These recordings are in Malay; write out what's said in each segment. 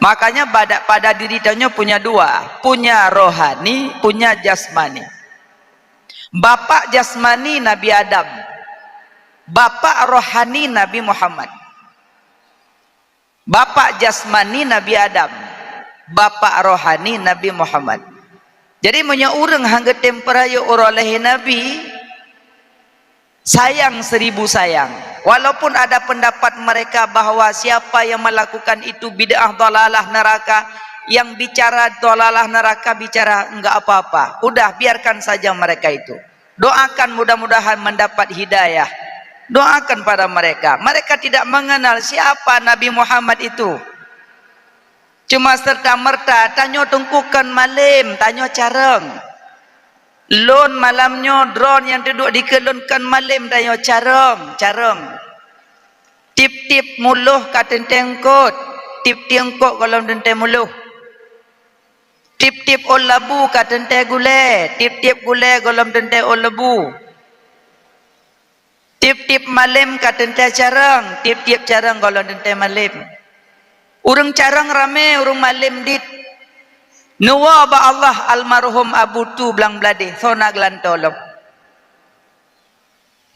Makanya pada diri tanya punya dua, punya rohani, punya jasmani. Bapak jasmani Nabi Adam, bapak rohani Nabi Muhammad. Bapak jasmani Nabi Adam, bapak rohani Nabi Muhammad. Jadi punya orang hangga temperayo oroleh Nabi sayang 1000 sayang. Walaupun ada pendapat mereka bahwa siapa yang melakukan itu bid'ah dalalah neraka, yang bicara dalalah neraka bicara enggak apa-apa. Udah biarkan saja mereka itu. Doakan mudah-mudahan mendapat hidayah. Doakan pada mereka. Mereka tidak mengenal siapa Nabi Muhammad itu. Cuma serta-merta tanyo tungkukan malam, tanyo careng. Lon malamnya drone yang duduk dikelunkan malam tanyo careng. Tip-tip muluh kata tengkot. Tip tengkot kalau dente muluh. Tip-tip ol labu kata dente gule. Tip-tip gule kalau dente ol labu. Tip-tip malam kata ente carang, tip-tip carang kalau ente malam. Urang carang rame, urang malam dit. Nuwa ba Allah almarhum Abu Tu belang belade, sona gelantolong.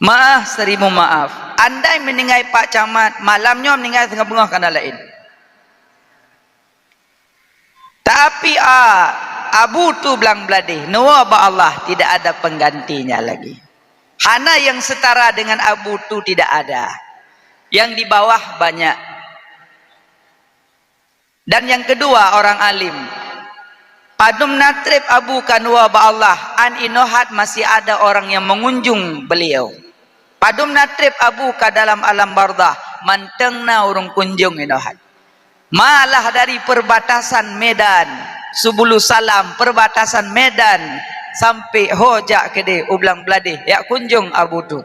Maaf, 1000 maaf. Andai meningai Pak Camat, malamnya meningai tengah bengah kana lain. Tapi Abu Tu belang belade, nuwa ba Allah tidak ada penggantinya lagi. Hana yang setara dengan Abu Tu tidak ada. Yang di bawah banyak. Dan yang kedua orang alim. Padum natrib Abu Kanwa ba Allah. An inohat masih ada orang yang mengunjung beliau. Padum natrib Abu ka dalam alam bardah. Mantengna urung kunjung inohat. Malah dari perbatasan Medan. Subulu Salam perbatasan Medan. Sampai hojak kede ublang belade ya kunjung Abu Tu.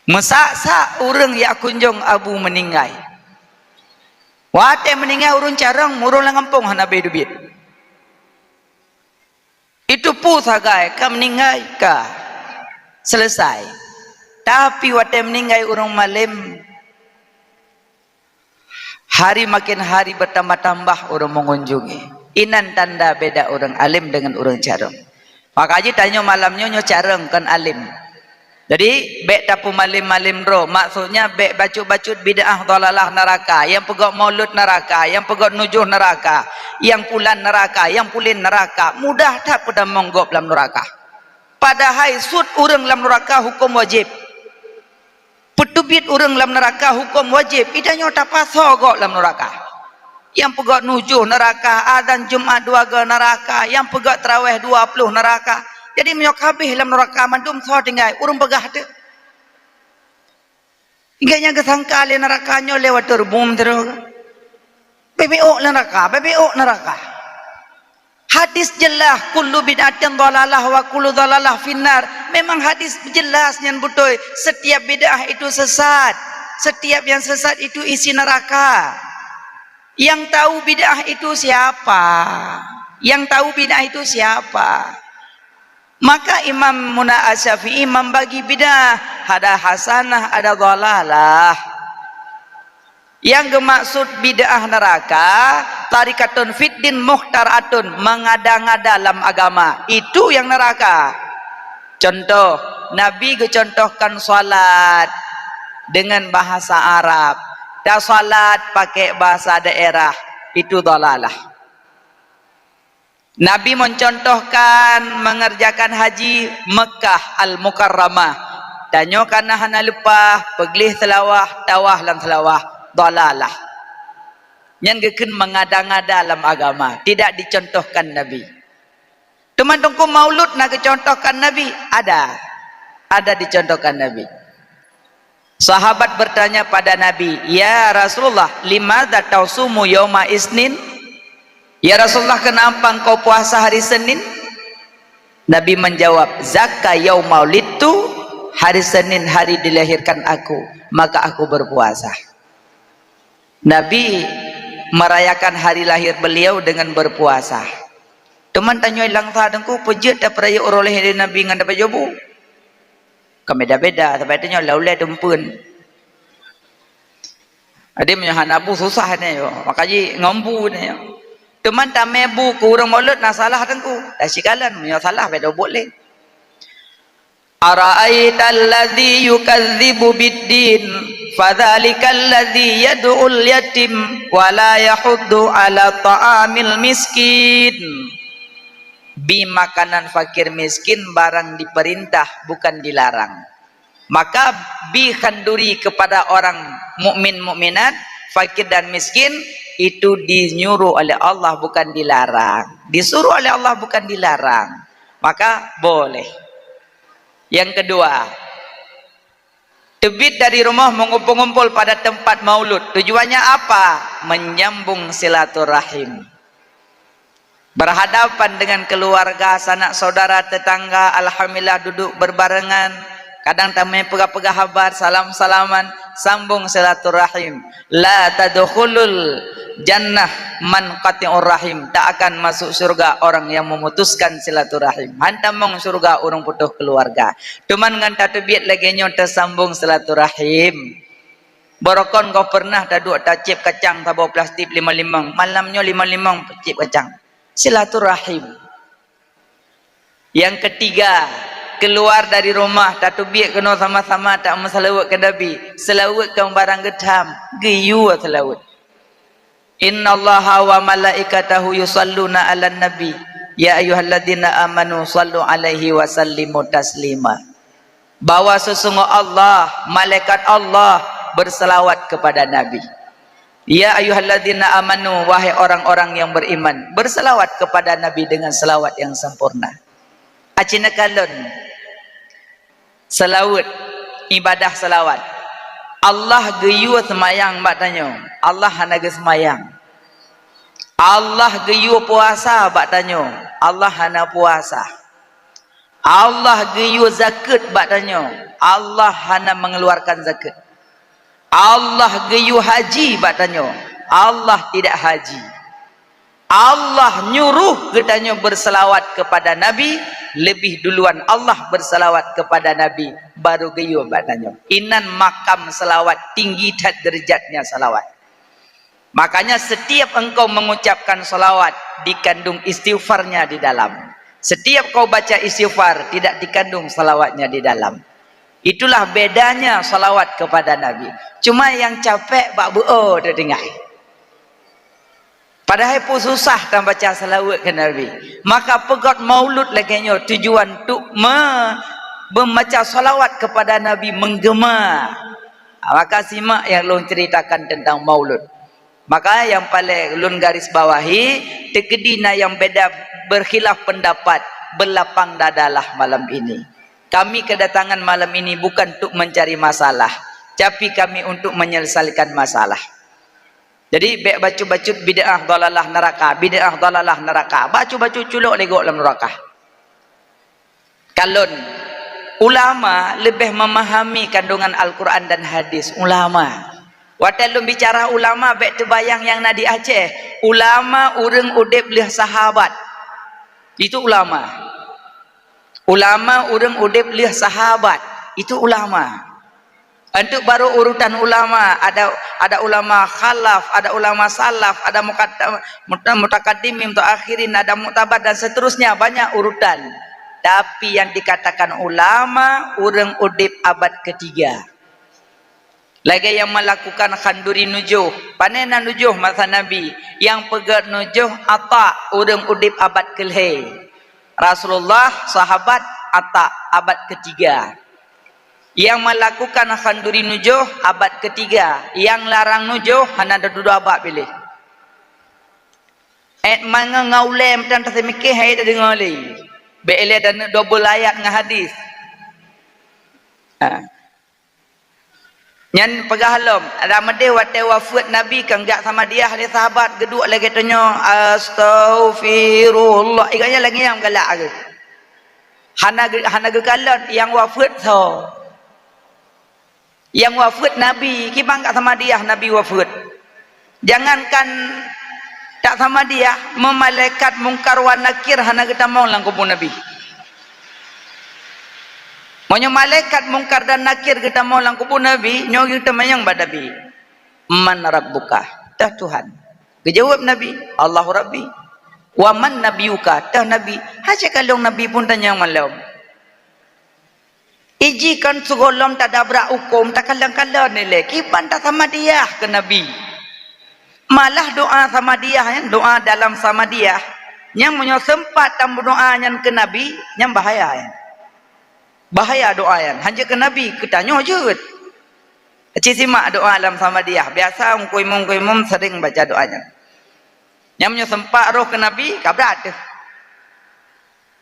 Mesak-sak urang ya kunjung Abu meninggai. Wate meninggai urun carang murung langampung hana bedubit. Itu pu sagai ka meninggai ka selesai. Tapi wate meninggai urang malam hari makin hari bertambah-tambah orang mengunjungi. Inan tanda beda orang alim dengan orang careng. Maka aja tanya malamnya nyo careng kan alim. Jadi bek tapu malim-malim ro, maksudnya bek bacut-bacut bid'ah dalalah neraka, yang pegok maulud neraka, yang pegok nujuh neraka, yang pulan neraka, yang pulin neraka. Mudah tak pada monggop dalam neraka. Padahal sud orang dalam neraka hukum wajib. Petubit orang dalam neraka hukum wajib. Idanya tak pasal gok dalam neraka. Yang pegat nujuh neraka, azan Jumat 2 ke neraka, yang pegat tarawih 20 neraka. Jadi menyok habis dalam neraka mandum so tinggal urung pegah tu. Hingga kesangka le nerakanya lewat terbum terus. BBO neraka. Hadis jelas kullu bid'atin dhalalah wa kullu dhalalah finnar. Memang hadis jelas yang betul, setiap bid'ah itu sesat. Setiap yang sesat itu isi neraka. Yang tahu bid'ah itu siapa? Yang tahu bid'ah itu siapa? Maka Imam Muna Asy-Syafi'i membagi bid'ah, ada hasanah, ada dhalalah. Yang maksud bid'ah neraka, tarikatun fiddin muhtaratun, mengada-ngada dalam agama. Itu yang neraka. Contoh, Nabi contohkan salat dengan bahasa Arab. Dah salat pakai bahasa daerah, itu dhalalah. Nabi mencontohkan mengerjakan haji Mekah Al-Mukarramah. Tanyo kana hana lupa peglih telawah, tawah lan telawah, dhalalah. Yang geken mengada-ngada dalam agama, tidak dicontohkan Nabi. Teman tungku maulud nak contohkan Nabi, ada dicontohkan Nabi. Sahabat bertanya pada Nabi, ya Rasulullah, limadza tausumu yauma isnin? Ya Rasulullah, kenapa engkau puasa hari Senin? Nabi menjawab, zakka yauma ulidtu, hari Senin hari dilahirkan aku, maka aku berpuasa. Nabi merayakan hari lahir beliau dengan berpuasa. Teman tanya ilang sadengku pejut dah peraya oroleh Nabi ngan dapat jobu. Kami dah beda, tapi tanya laulai tempun. Ada menyahan abu susah ni yo. Makanya ngombu ni yo. Teman tamai bu kurang mulut nak salah tengku. Dah sikalan punya salah pada boleh. Ara'aital ladzi yukadzibu biddin fadzalikal ladzi yad'ul yatim wa la yahuddu ala ta'amil miskin. Bi makanan fakir miskin barang diperintah bukan dilarang. Maka bi khanduri kepada orang mukmin mukminat fakir dan miskin itu dinyuruh oleh Allah bukan dilarang. Disuruh oleh Allah bukan dilarang. Maka boleh. Yang kedua, terbit dari rumah mengumpul-ngumpul pada tempat maulud. Tujuannya apa? Menyambung silaturahim. Berhadapan dengan keluarga, sanak saudara, tetangga, alhamdulillah duduk berbarengan. Kadang tamai pegah-pegah habar, salam-salaman, sambung silaturahim. La tadkhulul jannah man qati'ur rahim. Tak akan masuk surga orang yang memutuskan silaturahim. Hantamong surga orang putus keluarga. Cuman ngan tatbiat lagi nyo tersambung silaturahim. Borokon kau pernah duduk tacip kacang tabau plastik 5 malamnya 5 cip kacang. Silaturahim. Yang ketiga, keluar dari rumah tatbiat kena sama-sama tak meselawat ke Nabi. Selawat ke barang gedam, giyu selawat. Innallaha wa malaikatahu yusalluna 'alan nabi ya ayyuhalladzina amanu sallu 'alaihi wa sallimu taslima. Bahwa sesungguh Allah, malaikat Allah berselawat kepada Nabi. Ya ayyuhalladzina amanu, wahai orang-orang yang beriman, berselawat kepada Nabi dengan selawat yang sempurna. Acina kalon selawat, ibadah selawat. Allah geyu semayang bak tanyo. Allah hana ge semayang. Allah geyu puasa bak tanyo. Allah hana puasa. Allah geyu zakat bak tanyo. Allah hana mengeluarkan zakat. Allah geyu haji bak tanyo. Allah tidak haji. Allah nyuruh getanyo berselawat kepada Nabi, lebih duluan Allah berselawat kepada Nabi baru geyu badannya. Inan makam selawat tinggi dan derajatnya selawat. Makanya setiap engkau mengucapkan selawat dikandung istighfarnya di dalam. Setiap kau baca istighfar tidak dikandung selawatnya di dalam. Itulah bedanya selawat kepada Nabi. Cuma yang capek bak buo dia dengar. Padahal pun susah kan baca selawat ke Nabi. Maka pegot maulud lagi nyo tujuan untuk membaca salawat kepada Nabi menggema. Maka simak yang lun ceritakan tentang maulud. Maka yang paling lun garis bawahi, tekedina yang beda berkhilaf pendapat, berlapang dadalah malam ini. Kami kedatangan malam ini bukan untuk mencari masalah, tapi kami untuk menyelesaikan masalah. Jadi bacu-bacut bid'ah dalalah neraka, bid'ah dalalah neraka. Bacu-bacu culuk legok dalam neraka. Kalon ulama lebih memahami kandungan Al-Quran dan hadis. Ulama. Waktu lu bicara ulama baik terbayang yang nadi Aceh. Ulama urang udip lih sahabat. Itu ulama. Ulama urang udip lih sahabat. Itu ulama. Untuk baru urutan ulama, ada ulama khalaf, ada ulama salaf, ada mutakaddimin, mutaakhirin, ada muktabar dan seterusnya, banyak urutan. Tapi yang dikatakan ulama urang udip abad ketiga. Lagi yang melakukan khanduri nujuh, panena nujuh masa Nabi, yang pegat nujuh Atta urang udip abad kelhe. Rasulullah sahabat Atta abad ketiga. Yang melakukan khanduri nujuh abad ketiga, yang larang nujuh hana ada dua abad pilih. Manga ngaulem dan tersemikir hai dah dengar li. Beile dan double ayat dengan hadis. Nyan pegahalom ada mede wate wafat Nabi kang gak sama dia ahli sahabat geduk lagi tanya astaghfirullah. Iganya lagi yang galak ke. Hana gegalon yang wafat so. Yang wafat Nabi, kibang tak sama dia Nabi wafat. Jangankan tak sama dia, memalaikat mungkar wa nakir hana kita mau lang kubur Nabi. Maunya malaikat mungkar dan nakir kita mau lang kubur Nabi, nyo kita mayang bad Nabi. Man rabbuka? Tah Tuhan. Kejawab Nabi, Allahu Rabbi. Wa man nabiyuka? Tah Nabi. Haja kalau Nabi pun tanya malam. Iji kan sugolom tak dabrak hukum, tak kalang-kalang nilai. Kipan tak sama dia ke Nabi. Malah doa sama dia, doa dalam sama dia. Yang punya sempat tam doa yang ke Nabi, yang bahaya. Bahaya doa yang. Hanya ke Nabi, ketanya je. Cik simak doa dalam sama dia. Biasa ungkuim sering baca doanya. Yang punya sempat roh ke Nabi, kabrat tu.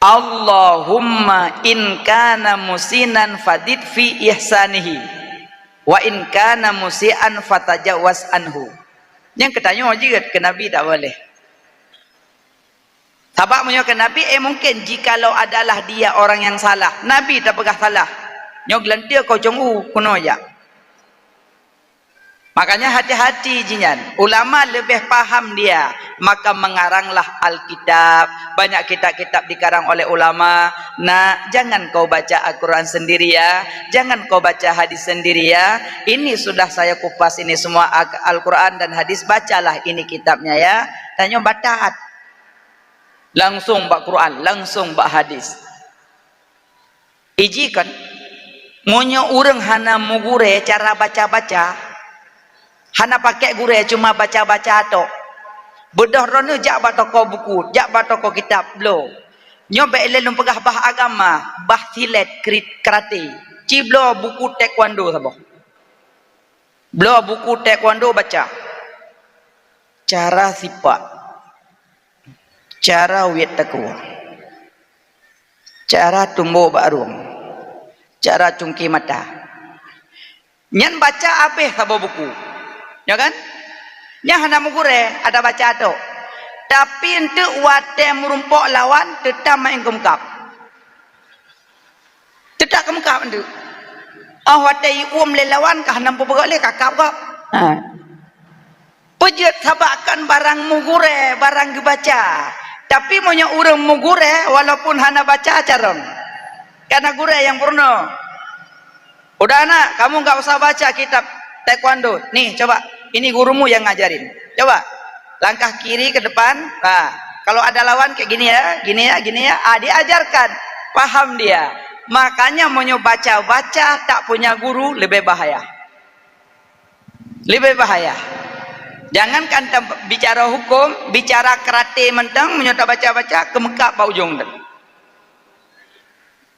Allahumma in kana musinan fadid fi ihsanihi wa in kana musian fatajawaz anhu. Yang ketanya je ke Nabi tak boleh. Sebab punya ke Nabi mungkin jikalau adalah dia orang yang salah, Nabi tak pegah salah. Nyok gelentir kau jonggu kuno aja. Makanya hati-hati jinyan. Ulama lebih paham dia. Maka mengaranglah Alkitab. Banyak kitab-kitab dikarang oleh ulama. Nah, jangan kau baca Al-Quran sendiri ya. Jangan kau baca hadis sendiri ya. Ini sudah saya kupas ini semua Al-Quran dan hadis. Bacalah ini kitabnya ya. Tanya batat. Langsung bak Quran. Langsung bak hadis. Iji kan. Munyo urang hana mugure cara baca-baca. Hana pakai gure cuma baca-baca tok. Bedah rono jak ba toko buku, jak ba toko kitab blo. Nyobe elelum pegah bah agama, bah silet karate. Ci blo buku taekwondo sabo. Blo buku taekwondo baca. Cara sifat. Cara wet takwa. Cara tumbuh barum. Cara cungki mata. Nyan baca apa sabo buku? Ya kan? Yang hendak mugure ada baca tu. Tapi untuk wate merumpok lawan tetap main kemkap. Tetap kemkap tu. Wate le lawan kah nampu beroleh kakap kau. Pejat sabakan barang mugure, barang dibaca. Tapi punya orang mugure walaupun hana baca acaron. Karena gure yang purno. Udah anak, kamu enggak usah baca kitab taekwondo. Nih coba. Ini gurumu yang ngajarin. Coba. Langkah kiri ke depan. Nah, kalau ada lawan kayak gini ya, gini ya, gini ya. Diajarkan. Paham dia. Makanya mau baca-baca tak punya guru lebih bahaya. Lebih bahaya. Jangankan bicara hukum, bicara karate mentang, menyota baca-baca, kemekap bau ujung.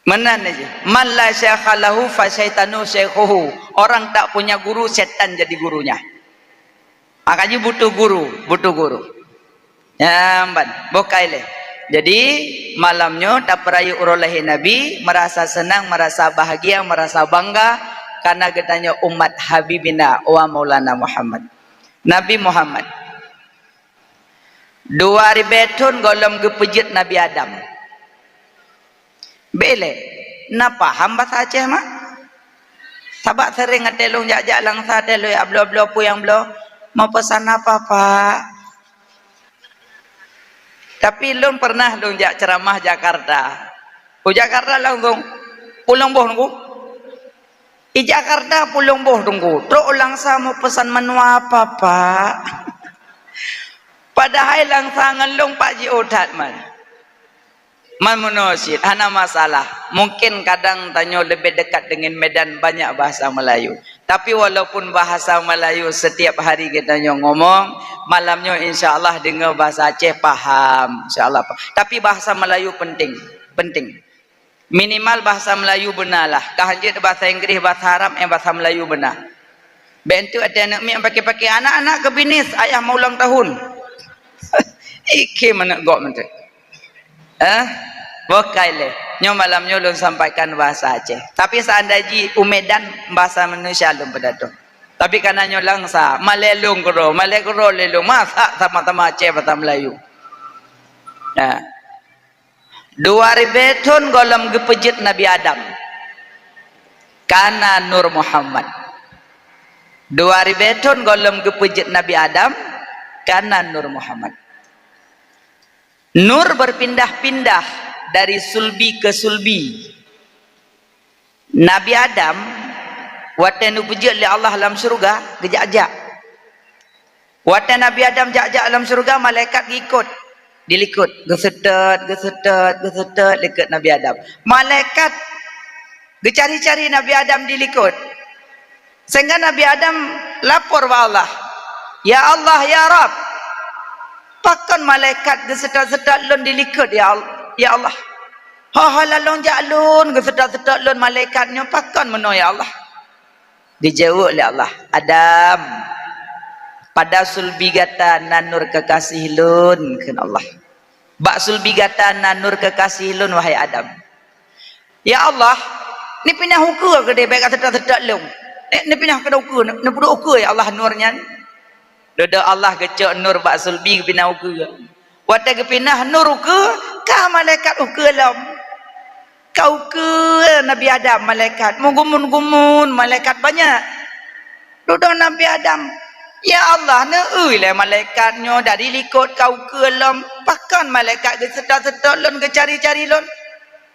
Menan aja. Man la syakhalahu fa syaitanu syekhuhu. Orang tak punya guru, setan jadi gurunya. Makanya butuh guru, butuh guru. Ya, ban, bokaile. Jadi malamnya tak perayu urolahi Nabi, merasa senang, merasa bahagia, merasa bangga karena katanya umat Habibina wa Maulana Muhammad. Nabi Muhammad. 2000 golom gepejit Nabi Adam. Bele, napa hamba saja mak? Sabak sering ngetelung jak-jak langsa telu ya blo-blo pu yang blo. Mau pesan apa Pak? Tapi lun pernah lun jak ceramah Jakarta. Jakarta langsung pulang boh nunggu. Jakarta pulang boh nunggu. Terus langsa mau pesan menu apa Pak? Padahal langsa ngelung Pak Ji Odat man. Man munosid, hana masalah. Mungkin kadang tanya lebih dekat dengan Medan banyak bahasa Melayu. Tapi walaupun bahasa Melayu setiap hari kita ngomong, malamnya insyaAllah dengar bahasa Aceh paham. InsyaAllah. Tapi bahasa Melayu penting. Penting. Minimal bahasa Melayu benar lah. Kahanjit bahasa Inggris, bahasa Arab, bahasa Melayu benar. Bentuk ada anak yang pakai-pakai anak-anak ke binis. Ayah mau ulang tahun. Iki mana gok menteri. Bokaile nyo malamnya ulun sampaikan bahasa Aceh. Tapi seandainya umedan bahasa Indonesia ulun pedato. Tapi karena nyo langsa malelung kero lelung masa sama-sama Aceh bahasa Melayu. Nah. 2000 tahun golem gepejit Nabi Adam. Kana Nur Muhammad. 2000 tahun golem gepejit Nabi Adam. Kana Nur Muhammad. Nur berpindah-pindah dari sulbi ke sulbi. Nabi Adam waktu nu puji oleh Allah dalam surga gejak-jak. Waktu Nabi Adam jak-jak dalam surga, malaikat ikut. Dilikut. Gesetet likut Nabi Adam. Malaikat cari-cari Nabi Adam dilikut. Sehingga Nabi Adam lapor kepada Allah. Ya Allah, ya Rab. Pakan malaikat gesetet lun dilikut ya Allah. Halalong jaklun gesetet lun malaikatnya pakan meno ya Allah. Dijawab oleh Allah. Adam. Pada sulbi gata nanur kekasih lun kan Allah. Bak sulbi gata nanur kekasih lun wahai Adam. Ya Allah, ni pindah ukur ke dia baik kata lung. Ni pindah ke ukur, ni perlu ukur ya Allah nurnya. Dodo Allah kecok nur bak sulbi pindah ukur. Waktu ke pindah nur ukur, kah malaikat ukur lam. Kau ukur Nabi Adam malaikat, menggumun-gumun malaikat banyak. Dodo Nabi Adam. Ya Allah, neuilah malaikatnya dari likut kau ke lom. Pakan malaikat ke setat-setat lon ke cari-cari lon.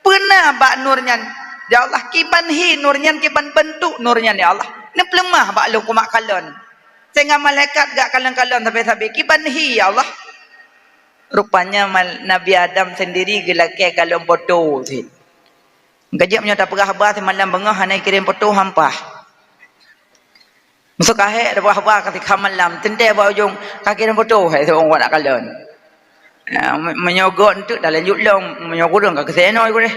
Pernah bak nurnya. Ya Allah, kiban hi nurnya, kiban bentuk nurnya ya Allah. Ini pelemah bak lu kumak kalon. Sehingga malaikat gak kalon-kalon sampai-sampai. Kiban hi ya Allah. Rupanya Nabi Adam sendiri gelakai kalon foto. Gajak punya tak perah-perah malam bengah hanai kirim foto hampah. Masuk kahek dah buah ketika malam tentai bawa ujung kaki dan foto hai tu orang nak kalon. Menyogok untuk dalam jutlong menyogok dong ke seno iku deh.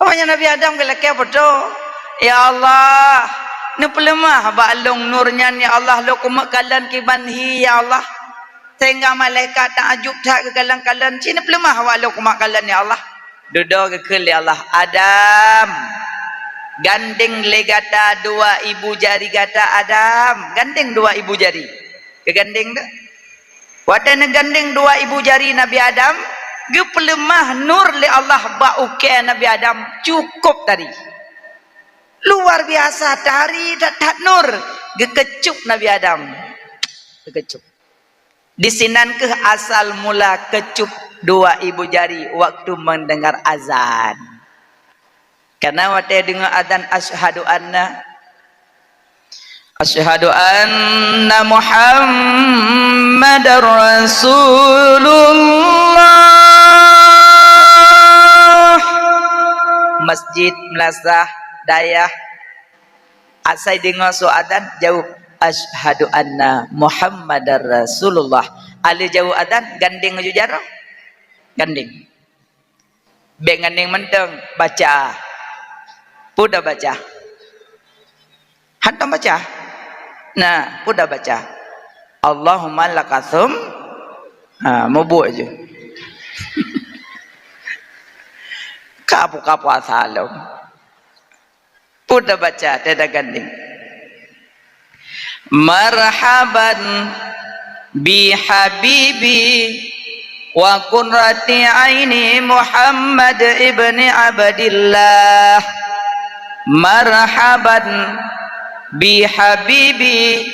Apanya Nabi Adam ke laki foto. Ya Allah, ni pelemah balong nurnya ya Allah lo kumak kalan kibanhi ya Allah. Sehingga malaikat takjub tak ke kalan-kalan cina pelemah lo kumak kalan ya Allah. Duduk ke ya Allah. Adam. Gandeng legata dua ibu jari gata Adam. Gandeng dua ibu jari. Kegandeng tak? Waktu gandeng dua ibu jari Nabi Adam. Ge pelemah nur le Allah ba'ukai Nabi Adam. Cukup tadi. Luar biasa. Tari tak nur. Ge kecup Nabi Adam. Ge kecup. Disinan ke asal mula kecup dua ibu jari. Waktu mendengar azan. Karena waktu dengar adzan asyhadu anna Muhammadar Rasulullah. Masjid melasah dayah. Asai dengar so adzan jauh asyhadu anna Muhammadar Rasulullah. Ali jauh adzan gandeng jujarah. Gandeng. Beng gandeng menteng baca. Pudah baca. Hantam baca. Nah, pudah baca. Allahumma lakasum. Mau buat je. Kapu-kapu asalum. Pudah baca. Tidak ganding. Marhaban bi habibi wa qurrati aini Muhammad ibni Abdillah. Marhaban bi habibi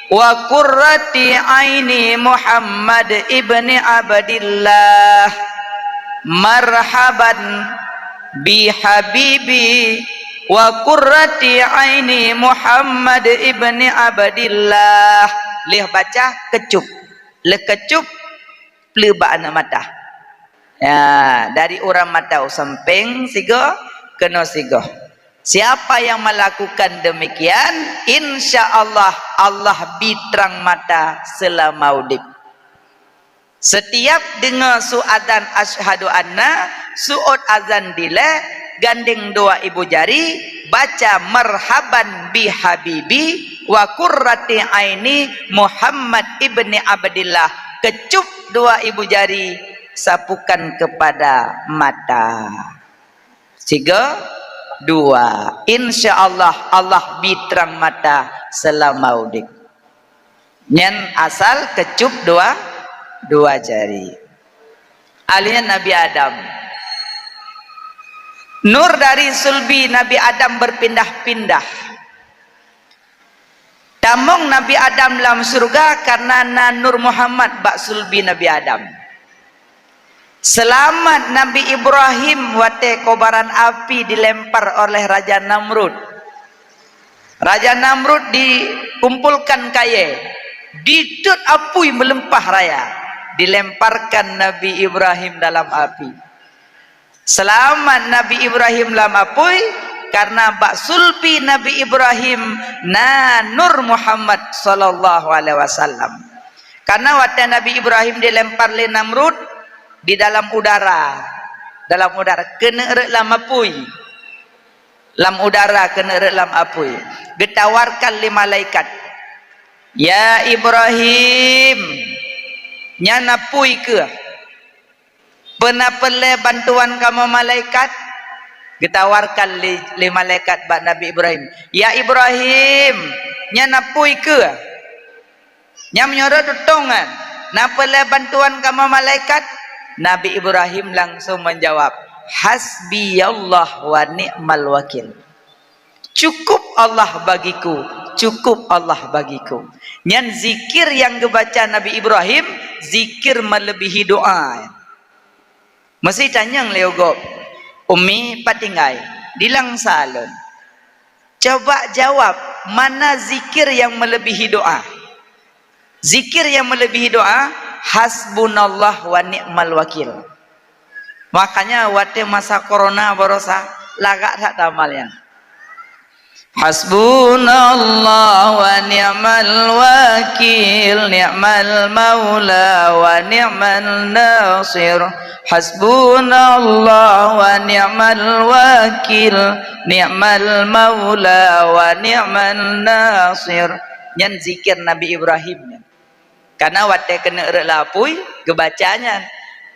wa qurrati aini Muhammad ibni Abdillah. Marhaban bi habibi wa qurrati aini Muhammad ibni Abdillah. Lih baca kecup. Le kecup pelebak anak mata. Ya, dari orang mata samping sigo kena sigo. Siapa yang melakukan demikian, insya Allah Allah biterang mata selama hidup. Setiap dengar suadzan asyhadu anna, suud azan dile, gandeng dua ibu jari, baca marhaban bi habibi wa qurrati aini Muhammad ibni Abdillah. Kecup dua ibu jari, sapukan kepada mata. Tiga. Dua, insya Allah Allah biterang mata selama hidup. Nyen asal kecup dua jari. Alihnya Nabi Adam. Nur dari sulbi Nabi Adam berpindah-pindah. Tamung Nabi Adam dalam surga karena Nur Muhammad bak sulbi Nabi Adam. Selamat Nabi Ibrahim waktu kobaran api dilempar oleh Raja Namrud. Raja Namrud dikumpulkan kaya, Didut apui melempah raya. Dilemparkan Nabi Ibrahim dalam api. Selamat Nabi Ibrahim dalam apui karena bak sulpi Nabi Ibrahim na Nur Muhammad sallallahu alaihi wasallam. Karena waktu Nabi Ibrahim dilempar le Namrud di dalam udara. Dalam udara kena erek lam apui. Lam udara kena erek lam apui. Ditawarkan li malaikat. Ya Ibrahim, nyana pui ke? Pernah perlu bantuan kamu malaikat? Ditawarkan li malaikat bak Nabi Ibrahim. Ya Ibrahim, nyana pui ke? Nya menyorot tutongan. Napa le bantuan kamu malaikat? Nabi Ibrahim langsung menjawab, hasbi Allah wa ni'mal wakil. Cukup Allah bagiku, cukup Allah bagiku. Nyan zikir yang dibaca Nabi Ibrahim, zikir melebihi doa. Mesti tanya leogop, Umi patinggai, dilang salon. Coba jawab, mana zikir yang melebihi doa? Zikir yang melebihi doa, hasbunallah wa ni'mal wakil. Makanya waktu masa corona barosa lagak tak tamalnya. Hasbunallah wa ni'mal wakil, ni'mal maula wa ni'mal nasir. Hasbunallah wa ni'mal wakil, ni'mal maula wa ni'mal nasir. Nyan zikir Nabi Ibrahim. Karena waktu kena erek lapui, gebacanya.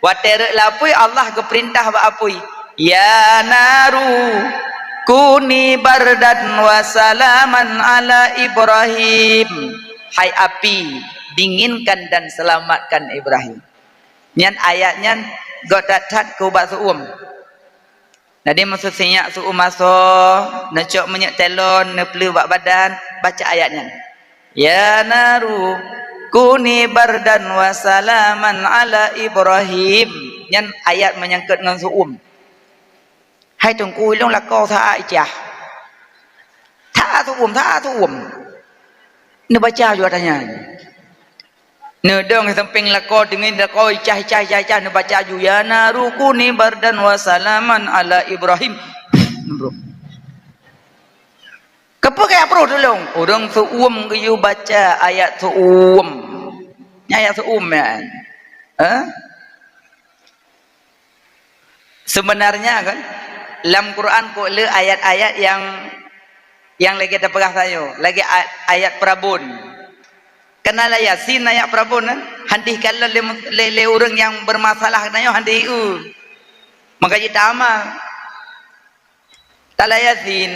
Waktu erek lapui, Allah keperintah buat apui. Ya naru, kuni bardan wa salaman ala Ibrahim. Hai api, dinginkan dan selamatkan Ibrahim. Nyan ayatnya, godatat ku bak suum. Jadi maksud sinyak suum masuk, necok minyak telon, nepelu bak badan, baca ayatnya. Ya naru, kuni bardan wa salaman ala Ibrahim. Nyan ayat menyangkut dengan suum. Hai tungku long lakau tha ijah. Tha suum. Ni baca juga tanya. Ni dong samping lakau dengan lakau ijah ni baca juga. Ya naru kuni bardan wa salaman ala Ibrahim. Bro. Kepo kayak pro tolong. Orang suum kayu baca ayat suum. Ayat suum ya. Sebenarnya kan dalam Quran kok le ayat-ayat yang lagi kita pegang sayo, lagi ayat Prabun. Kenal Yasin ayat Prabun kan? Handi kalau le orang yang bermasalah nayo handi maka kita amal. Tala Yasin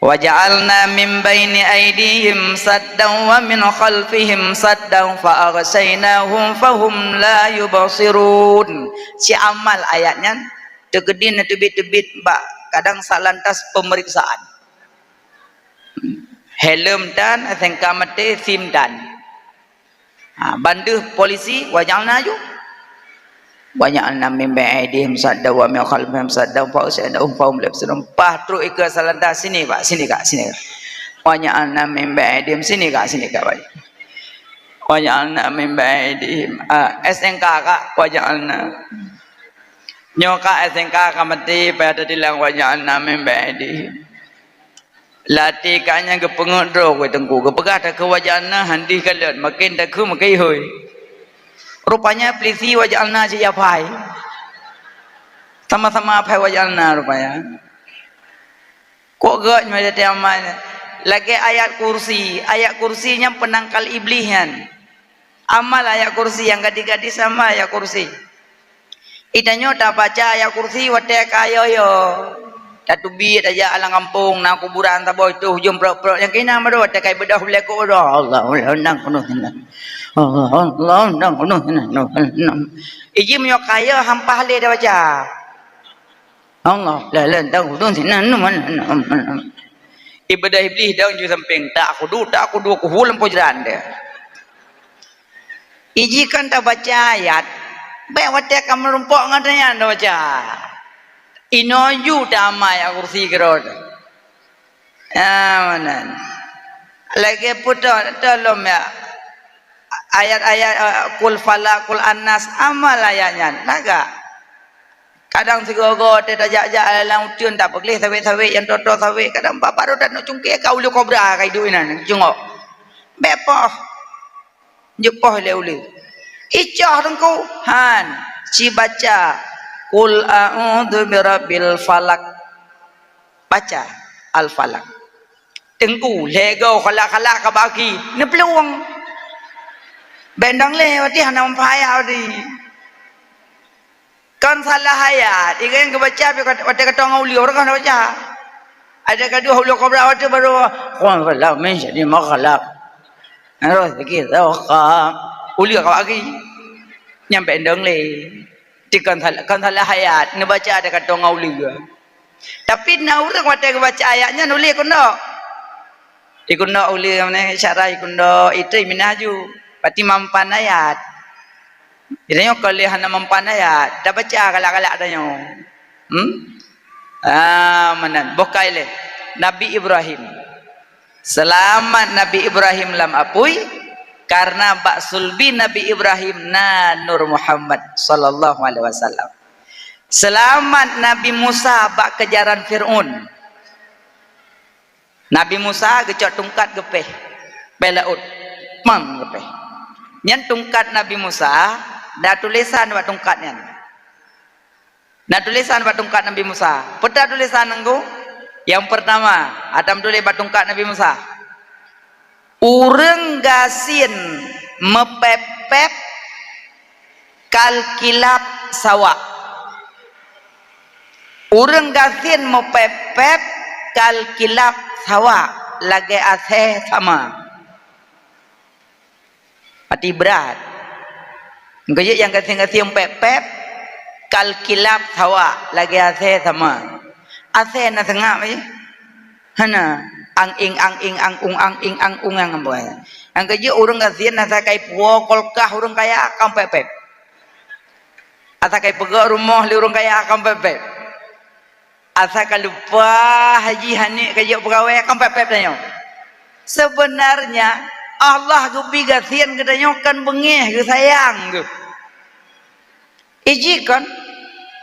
waja'alna min baini aydihim saddan wa min khalfihim saddan fa aghsaynahum fahum la yubsirun. Si amal ayatnya tegedin tebit-tebit mbak kadang salantas pemeriksaan. Helm dan asengka mate sim dan. Bandu polisi waja'alna ju. Waja'alna min baini aydihim saddan wa min khalfihim saddan fa aghsaynahum fahum la yubsirun. Patru ikut salantas sini Pak, sini Kak, sini. Waja'alna min baini aydihim sini Kak, sini Kak. Waja'alna min baini aydihim SNK Kak, waja'alna nyoka SNK kamati pada dilang waja'alna min baini lati kanya ke pengudro ke tengku ke pegah tak ke waja'alna handi kalut makin tak ke makin hui rupanya polisi waja'alna je yapai sama-sama apai waja'alna rupanya kok gak nyada tiaman lagi ayat kursinya penangkal iblisan amal ayat kursi yang gadis-gadis sama ayat kursi. Itanyo tak baca ayat kursi watek kayo yo. Tak tubi aja alang kampung na kuburan tak boy tu hujung pro yang kena mado watek kai bedah beleko do. Allah nang kuno tenan. Allah nang kuno tenan. Iji menyo kayo hampah le dah baca. Allah la tahu tu tenan. Ibadah iblis dah ju samping tak aku du aku hulam pojeran dia. Iji kan tak baca ayat baik watak kamu rumpok ngatanya anda baca inoju damai aku kursi kerod mana lagi putar tolong ya ayat-ayat kul falak kul annas amal ayatnya naga kadang sigogo te tajak-jak dalam utiun tak boleh sawit-sawit yang toto sawit kadang bapa ro tak nak cungkir kau lu kobra kai duinan jengok bepoh jepoh le uli icah tengku han ci baca kul a'udzu birabbil falak baca al falak tengku lego khalak-khalak ka bagi ne peluang bendang le wati hanam payah di kan salah ayat ikan yang kebaca wati katong uli orang kan baca ada kedua ulu kobra wati baru qul falak min syarri ma khalaq terus kita uli ka bagi nyampe bendang le di kan salah ayat ne baca ada katong uli tapi na urang wati baca ayatnya nulis kuno ikundo uli mana syarah ikundo itu minaju pati mampan ayat idanyo kalau hana mampan ayat dah baca kalak-kalak adanyo manan bokai le Nabi Ibrahim selamat Nabi Ibrahim lam apui karena bak sulbi Nabi Ibrahim na Nur Muhammad sallallahu alaihi wasallam selamat Nabi Musa bak kejaran Fir'aun Nabi Musa gecok tungkat gepeh belaut mang gepeh nyan tungkat Nabi Musa dah tulisan buat tungkatnya dah tulisan buat tungkat Nabi Musa peta tulisan nanggu yang pertama Adam tulis buat tungkat Nabi Musa urang gasin mepepep kal kilap sawak urang gasin mepepep kal kilap sawak lagi aseh sama pati berat gaya yang kasih pep-pep kal kilap sawak lagi aseh sama aseh na sengap aja hana ang ing ang ung ang boy ang gaya urang kasih na sakai puo kolkah urang kaya akam pep-pep asakai pegak rumah li urang kaya akam pep-pep asa lupa haji hanik kaya pegawai akan pepep danyo sebenarnya Allah gubi gasian kedanyo kan bengeh ke sayang ke iji kan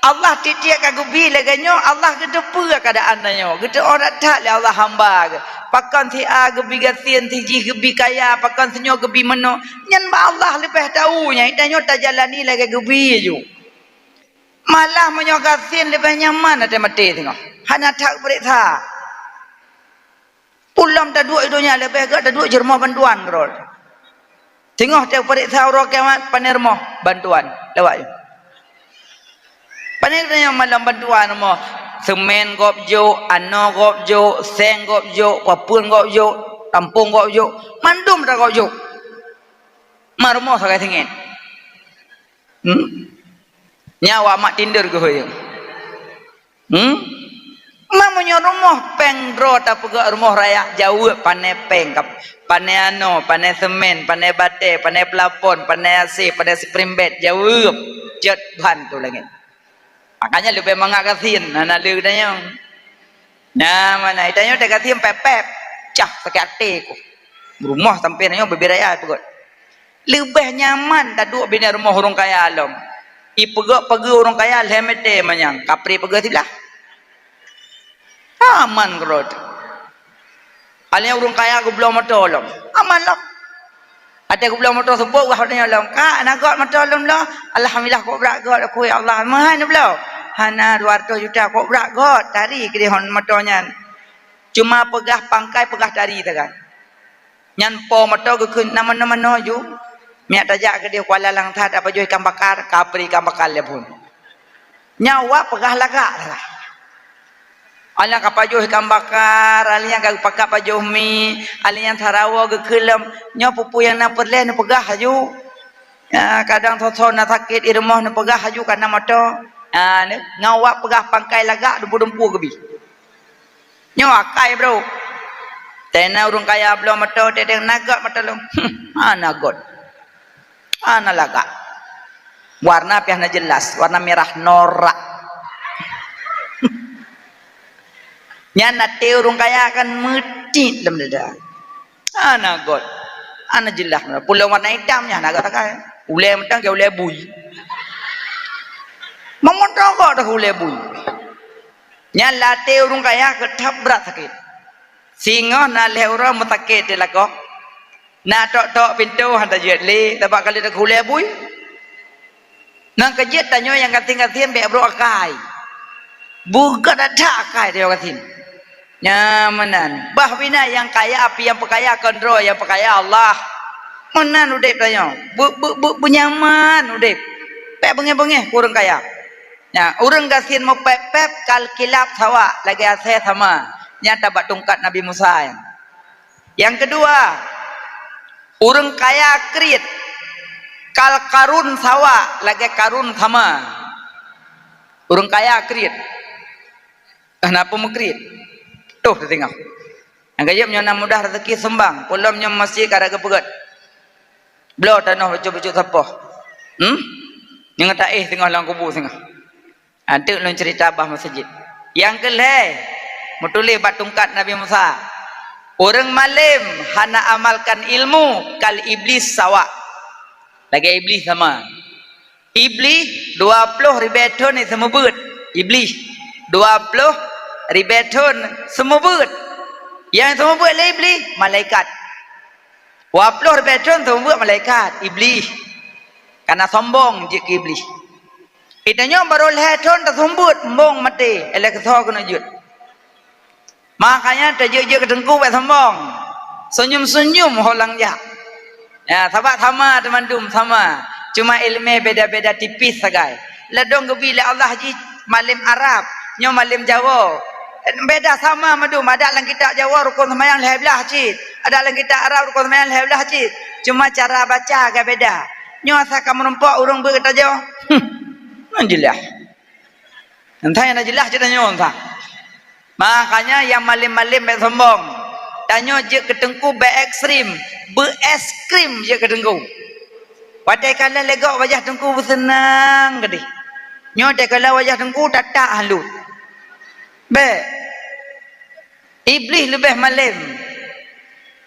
Allah titiak ka gubi laganyo Allah gedepu keadaan danyo gede orang tak le Allah hamba ke pakan ti a gubi gasian ti ji gubi kaya pakan senyo gubi meno nyan ba Allah lebih tahu nya danyo tak jalani lagi gubi ju malah menyogasin lebih nyaman ada mati tengok hanya tak berita pulang tak dua idonya lebih agak tak dua jermah bantuan kerol tengok tak berita orang kiamat panermoh bantuan lewat panernya malam bantuan mo semen gopjo ano gopjo seng gopjo papun gopjo kampung gopjo mandum dah gopjo marmoh sakai tingin nyawa mak tinder ke hoyo mamanya rumah peng dro ta pegak rumah raya jauh pane peng kap pane ano pane semen pane bate pane pelapon pane AC pane sprimbet jauh jet ban tu lagi makanya lebih mengagasin anak lu tanya nah mana itanya tak gasin pepep cah sakit hati ku rumah sampai nanya beberaya pegot lebih nyaman tak duduk bina rumah orang kaya alam ipegak pergi orang kaya lemete manyang kapri pergi tilah aman kerod alnya orang kaya aku belum matolong aman lah ada aku belum matolong sebut wah dia long kak nak got matolong lah alhamdulillah kok berat got aku ya Allah mahan belum hana 200 juta kok berat got tari ke dia hon matolnya cuma pegah pangkai pegah tari tekan nyan po matol ke nama-nama noju miak tajak ke dia kuala lang that apa jo ikan bakar kapri ikan bakar le pun nyawa pegah lagak lah alnya kapajo ikan bakar alnya gak pakak pajo mi alnya tharawo ke kelam nya pupu yang na perle na pegah haju ya kadang thotho na sakit irmoh na pegah haju kana mato ngawa pegah pangkai lagak dumpu-dumpu gebi nyawa kai bro tena urung kaya belum mato teteng nagat matalong nagot ana laga warna piahna jelas warna merah norak nyana te urung kaya akan meti dalam dada ana god Ana jelas pulau warna hitamnya nak katakan ulai mentang ke ulai bui memotong kok dah ulai bui nya late urung kaya ketap berat sakit singa na le orang mutakit dia lakok na tok pintu hantar jet le tabak kali dah ulai bui nang kejet tanyo yang kating-kating be bro akai buka ada akai dia katin nyamanan bah bina yang kaya api yang perkaya kontrol yang perkaya Allah menan udip tanyo bu nyaman udip pek bengeh-bengeh kurang kaya ya urang gasin mau pep kal kilap sawa lagi ase sama nyata bat tungkat Nabi Musa yang kedua urang kaya krit kal karun sawa lagi karun sama urang kaya krit kenapa mekrit tuh tengok yang kaya menyana mudah rezeki sembang pulamnya masih kada kepegat belau tanah baju-baju sapoh yang kata tengah lang kubur tengah ada lu cerita bah masjid yang kelih mutuli bat tungkat Nabi Musa orang malim hana amalkan ilmu kal iblis sawa lagi iblis sama iblis 20 ribeton ni semua beut iblis 20 ribeton semua beut yang semua beut le iblis malaikat 20 ribeton semua beut malaikat iblis karena sombong je ke iblis itanya baru leheton tersambut mbong mati elek so kena jut makanya terje kedengku buat sombong senyum-senyum holang ya sabak sama teman-teman sama cuma ilmu beda-beda tipis sagai ledong gebila Allah ji malim Arab nyo malim Jawa beda sama madum ada dalam kitab Jawa rukun sembahyang leh belah cit ada dalam kitab Arab rukun sembahyang leh belah cit cuma cara baca agak beda nyo asa kamu nampak urang berkata Jawa jelas entah yang jelas cerita nyo entah makanya yang malim-malim baik sombong tanyo je ketengku baik ekstrim beres krim je ketengku pada kala legok wajah tengku bersenang gede nyo pada kala wajah tengku tatak halu baik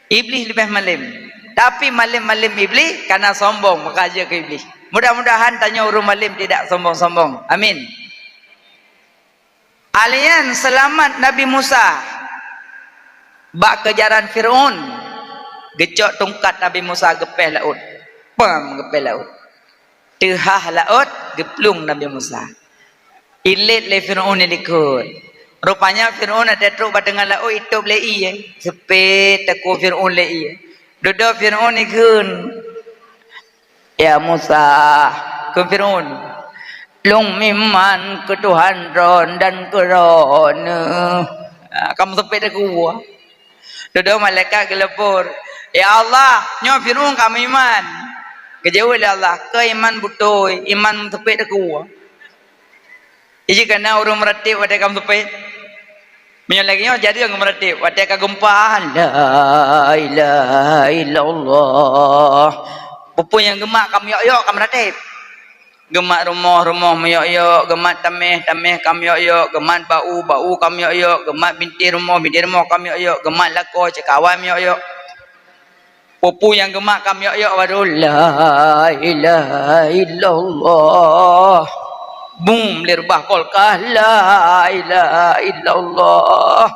iblis lebih malim tapi malim-malim iblis karena sombong maka aja ke iblis mudah-mudahan tanya urung malim tidak sombong-sombong amin alian selamat Nabi Musa bak kejaran Fir'aun gecok tungkat Nabi Musa gepeh laut gepeh laut tehah laut geplung Nabi Musa ilit le Fir'aun ikut rupanya Fir'aun ada truk batengan laut itu lei sepet taku Fir'aun lei duduk Fir'aun ikut ya Musa ke Fir'aun lung miman ke Tuhan ron dan kerana kamu sepet aku duduk malaikat gelepur ya Allah nyo Fir'aun kamu iman kejauh oleh Allah ke iman butoy iman sepet aku iji kena urung meratip pada kamu sepet menyalaginya jadi yang meratip pada kagempah la ilaha illallah pupu yang gemak kamu yok kamu ratip gemak rumah meyok gemak tameh kamu yok gemak bau kamu yok gemak binti rumah kamu yok gemak lako cekawan yok pupu yang gemak kamu yok baru la ilaha illallah bum lirbah kolkah la ilaha illallah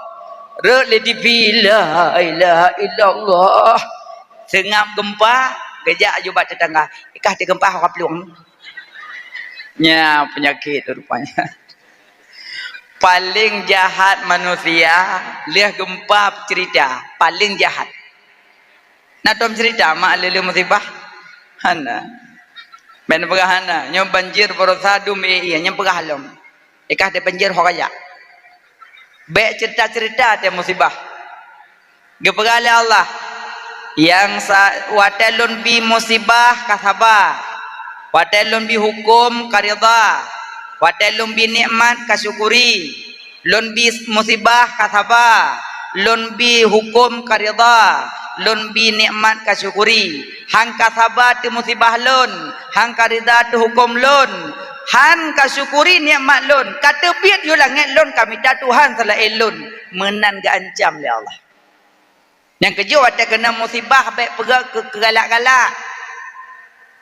re le TV la ilaha illallah sengap gempa gejak jubat tetangga ikah di gempa hak peluang nya penyakit rupanya paling jahat manusia lihat gempa cerita paling jahat nah tom cerita mak lele musibah hana ben pegahana nyo banjir borosadu me iya nyo pegahalom ikah de banjir hokaya be cerita-cerita te musibah ge pegale Allah yang watelun bi musibah kasabah watelun bi hukum karida watelun bi nikmat kasyukuri lun bi musibah kasabah lun bi hukum karida lun bi nikmat kasyukuri hang kasabah tu musibah lun hang karida tu hukum lun han kasyukuri nikmat lun kata piat yo langit lun kami dah Tuhan salah elun menan ga ancam le Allah Yang kerja watai kena musibah baik pergi ke galak-galak.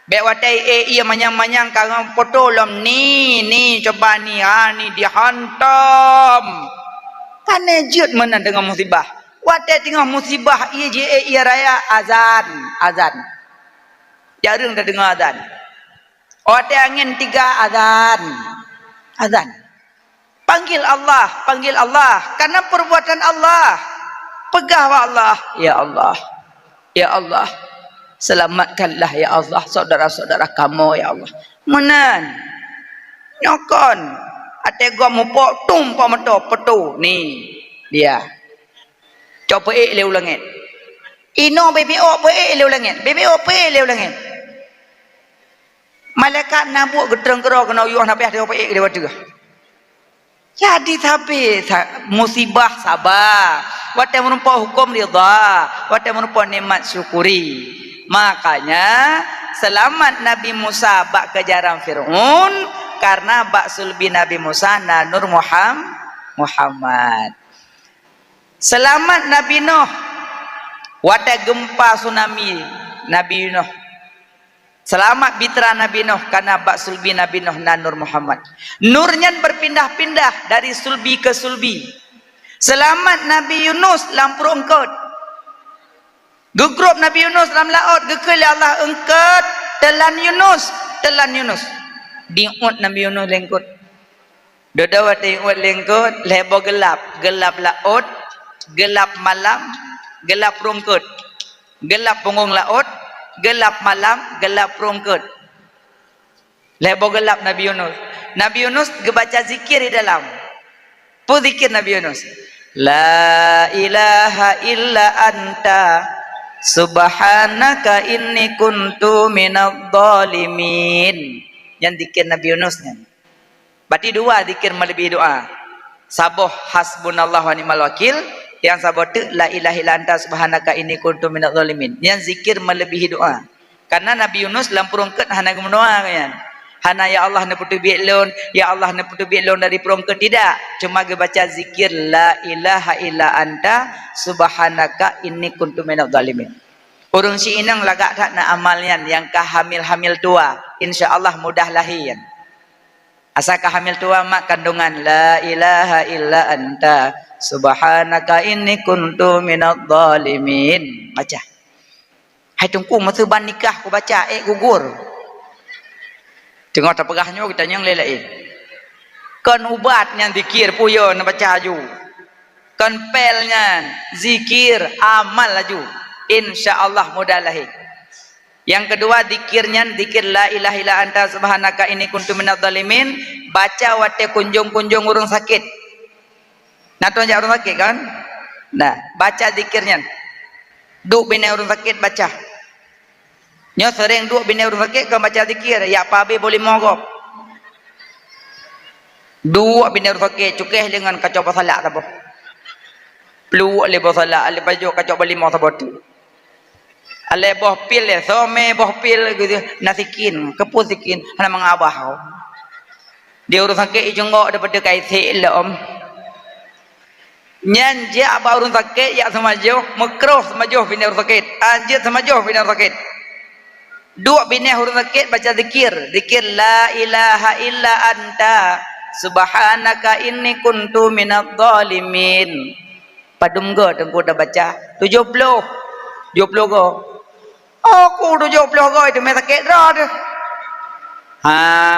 Baik watai ia manyang-manyang karang potolom ni coba ni ni dihantam. Kan ejut mana dengan musibah. Watai tengah musibah ia raya azan. Jarang dah dengar azan. Watai angin 3 azan. Panggil Allah karena perbuatan Allah. Pegah wa Allah, ya Allah, selamatkanlah ya Allah saudara-saudara kamu ya Allah. Menan nyokon ate gua mu tum pa meto petu ni dia coba leu langit ino BBO leu langit leu langit malaikat nabuk gedreng kero kena uyuh nabi ada lewat juga. Jadi tapi musibah sabar, watai merupakan hukum ridha, watai merupakan nikmat syukuri. Makanya selamat Nabi Musa bak kejaran Fir'aun karena bak sulbi Nabi Musa Nur Muhammad. Selamat Nabi Nuh watai gempa tsunami Nabi Nuh. Selamat bitra Nabi Nuh karena bak sulbi Nabi Nuh Nur Muhammad. Nurnya berpindah-pindah dari sulbi ke sulbi. Selamat Nabi Yunus lampur engkot. Gegrup Nabi Yunus dalam laut. Gekil Allah engkot. Telan Yunus. Diut Nabi Yunus lengkot. Dodawat diut lengkot. Lebo gelap. Gelap laut. Gelap malam. Gelap rungkut. Gelap punggung laut. Gelap malam, gelap rungkut. Lebo gelap Nabi Yunus. Nabi Yunus gebaca zikir di dalam. Pu zikir Nabi Yunus. La ilaha illa anta subhanaka inni kuntu minadh dhalimin. Yang zikir Nabi Yunus kan. Berarti 2 zikir melebihi doa. Sabuh hasbunallahu wa ni'mal wakil. Yang sabar tu la ilaha illa anta subhanaka inni kuntu minadh dhalimin. Yang zikir melebihi doa. Karena Nabi Yunus lampurungket hana gemendoa kan. Hana ya Allah na putu bi'lun, ya Allah na putu bi'lun dari perungket tidak. Cuma ge baca zikir la ilaha illa anta subhanaka inni kuntu minadh dhalimin. Urang si inang lagak tak na amalnya yang hamil tua, insyaallah mudah lahir. Asal hamil tua mak kandungan la ilaha illa anta subhanaka inni kuntu minadh dhalimin. Baca. Hai tungku masa ban nikah aku baca gugur. Tengok terpegahnya kita yang lelai. Kan ubatnya zikir puyo nak baca aju. Kan pelnya zikir amal laju. Insyaallah mudah lahir. Yang kedua zikirnya zikir la ilaha illa anta subhanaka inni kuntu minadh dhalimin. Baca wate kunjung-kunjung urang sakit. Nah tuan orang sakit kan? Nah, baca zikirnya. Duk bina orang sakit baca. Nyo sering duk bina orang sakit kan baca zikir. Ya pabe boleh mogok. Duk bina orang sakit cukeh dengan kacau pasalak apa? Peluk le pasalak, le baju kacau beli mau sabot. Ale boh pil le, some boh pil gitu. Nasikin, kepusikin, hana mengabah kau. Dia orang sakit ijengok daripada kaisi le om. Nyan je apa urun sakit ya samajo makruh samajo bina urun sakit anjir samajo bina urun sakit dua bina urun sakit baca zikir la ilaha illa anta subhanaka inni kuntu minadh dhalimin padum go tengku dah baca 70 go aku 70 go itu me sakit dah tu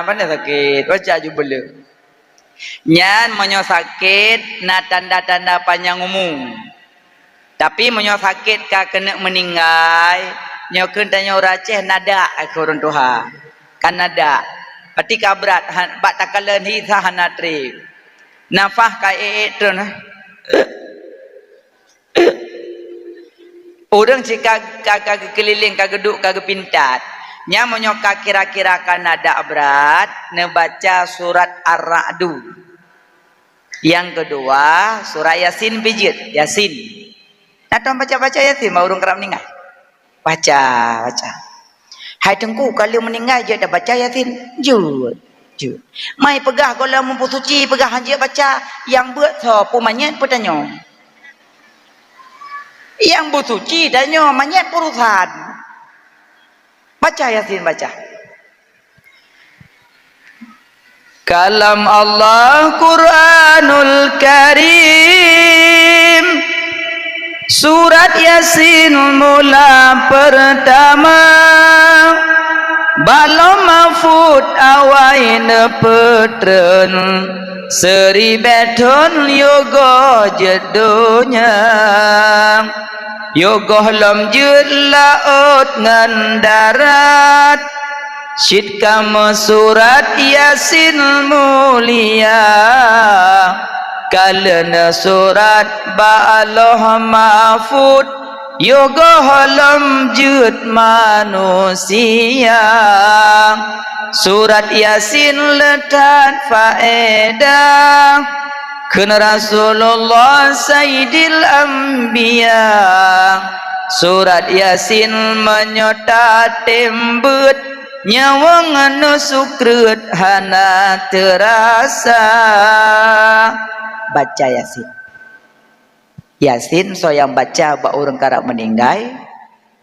mana sakit baca je bela. Nyan menyo sakit na tanda-tanda panjang umum. Tapi menyo sakit ka kena meninggal, nyo kentanyo raceh nada kurun Tuhan. Kan nada. Pati ka berat bak takalan hi sahanatri. Nafah ka trun. Orang cika ka keliling ka geduk ka pintat. Nya menyoka kira-kira kan ada berat nebaca surat Ar-Ra'du. Yang kedua surah Yasin pijit Yasin. Datang baca-baca Yasin mau urung kerap meninggal. Baca. Hai tengku kalau meninggal je dah baca Yasin. Jut. Mai pegah kalau mampu suci pegah hanja baca yang buat so pumanya petanya. Yang bersuci dan nyo manyet urusan. Baca Yasin, baca. Kalam Allah Quranul Karim, surat Yasin mula pertama, balom mafud awai nepetren, seri beton yoga jedonya, yoga lam jud laut ngan darat, Syidkama surat Yasin mulia, kalena surat ba'aloh mahfud, yoga halam jud manusia. Surat Yasin letak faedah kena Rasulullah Sayyidil Anbiya. Surat Yasin menyota tembut nyawang anu sukrut hana terasa. Baca Yasin. Yasin so yang baca ba orang karak meninggai,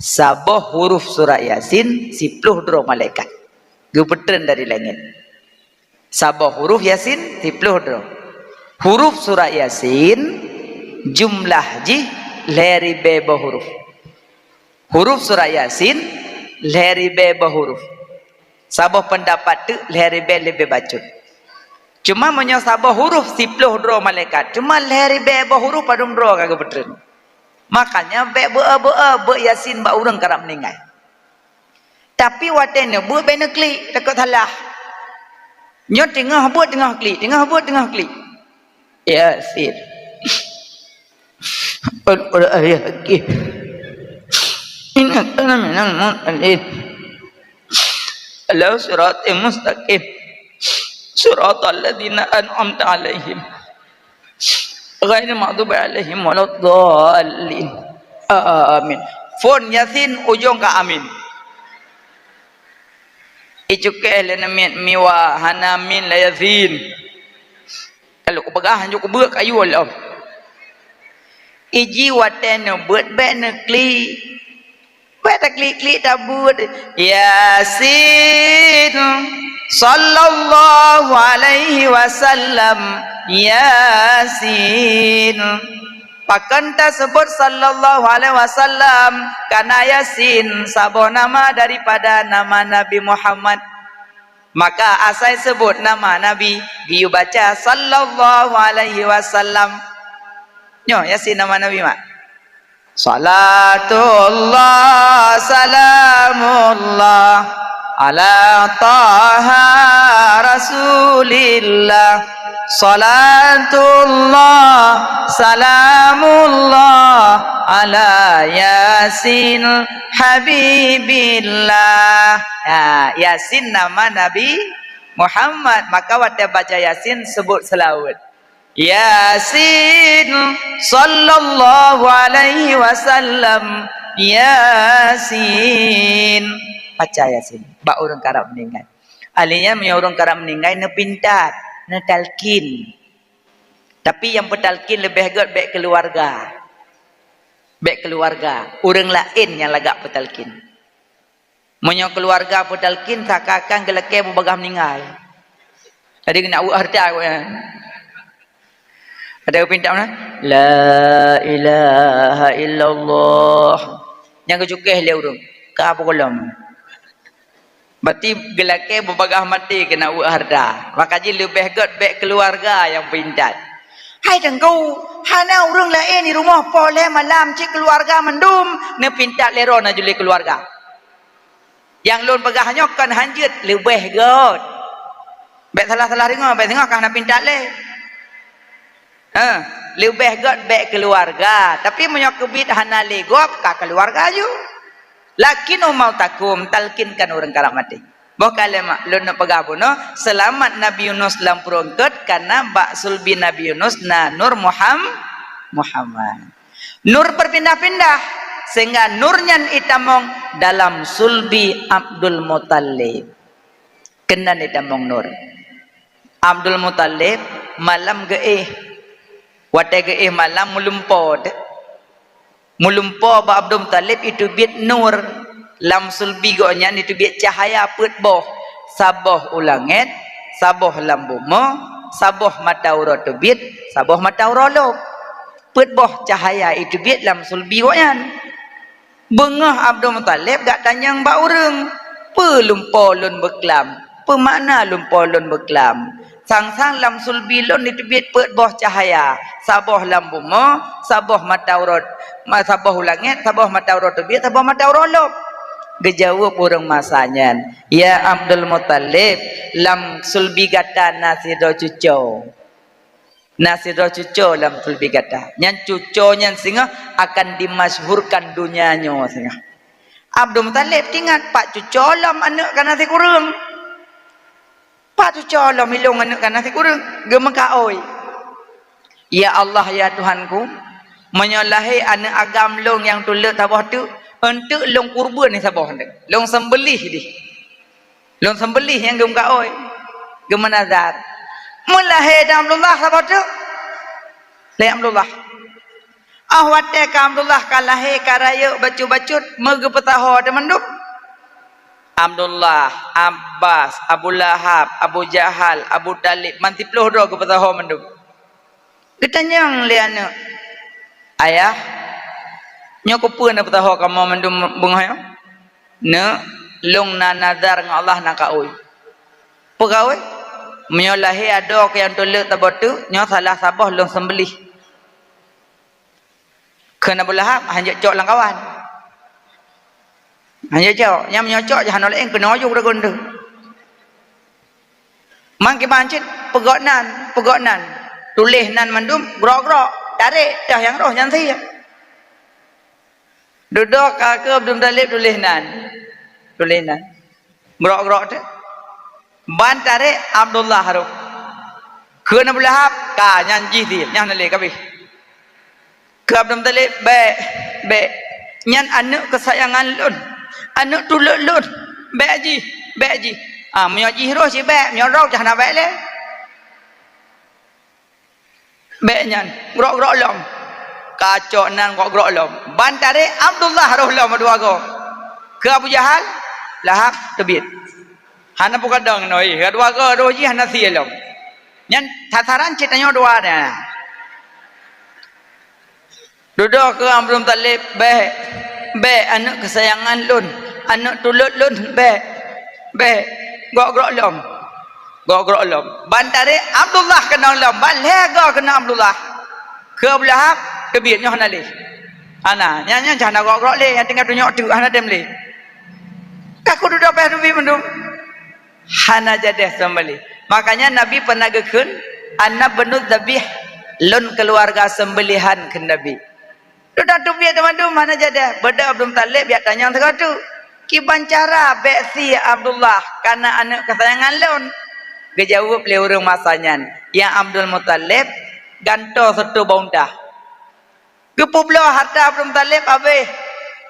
sabah huruf surah Yasin 10 dro malaikat gepetren dari langit. Sabah huruf Yasin 10 dro. Huruf surah Yasin jumlah ji leri beba huruf. Huruf surah Yasin leri beba huruf. Sabah pendapat tu lehri be lebih bacut. Cuma menyo sabah huruf 10 dro malaikat. Cuma lehri be huruf padum dro kagak betren. Makanya be Yasin ba urang karap meninggal. Tapi watene bu be nekli takut halah. Nyo tengah buat tengah kli, tengah buat tengah kli. Yasin. Ayat ki. Ingat minal mu'min. Ala siratim mustaqim, siratal ladzina an'amta alaihim ghairil maghdubi alaihim waladdallin. Amin. Fon Yasin ujung ka amin. Ijuke lena miwa hanamin la Yasin. Kalau ku pegahan ju ku beuk ayu Allah. Iji watene beut be nekli. Pada klik-klik tabut Yasin sallallahu alaihi wasallam. Yasin pakan tersebut sallallahu alaihi wasallam karena Yasin sabah nama daripada nama Nabi Muhammad, maka asal sebut nama Nabi biu baca sallallahu alaihi wasallam. Nyo Yasin nama Nabi mak. Salatullah salamullah ala taha rasulillah. Salatullah salamullah ala Yasin habibillah. Yasin nama Nabi Muhammad, maka waktu baca Yasin sebut selawat Yasin sallallahu alaihi wasallam. Yasin baca Yasin ba urang karap meninggal. Alinya me urang karap meninggal ne pintat ne talkin, tapi yang petalkin lebih agak baik keluarga, baik keluarga urang lain yang lagak petalkin. Menyo keluarga petalkin sakakan gelake babagah meninggal. Tadi kena harta ada pinta mana? La ilaha illallah. Yang kecukeh dia urung. Ka apa kolam? Berarti gelake babagah mati kena harta. Maka ji lebih god baik keluarga yang pintat. Hai dengkau, hana urang lain di rumah pole malam cik keluarga mendum ne pintat lero na juli keluarga. Yang lon pegah nyokan hanjut lebih god. Baik salah-salah ringo, baik tengok kana pintat le. Lebih god baik keluarga, tapi menyokebit hana legok ka keluarga ju. Lakin mau takum talkinkan orang karak mati. Boh kalemak lun pagabuno selamat Nabi Yunus lam perungkut karena bak sulbi Nabi Yunus na Nur Muhammad. Nur berpindah-pindah sehingga nurnya itamong dalam sulbi Abdul Muttalib. Kena itamong nur. Abdul Muttalib malam geih. Watai ke malam melumpot Mulumpo ba Abdul Muttalib itu biat nur lam sulbi gonya itu biat cahaya put boh saboh ulangit saboh lam bumi saboh mata urut biat saboh mata urolok put boh cahaya itu biat lam sulbi gonya bengah Abdul Muttalib gak tanyang ba urang pelumpo lun beklam pemakna lumpo lun beklam sang-sang lam sulbi lun itu biat put boh cahaya saboh lam bumi saboh mata urut saboh langit saboh mata urut biat saboh mata urolok gejawab orang masanya ya Abdul Muttalib lam sulbi gata nasido cuco lam sulbi gata nyan cuco nyan singa akan dimasyhurkan dunianya singa Abdul Muttalib tingat pak cuco lam anak kan nasi kurang pak cuco lam ilung anak kan nasi kurang gemeka oi ya Allah ya Tuhanku menyalahi anak agam long yang tulak tabah tu untuk long kurban ni sabah ni long sembelih di long sembelih yang gem ka oi gem nazar mulahi Abdullah sabah tu le Abdullah wate ka Abdullah kalahi karaya bacut-bacut mege petaho de menduk Abdullah Abbas Abu Lahab Abu Jahal Abu Talib manti puluh do ke petaho menduk ditanyang le anak ayah nyoko pun apa tahu kamu mendum bunga ne long na nazar ng Allah nak oi pegawai menyolahi ada ke yang tolak tabatu nyo salah sabah long sembelih kena belah hanya cok lang kawan hanya cok nyam nyocok jahan oleh kena ajuk ragon tu mang ke bancit pegonan tulis nan mendum grok-grok tarik dah yang roh yang saya duduk kakak Abdul Muttalib tulis nan grok-grok tu ban tarik Abdullah harup kena belahap ka nyanji dia yang nalih kabeh ke Abdul Muttalib be nyan anak kesayangan lun anak tuluk lun be ji menyoji roh si be menyorok jangan baik le be nyan grok-grok long kacok nan grok-grok long ban tarik Abdullah roh long dua go ke Abu Jahal lahap tebit hana bukan dong noi dua go roh ji hana sia long nyan tataran ceritanya dua dah duduk ke Abdul Muttalib be anak kesayangan lun anak tuluk lun be grok-grok long bantare Abdullah kena long balega kena Abdullah ke belahap kebir nyoh nali ana nya jana grok-grok le yang tinggal dunyok tu ana dem le aku duduk pas dubi mendum hana jadah sembeli makanya Nabi pernah gekeun anna benu dzabih lun keluarga sembelihan ke Nabi duduk dubi teman-teman mana jadah beda Abdul Muttalib biar tanya tengah tu kiban cara beksi Abdullah karena anak kesayangan lun gejawab le urang masanya yang Abdul Muttalib ganto satu baunta gepublo harta Abdul Muttalib abe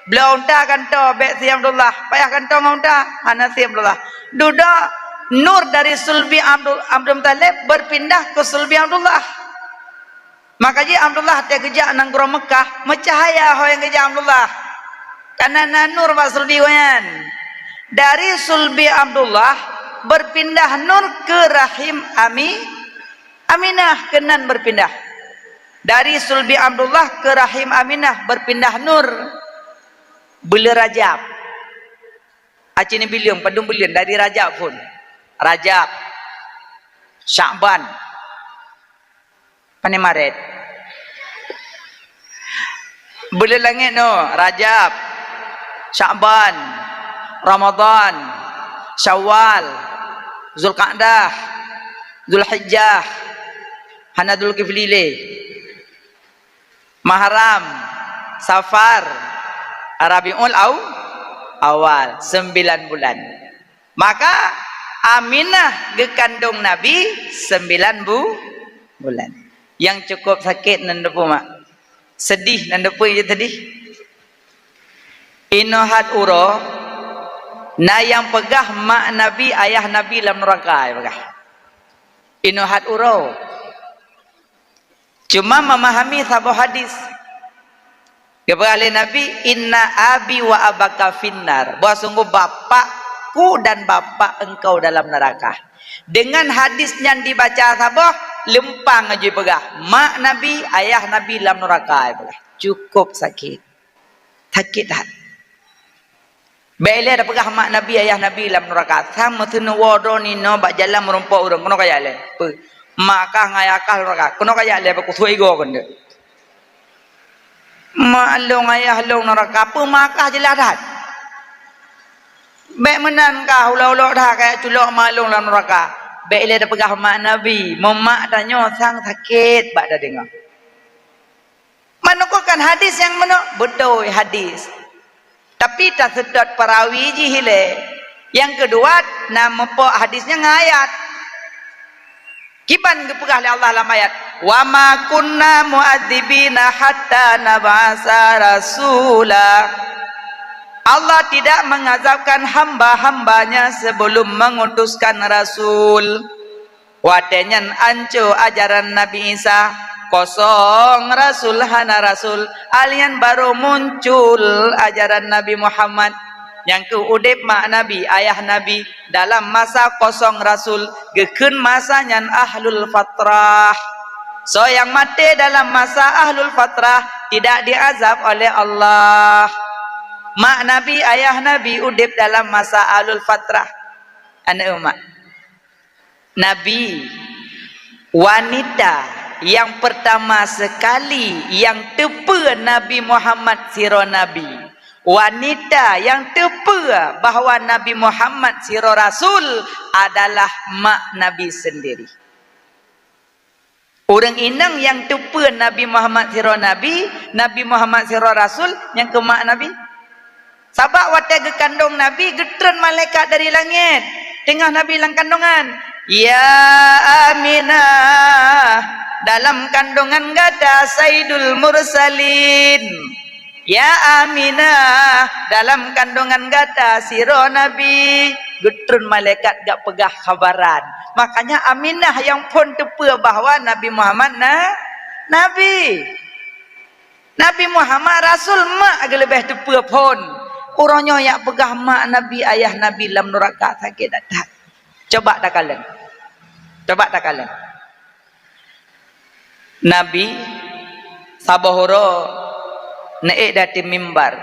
blaunta ganto beksi Abdullah payah ganto ngaunta hanasi Abdullah duduk nur dari sulbi Abdul Muttalib berpindah ke sulbi Abdullah makanya Abdullah dia kejak nang gro Mekah mencahaya ho yang kejak Abdullah karena nur wa sulbi wayan dari sulbi Abdullah berpindah nur ke rahim Aminah kenan berpindah dari sulbi Abdullah ke rahim Aminah berpindah nur bela Rajab acini bilion padung bilion dari Rajab pun Rajab Sya'ban pane Maret bela langit no Rajab Sya'ban Ramadan Syawal Zulqa'dah Zulhijjah Hanadul Kiflile Mahram Safar Rabiul Awal 9 bulan maka Aminah gekandung Nabi 9 bulan yang cukup sakit nandepu mak sedih nandepu je tadi inohat uro na yang pegah mak Nabi ayah Nabi dalam neraka pegah inohat uro cuma memahami sabah hadis Kepada Nabi, inna abi wa abaka finnar. Bahwa sungguh bapakku dan bapak engkau dalam neraka. Dengan hadis yang dibaca sabah, lempang aja pegah. Mak Nabi, ayah Nabi dalam neraka. Cukup sakit. Sakit hati. Bila ada pegah mak Nabi, ayah Nabi dalam neraka. Sama tu nuwado ni no bak jalan merompak orang. Kena kaya le. Makah ngayakah neraka. Kena kaya le baku tuai go kan. Mak long ayah long neraka. Apa makah jelas dah. Baik menan kah ulau-ulau dah kayak culok mak long dalam neraka. Bila ada pegah mak Nabi, memak tanya sang sakit bak dah dengar. Manukukan hadis yang mana? Betul hadis. Tapi tak sedot perawi jihile. Yang kedua, nama pok hadisnya ngayat. Kipan kepegah oleh Allah dalam ayat. Wa ma kunna mu'adzibina hatta nab'asa rasula. Allah tidak mengazabkan hamba-hambanya sebelum mengutuskan rasul. Watenyan anco ajaran Nabi Isa. Kosong rasul hana rasul. Alian baru muncul ajaran Nabi Muhammad. Yang ke udip mak Nabi, ayah Nabi. Dalam masa kosong rasul. Gekun masanya ahlul fatrah. So yang mati dalam masa ahlul fatrah. Tidak diazab oleh Allah. Mak Nabi, ayah Nabi udip dalam masa ahlul fatrah. Anak umat. Nabi. Wanita. Yang pertama sekali yang tepa Nabi Muhammad siro Nabi. Wanita yang tepa bahawa Nabi Muhammad siro Rasul adalah mak Nabi sendiri. Orang inang yang tepa Nabi Muhammad siro Nabi, Nabi Muhammad siro Rasul, yang ke mak Nabi. Sabak watai ke kandung Nabi, getran malaikat dari langit. Tengah Nabi lang kandungan. Ya Aminah. Dalam kandungan gada Sayyidul Mursalin. Ya Aminah. Dalam kandungan gada siro Nabi. Getrun malaikat gak pegah khabaran. Makanya Aminah yang pun tepa bahawa Nabi Muhammad Nabi. Nabi Muhammad Rasul mak agak lebih tepa pun. Orangnya yang pegah mak Nabi, ayah Nabi dalam neraka sakit datang. Coba tak kalian. Coba tak kalian. Nabi sabahoro naik dari mimbar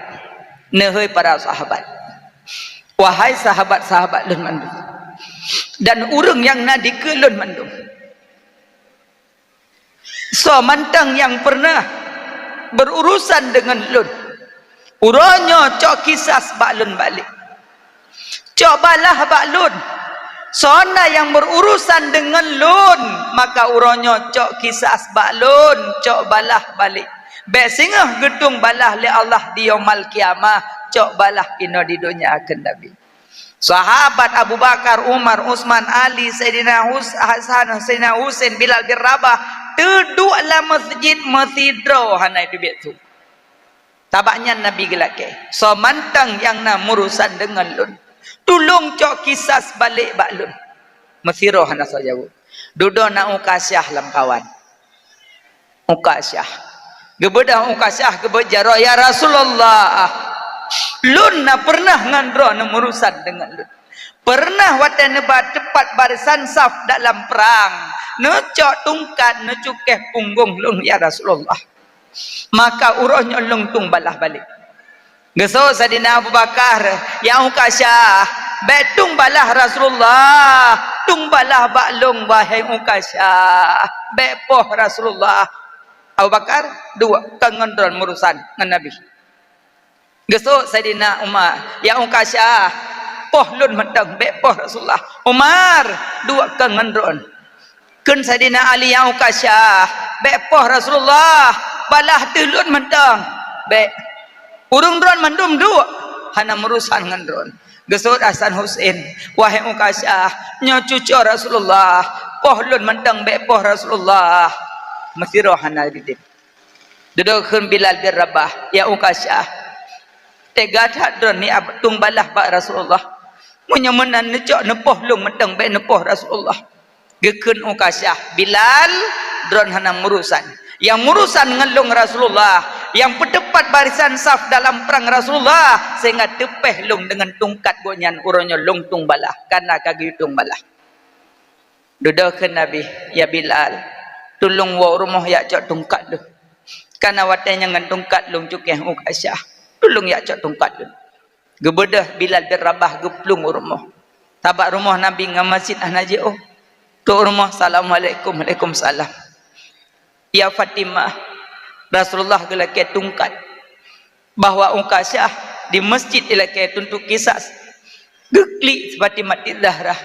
nehoi para sahabat. Wahai sahabat-sahabat lun mandum. Dan urang yang nadi ke lun mandum. So mantang yang pernah berurusan dengan lun. Urangnya cok kisah bak lun balik. Cok balah bak lun. Sona yang berurusan dengan lun, maka uronyo cok kisah asbak lun, cok balah balik. Besingah gedung balah li Allah di yaumul kiamah, cok balah ino di dunia akan Nabi. Sahabat Abu Bakar, Umar, Utsman, Ali, Sayyidina Hasan, Sayyidina Husain, Bilal bin Rabah, duduklah masjid Masjidro hanai di betu. Tabaknya Nabi gelake. So mantang yang nak urusan dengan lun. Tolong cok kisah balik baklun. Mesiroh anak saya jawab. Duduk nak ukasyah lam kawan. Ukasyah. Gebedah ukasyah gebejaro ya Rasulullah. Lun nak pernah ngandro nak urusan dengan lun. Pernah watan nebat tepat barisan saf dalam perang. Necok tungkat necukeh punggung lun ya Rasulullah. Maka urohnya lung tung balah balik. Geso Sayyidina Abu Bakar yang ukasyah betung balah Rasulullah tung balah baklung wahai ukasyah bepoh Rasulullah. Abu Bakar dua kengendron urusan dengan Nabi. Geso Sayyidina Umar yang ukasyah poh lun mentang bepoh Rasulullah. Umar dua kengendron. Kun Sayyidina Ali yang ukasyah bepoh Rasulullah balah tulun mentang be urung dron mandum dua hana merusan dengan dron. Gesut Hasan Husain wahai ukasyah nyo cucu Rasulullah pohlun mendang be poh Rasulullah mesti rohana didit. Dudukun Bilal bin Rabah ya ukasyah tega tak dron ni tung balah ba Rasulullah munyo menan necok nepoh lung mendang be nepoh Rasulullah. Gekun ukasyah Bilal dron hana merusan. Yang urusan dengan lung Rasulullah yang berdepan barisan saf dalam perang Rasulullah sehingga tepeh long dengan tungkat gonyan uronyo long tung balah karena kagi tung balah. Duduk ke Nabi, ya Bilal, tolong wa rumah ya cok tungkat lu. Karena watanya ngan tungkat long cukeh Ukasyah. Tolong ya cok tungkat lu. Gebedah Bilal bin Rabah geplung rumah. Tabak rumah Nabi ngam masjid ahnaji oh. Tu rumah assalamualaikum waalaikumsalam. Ya Fatimah, Rasulullah gelake tungkat bahwa Ukasyah di masjid ilake tuntuk kisah. Gekli Fatimah Zahra.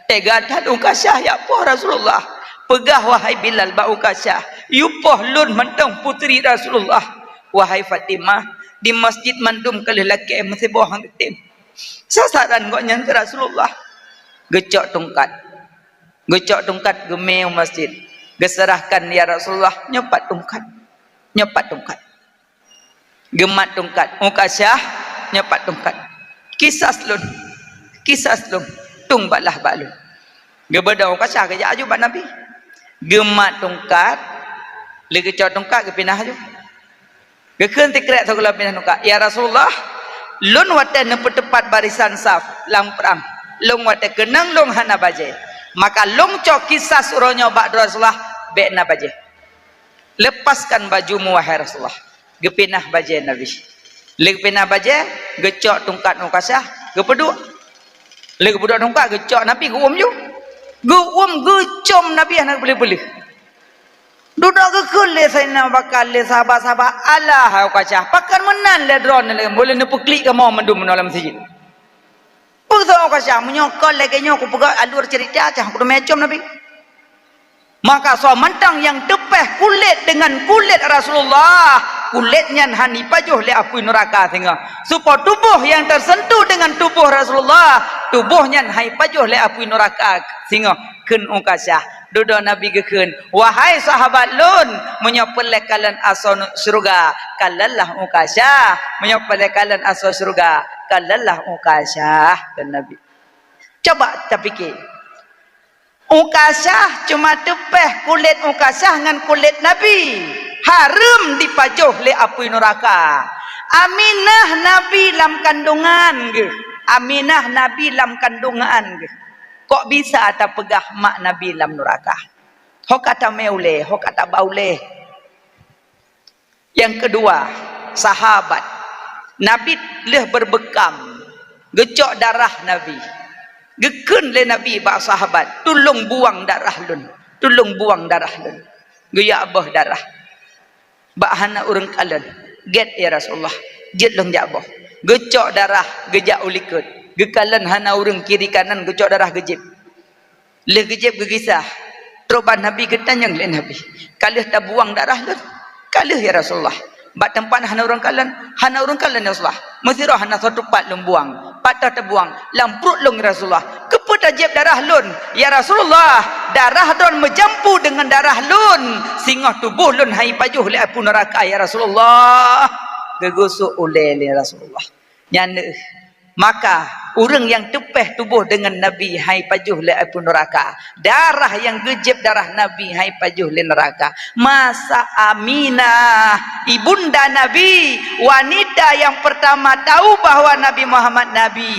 Tegatan Ukasyah ya poh Rasulullah. Pegah wahai Bilal ba Ukasyah. Yupoh lun mentang putri Rasulullah. Wahai Fatimah, di masjid mandum kali laki mesti bohong tim. Sasaran kok nyang ke Rasulullah. Gecok tungkat. Gecok tungkat gemeu masjid. Geserahkan ya Rasulullah, nyepat tungkat. Nyepat tungkat. Gemat tungkat. Ukasyah nyepat tungkat. Kisas lun. Kisas lun. Tung balah balun. Gebeda Ukasyah kejak aju bak Nabi. Gemat tungkat. Lagi gecok tungkat ke pinah aju. Gekeun tikrek sagala pinah tungkat. Ya Rasulullah, lun wate nempe tepat barisan saf lang perang. Long wate kenang long hana baje. Maka long cok kisah suronyo bak Rasulullah bekna baje. Lepaskan bajumu wahai Rasulullah. Gepinah baje Nabi. Lagi pinah baje, gecok tungkat Ukasyah, gepedu. Lagi budak tungkat gecok Nabi guum ju. Guum gecom Nabi anak boleh-boleh. Duduk ke kule saya nak bakal le sahabat-sahabat Allah Ukasyah. Pakan menan le drone le boleh nepuk klik ke mau mendum dalam masjid. Begitu Ukasyah menyokol lagi nyok pegak alur cerita cah kudu mecom Nabi. Maka so mentang yang tepeh kulit dengan kulit Rasulullah, kulitnya hani pajuh le api neraka sehingga supaya tubuh yang tersentuh dengan tubuh Rasulullah, tubuhnya hai pajuh le api neraka sehingga keun Ukasyah. Duduk Nabi gekeun, wahai sahabat lun, menyopelek kalian asal surga, kalalah Ukasyah, menyopelek kalian asal surga, kalalah Ukasyah dan Nabi. Coba tak fikir. Ukasyah cuma tepeh kulit Ukasyah dengan kulit Nabi. Haram dipajuh le api neraka. Aminah Nabi dalam kandungan ke? Aminah Nabi dalam kandungan ke? Kok bisa tak pegah mak Nabi dalam neraka? Hok kata meule, hok kata baule. Yang kedua, sahabat. Nabi leh berbekam. Gecok darah Nabi. Gekun le Nabi bak sahabat, tolong buang darah lun, tolong buang darah lun. Gaya abah darah. Bak hana urang kalen, get ya Rasulullah, get long jabah. Gecok darah, gejak ulikut. Gekalan hana urang kiri kanan gecok darah gejib. Le gejib gegisah. Terobat Nabi getanyang le Nabi. Kalih tak buang darah lun, kalih ya Rasulullah. Bak tempat hana urang kalen ya Rasulullah. Mesti roh hana satu pat lung buang. Patah terbuang lamprut long Rasulullah. Kepada jeb darah lun. Ya Rasulullah, darah don menjampu dengan darah lun. Sehingga tubuh lun hai pajuh le api neraka ya Rasulullah. Gegusuk ulele Rasulullah. Nyane. Maka orang yang tepeh tubuh dengan Nabi hai pajuh le api neraka. Darah yang gejib darah Nabi hai pajuh le neraka. Masa Aminah, ibunda Nabi, wanita yang pertama tahu bahwa Nabi Muhammad Nabi.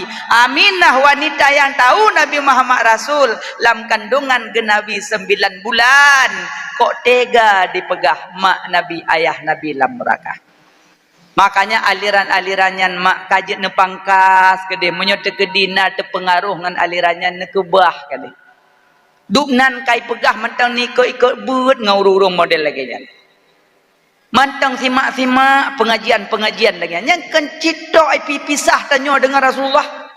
Aminah wanita yang tahu Nabi Muhammad Rasul. Dalam kandungan genabi 9 bulan. Kok tega dipegah mak Nabi, ayah Nabi dalam neraka. Makanya aliran-alirannya mak kajet nepangkas kede menyota kedina terpengaruh dengan alirannya nekebah kede. Duknan kai pegah mentang ni ikut but ngaurung model lagi nya. Mantang simak-simak pengajian-pengajian lagi. Yang kencito IP pisah tanya dengan Rasulullah.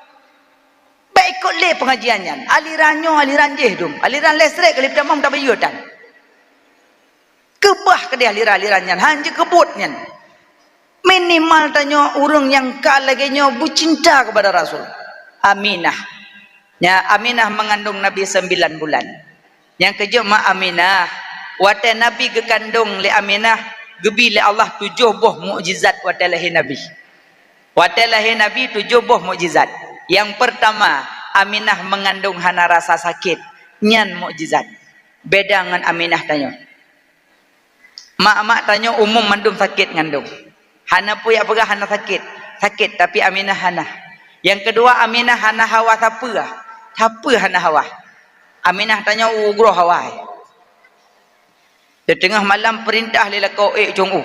Baik ikut le pengajiannya. Alirannya aliran jeh dum. Aliran listrik kali pertama tak bayutan. Kebah kede aliran-alirannya hanya kebutnya. Minimal tanya orang yang kalagenya bercinta kepada Rasul. Aminah. Ya, Aminah mengandung Nabi 9 bulan. Yang kejema Aminah. Wate Nabi gekandung le Aminah. Gebi le Allah 7 buah mukjizat wate lahir Nabi. Wate lahir Nabi 7 buah mukjizat. Yang pertama, Aminah mengandung hana rasa sakit. Nyan mukjizat. Beda dengan Aminah tanya. Mak-mak tanya umum mandum sakit ngandung. Hana puyak pegah hana sakit. Sakit tapi Aminah hana. Yang kedua Aminah hana hawa siapa? Siapa hana hawa? Aminah tanya ugroh hawa. Di tengah malam perintah lila kau cung u.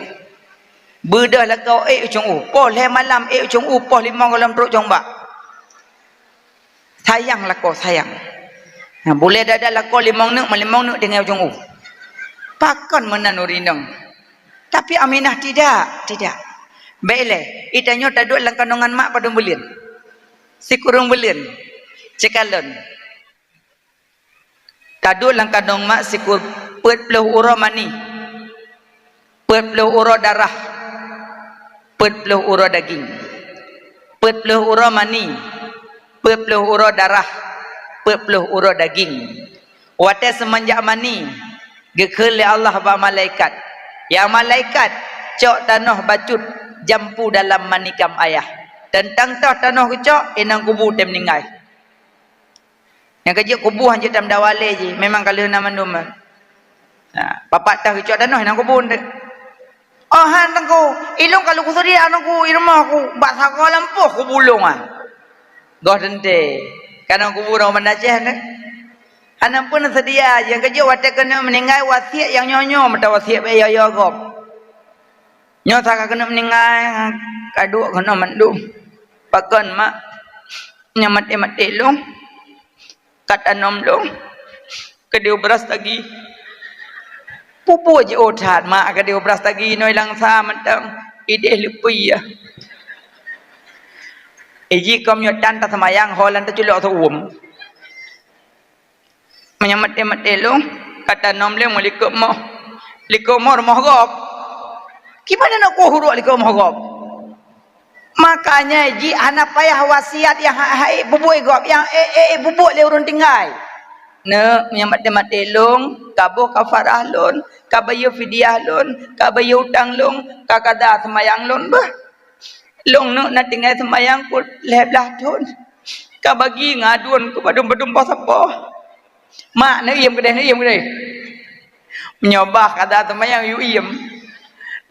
Bedah la kau cung u. Poh le malam cung u poh limang dalam perut cung bak. Sayang lah kau sayang. Nah, boleh dada lah kau limang nuk dengan cung u. Pakan menanurinang. Tapi Aminah tidak. Baiklah, itanya taduk dalam kandungan mak pada bulan. Si kurung bulan. Cekalon. Taduk dalam kandung mak si kur 40 ura mani. 40 ura darah. 40 ura daging. 40 ura mani. 40 ura darah. 40 ura daging. Wate semenjak mani gekele Allah ba malaikat. Yang malaikat cok tanah bacut jampu dalam manikam ayah. Tentang tah tanah kecok inang kubu tem meninggal. Yang kerja kubu hanya tam dawale je. Memang kalau nama mandum. Nah, bapak tah kecok tanah inang kubu. Oh han tangku. Ilung kalau kusuri anakku irmah aku bak saka lampuh ku bulung ah. Goh dente. Kana kubu ro mandaceh ne. Anak pun sedia yang kerja watak kena meninggal wasiat yang nyonyo mata wasiat bayi yo gop. Nyo tak kena meninggal kaduk kena mandum. Pakon mak nyamate-mate long. Kat anom long. Kedeu beras lagi. Pupu je otat mak kedeu beras lagi noi langsa mentang ide lepi ya. Eji kom yo tan ta semayang holan ta culok tu menyamat-yamat elong kata nom le mulikuk moh rumah gop gimana nak ku huruk likuk moh gop makanya ji anak payah wasiat yang hai bubuk gop yang bubuk le urun tinggal ne menyamat-yamat elong kabuh kafarah lon kabayu fidyah lon kabayu utang lon kakada semayang lon bah long ne nak tinggal semayang ku leblah ton kabagi ngadun ku badum-badum pasapa mak nak iem kedai menyobah kata teman yang yu iem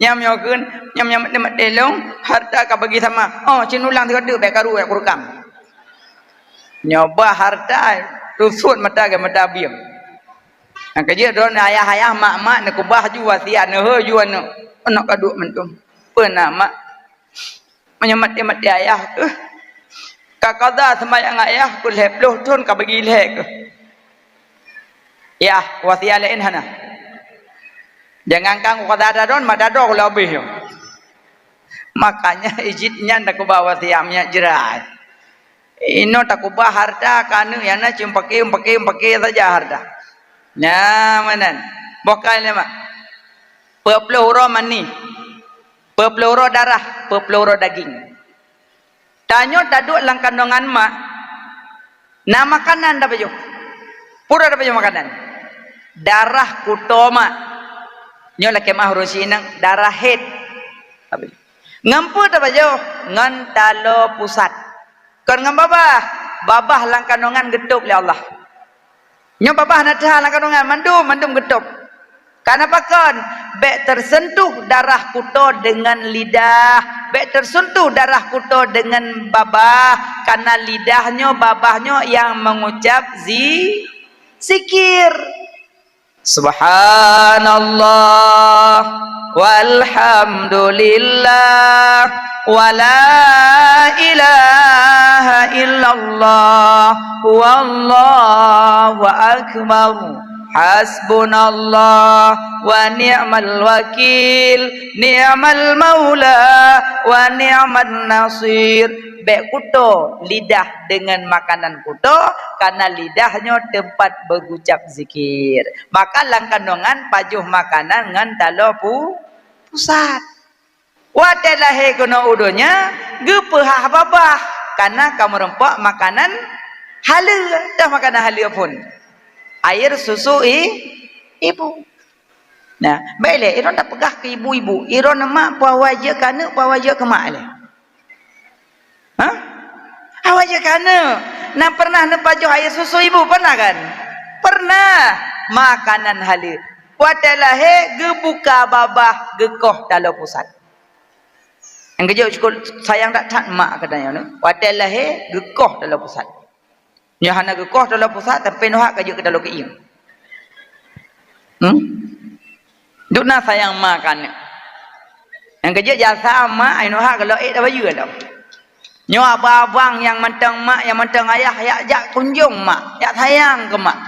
nyam nyokun nyam demat delong harta ka bagi sama oh cinulang terade baik karu ya kurkam nyobah harta rusut mata ke mata biam nak kerja don ayah mak nak kubah ju wasiat ne he ju anak kaduk mentum pernah mak menyemat demat ayah tu kakada semayang ayah ku leploh ton ka bagi lek ya, wasiat lain hana. Jangan kang kata don madado lebih. Makanya ijitnya ndak bawa wasiatnya jerat. Ino tak ubah harta kanu yana cuma pakai saja harta. Nyamanan. Bukan mak. 40 ura mani. 40 ura darah, 40 ura daging. Tanyo taduk lang kandungan mak. Na makanan dah baju. Pura dah baju makanan. Darah kutoma nyo la kemah rusinang darah head ngampu ta bajo ngan talo pusat kon ngam babah lang kanongan getup le Allah nyo babah na tah lang kanongan mandum getup karena pakon bek tersentuh darah kuto dengan lidah bek tersentuh darah kuto dengan babah karena lidahnya babahnya yang mengucap zikir Subhanallah walhamdulillah wala ilaha illallah wallahu akbar hasbunallah wa ni'mal wakil ni'mal maula wa ni'man nasir bek kuto lidah dengan makanan kuto karena lidahnya tempat berucap zikir maka lang kandungan pajuh makanan ngan talo pusat watelah he kono udonya gepehah babah karena kamu rempok makanan halal dah makanan halal pun air susu ibu nah baiklah iron tak pegah ke ibu-ibu iron mak pawaja kana pawaja ke mak le awak je kana nak pernah nepaju air susu ibu pernah kan pernah makanan halal Watalah gebuka babah gekoh dalam pusat. Yang kerja cukup sayang tak tak mak katanya tu. Watalah gekoh dalam pusat. Nya hana gekoh dalam pusat tapi noh kerja ke dalam keiang. Duk na sayang mak kan. Yang kerja jasa mak ai noh kalau dah baju dah. Nyo abang yang mentang mak yang mentang ayah jak kunjung mak, jak sayang ke mak.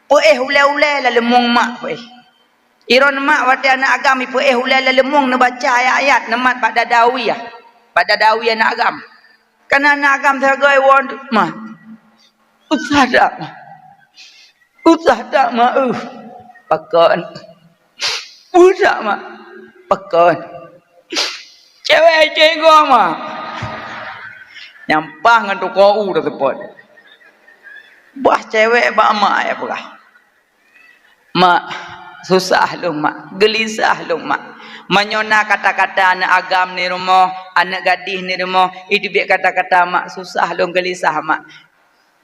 Ulai-ulai lah lemung mak Iron mak wati anak agam ulai lah lemung nak baca ayat-ayat nemat pada dawiyah. Pada dawiyah anak agam. Kan anak agam sebagai wan mak. Usah dak mak. Usah dak mak pakon. Usah mak. Pakon. Cewek cenggo mak. Nyampah dengan tu kau dah tepot. Bah cewek bah mak ya pula. Mak susah lu mak, gelisah lu mak. Menyona kata-kata anak agam ni rumah, anak gadis ni rumah, itu biar kata-kata mak susah lu gelisah mak.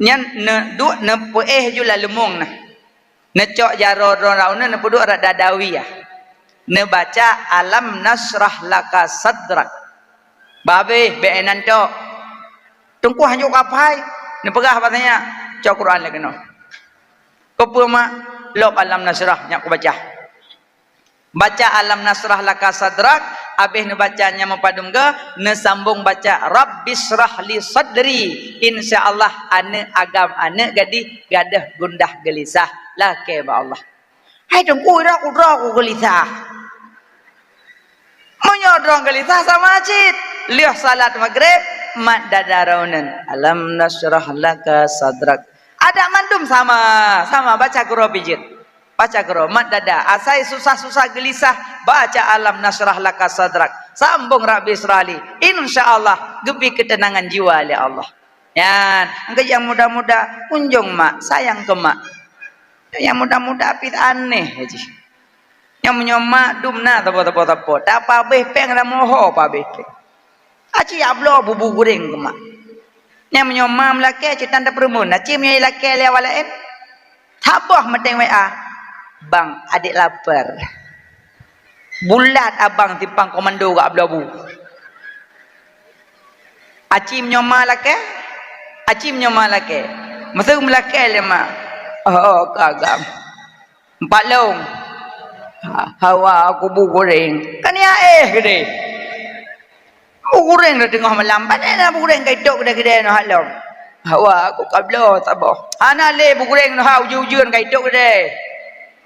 Nyan ne duk ne pueh jula lemung nah. Ne cok jaro rauna ne puduk rak dadawi ya. Ne baca alam nasrah laka sadrak. Babe beenan cok. Tungku hanjuk kapai. Ne pegah katanya. Cok Quran lagi no. Kopo mak lop alam nasrah nyak ku baca. Baca alam nasrah laka sadrak, habis ne bacanya mempadum ke, ne sambung baca rabbisrah li sadri. Insyaallah ane agam ane gadi gadah gundah gelisah lake ba Allah. Hai tungku ira ku gelisah. Menyodong gelisah sama masjid. Lihat salat maghrib mat dadaraunan. Alam nasrah laka sadrak. Ada mandum sama baca qura pijit. Baca qura mat dada. Asai susah-susah gelisah baca alam nasrah laka sadrak. Sambung Rabbi Israeli. Insyaallah gebi ketenangan jiwa oleh Allah. Ya, engkau yang muda-muda kunjung mak, sayang ke mak. Yang muda-muda apit aneh haji. Yang menyomak dumna tapo. Tak apa beh peng dah moho apa beh. Aci ablo bubu goreng ke mak. Yang menyomak melake citan dah perumun. Aci menyai lake lewalain. Tabah meteng WA. Bang, adik lapar. Bulat abang timpang komando ke ablabu. Aci menyomak lake. Aci menyomak lake. Masa melake le mak. Oh, kagam. 4 long. Hawa aku bu goreng. Kan ya gede. Bu goreng dah tengah malam. Mana bu goreng kaitok gede-gede no halam. Hawa aku kablo tabah. Ana le bu goreng no ha ujun kaitok gede.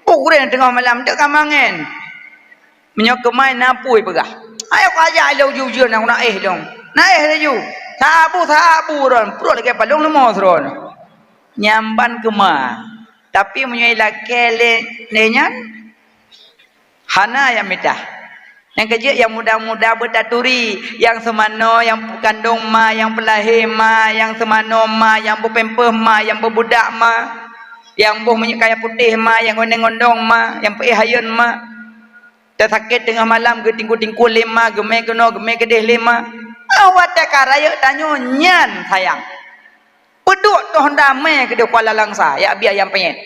Bu goreng tengah malam dak kamangen. Menyok kemai napui pegah. Ayo aku ajak le ujun aku nak dong. Naik dah ju. Sabu ron. Perut lagi palung lemo seron. Nyamban kemah. Tapi menyai lake lenyan hana yang medah. Yang kerja yang muda-muda bertaturi, yang semano, yang kandung ma, yang pelahir ma, yang semano ma, yang berpempeh ma, yang berbudak ma, yang buh minyak kaya putih ma, yang gondeng-gondong ma, yang peh hayun ma. Tersakit tengah malam ke tingku-tingku lima, gemeh keno, gemeh kedeh lima. Awak tak karaya tanyo nyan sayang. Peduk tu honda me ke Kuala Langsa, ya biar yang penyen.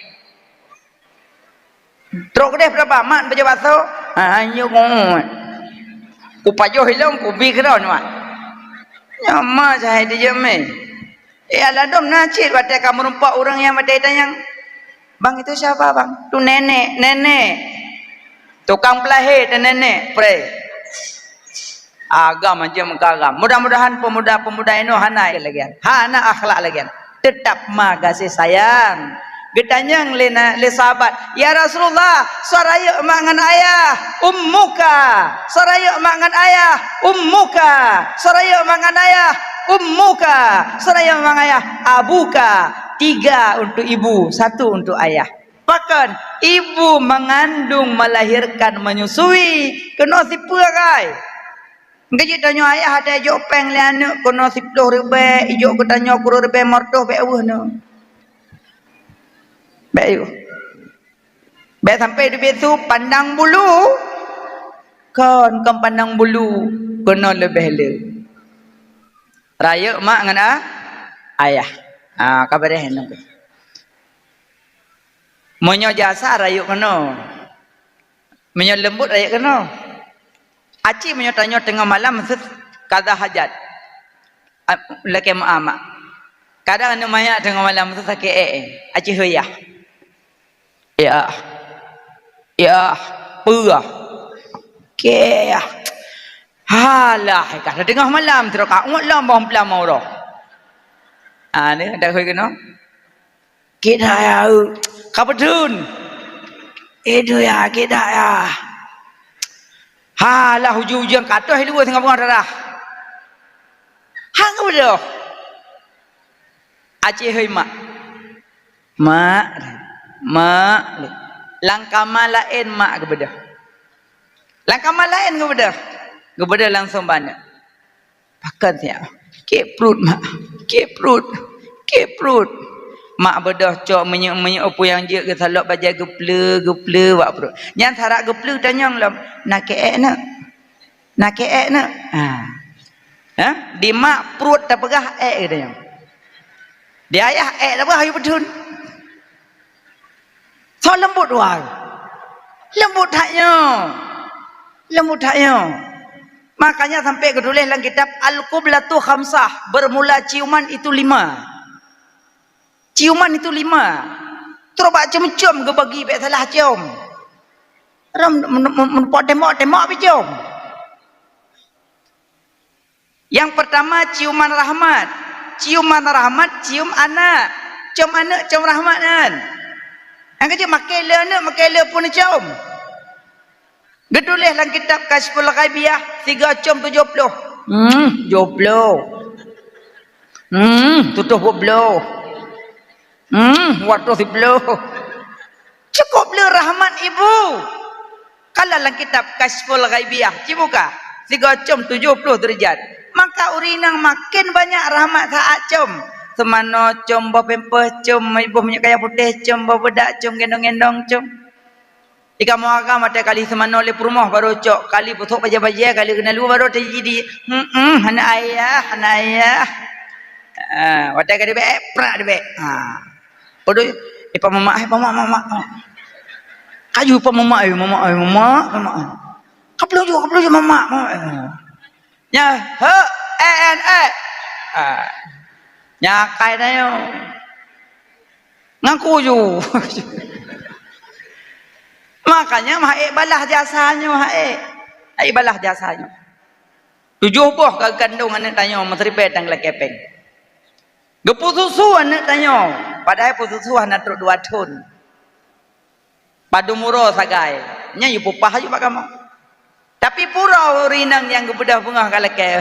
Truk deh berapa mak pejabat tu? Ayo ngomong. Upayo hilang kubi kerana mak. Nyama saya di jeme. Alah dom nacir batai kamu rumpak orang yang batai tanya. Bang itu siapa bang? Tu nenek. Tukang pelahir dan nenek. Pray. Agam macam kagam. Mudah-mudahan pemuda-pemuda ini hana lagi. Hana akhlak lagi. Tetap ma kasih sayang. Getanyang le sahabat, ya Rasulullah, saraya mangan ayah, ummuka. Saraya mangan ayah, ummuka. Saraya mangan ayah, ummuka. Saraya mangan ayah, abuka. 3 untuk ibu, 1 untuk ayah. Bahkan ibu mengandung, melahirkan, menyusui, kena siapa kai? Ngaji tanya ayah ada jopeng le anak, kena 10 ribu, ijo ketanya 10 ribu mortoh be aweh no. Baik. Baik sampai di betu pandang bulu. Kan pandang bulu kena lebih le. Raya mak ngana ayah. Kabar hendak. Monyo jasa raya kena. Menyo lembut ayat kena. Aci menyo tanya tengah malam kada hajat. Laki mak. Kadang anu maya tengah malam tu sakit aci hoyah. Ya. Ya, purah. Ke ya. Halah, kata tengah malam terus kau malam bom pelamau roh. Ni ada hoy kena. Kita ya. Kapetun. Itu ya kita ya. Halah hujung-hujung kata dua tengah bunga darah. Hang udah. Aceh hei mak. Mak. Langkah malain mak kepada. Langkah malain kepada. Kepada langsung banyak. Pakan siap. Keprut mak. Keprut. Mak bedah cok menyuk apa yang je ke salok baca geple wak perut. Yang tarak geple tanya lam nak keek nak. Di mak perut tak pegah katanya. Di ayah tak pegah ayu bedun. So lembut wang. Lembut taknya. Makanya sampai ketulis dalam kitab Al-Qublatu Khamsah, bermula ciuman itu 5. Ciuman itu 5. Terus bak cium-cium ke bagi baik salah cium. Ram menepok tembak api cium. Yang pertama ciuman rahmat. Ciuman rahmat cium anak. Cium anak cium rahmat kan. Yang kecil makai le pun cium. Getulis dalam kitab Kashful Ghaibiyah 3 cium 70. 70. Tutup 70. Waktu si belum cukup belum rahmat ibu. Kalau dalam kitab Kashful Ghaibiyah cibuka 3 jam 70 derajat, maka urinang makin banyak rahmat saat cum. Semano cum bawa pempes, cum ibu punya kaya putih, cum bawa bedak, cum gendong-gendong, cum. Jika mau agam ada kali semano oleh perumah baru cok, kali putuk baja-baja, kali kena lu baru terjadi. Anak ayah. Wadah kali be, prak be. Bodoh, ipa mama. Kayu ipa mama. Kapelu mama. Ya, Ya, kai dah yo. Ngaku ju. Makanya balah jasanya, balah jasanya. 7 buah kagandung anak tanya menteri petang la kepeng. Gepu susu anak tanya, padahal susu anak truk 2 ton. Padu muro sagai, nya yu pupah yu pak kamu. Tapi pura rinang yang kebedah bunga kalake,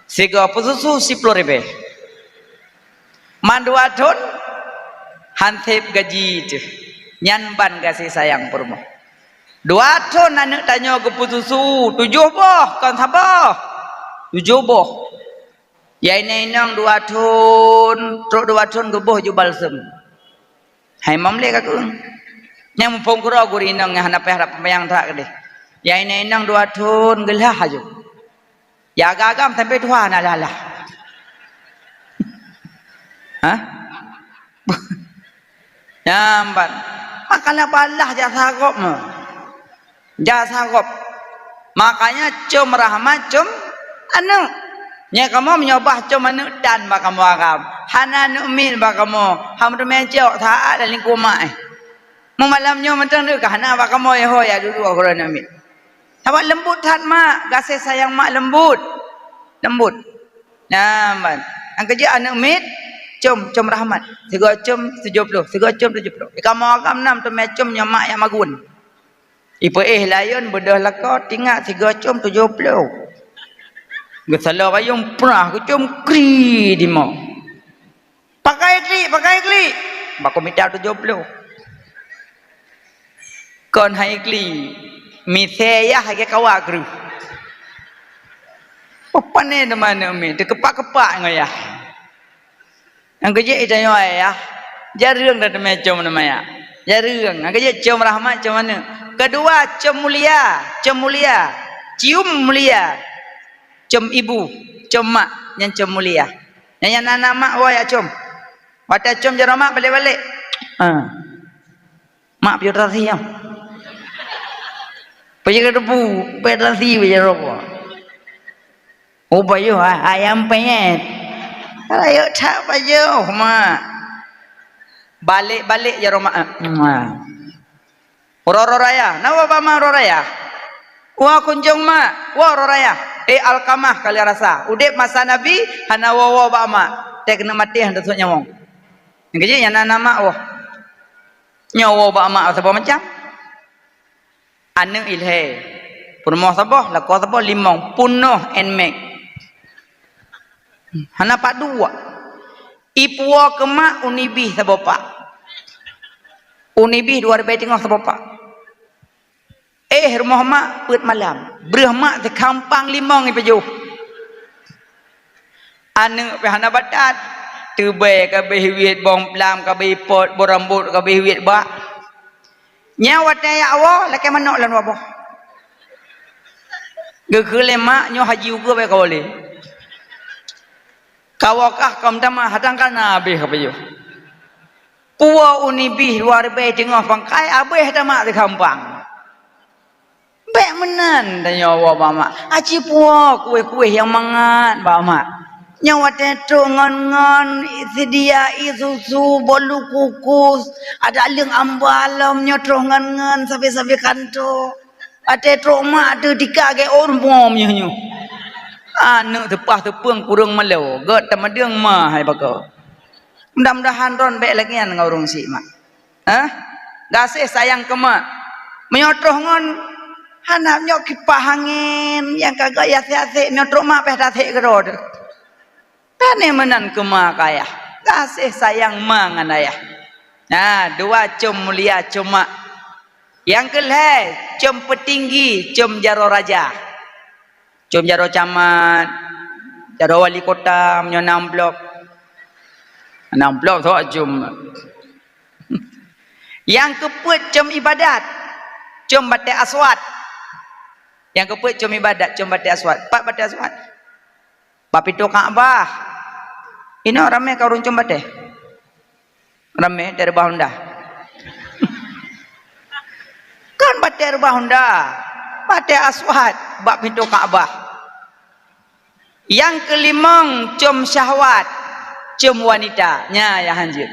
Sega susu 10.000. Man 2 ton, hansip gaji tu. Nyanban kasih sayang purmo. 2 ton anak tanya gepu susu, 7 boh, kan sabar. 7 boh. Ya ini nang 2 ton, truk 2 ton geboh jubal sem. Hai mamle ka kun. Nya mumpung kura guri nang harap pembayang tak ke deh. Ya ini nang 2 ton gelah aja. Ya agam sampai tua nak lalah. Hah? Nyamban. Makanya balah jasagop mah. Jasagop. Makanya cum rahmat cum anu. Nya kamu menyobah cuma anu dan bak kamu agam. Hana nu'min bak kamu. Ham tu mencok taat dan lingkumai. Mu malamnya mentang tu hana bak kamu ya hoya dulu aku nak min. Awak lembut hat mak, kasih sayang mak lembut. Namban. Ang kerja anak mit cum rahmat. 3 cum 70. Kamu agam 6 tu macam nya mak yang magun. Ipa layon bedah lakot tinggal 3 cum 70. Gesalah bayung pernah aku cum kri di mau. Pakai kli. Bako minta 70. Kon hai kli. Mi saya hai kawak kru. Apa ni mana mi? Dia kepak ngaya. Ang kerja itu ya. Jarang dah macam namanya. Jarang. Ang kerja cum rahmat cum mana? Kedua cum mulia. Cium mulia. Cum ibu, cum mak, yang cum mulia. Yang anak mak waya cum. Wata cum jero mak balik-balik. Mak piu tasiam. Paya debu, pedasi paya rokok. Oh paya ayam penyet. Ayo tak paya mak. Balik ya Roma. Roro raya, nawa bama roraya. Wah kunjung mak, wah roraya. Alkamah kali rasa. Udep masa Nabi, hana wawa bama. Tek kena mati hendak tu nyawong. Yang kecil yang nama wah. Nyawa bama apa macam? Anu ilhe. Purmo sabah, lako sabah limong, punuh and make. Hana pak dua. Ipuwa kemak unibih sabah pak. Unibih 2 ribu tengah sabah pak. Rumah mak put malam. Berah mak te kampang limong ni pejuh. Anu pehana batat. Tubai kabeh wit bong plam kabeh pot borambut kabeh wit bak. Nyawa taya awak laki manok lan wabah. Gegele mak nyo haji uga bae kawale. Kawakah kam tama hadang kana habis kabeh. Puwa unibih 2 ribu tengah pangkai abeh tamak di kampang. Baik menan tanya awak mama. Aci puak kue-kue yang mangat mama. Nyawa tetu ngon-ngon sedia susu bolu kukus ada leng ambalam nyotro ngon-ngon sampai-sampai kanto. Ada tro mak tu dikage ormom nyu. Anu tepah tepung kurang malau. Gat tamadeng mah hai bako. Mudah-mudahan ron baik lagi yang ngurung si mak. Gasih sayang ke mak. Menyotro ngon anak nyok kipah angin yang kagak yasik-yasik nyotro mak peh tasik kerod. Tane menan ke mak ayah. Kasih sayang mak ngan ayah. Nah, 2 cum mulia cum mak. Yang kelih cum petinggi, cum jaro raja. Cum jaro camat, jaro wali kota, menyonam blok. 6 blok tu cum. Yang keput cum ibadat. Cum batik aswad. Yang keput cum ibadat, cum batik aswad. 4 batik aswad. Papito Ka'bah. Ini ramai kau runcung batik. Ramai dari Bahunda. Kan batik Bahunda. Batik aswad, bab pintu Ka'bah. Yang kelimang cum syahwat, cum wanita. Nya ya hanjir.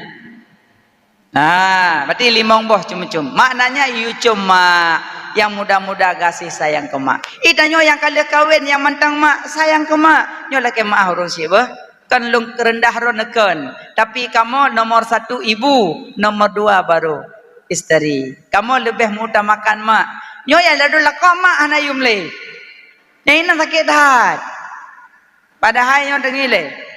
Berarti limong boh cum-cum. Maknanya you cuma yang muda-muda kasih sayang ke mak. Idanyo yang kali kawin yang mentang mak sayang ke mak. Nyo laki mak harus siapa? Kan lung rendah ronekan. Tapi kamu nomor 1 ibu, nomor 2 baru isteri. Kamu lebih mengutamakan mak. Nyo yang lalu lakam mak hana yumle. Yang ini sakit dah. Padahal nyo dengile.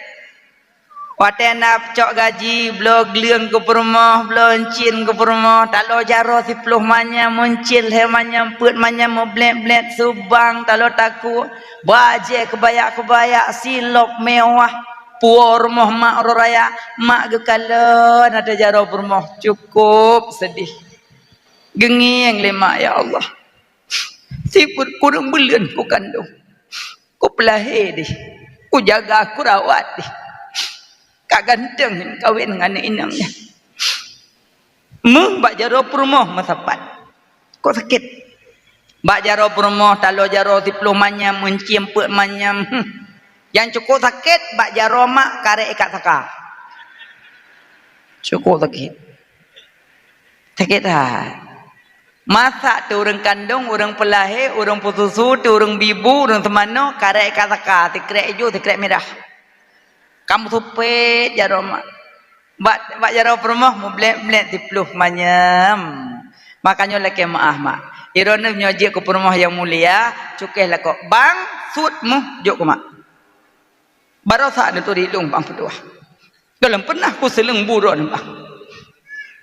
Watena cok gaji blog liang ke perumah bloncin ke perumah talo jaro 10 manya muncil he manya put manya mo blek subang talo taku baje kebaya silok mewah puar rumah mak raya mak gekalan ada jaro perumah cukup sedih genging lemak ya Allah siput kurang bulan ku kandung ku pelahir di ku jaga ku rawat di kak ganteng kawin dengan inangnya. Bak jaro perumah masapat. Kok sakit? Bak jaro perumah talo jaro 10 manyam mencium put manyam. Yang cukup sakit bak jaro mak karek ikat saka. Cukup sakit. Sakit dah. Masa tu orang kandung, orang pelahir, orang putusu, tu orang bibu, orang temano karek ikat saka, tikrek hijau, tikrek merah. Kamu supet jaro mak. Bak jaro perumah mu blek 10 manyam. Makanya laki maaf mak. Irone nyojek ke perumah yang mulia, cukeh lah kok. Bang, sutmu jok ke mak. Baru saat itu dilung bang pedua. Kalau pernah ku seleng buron bang.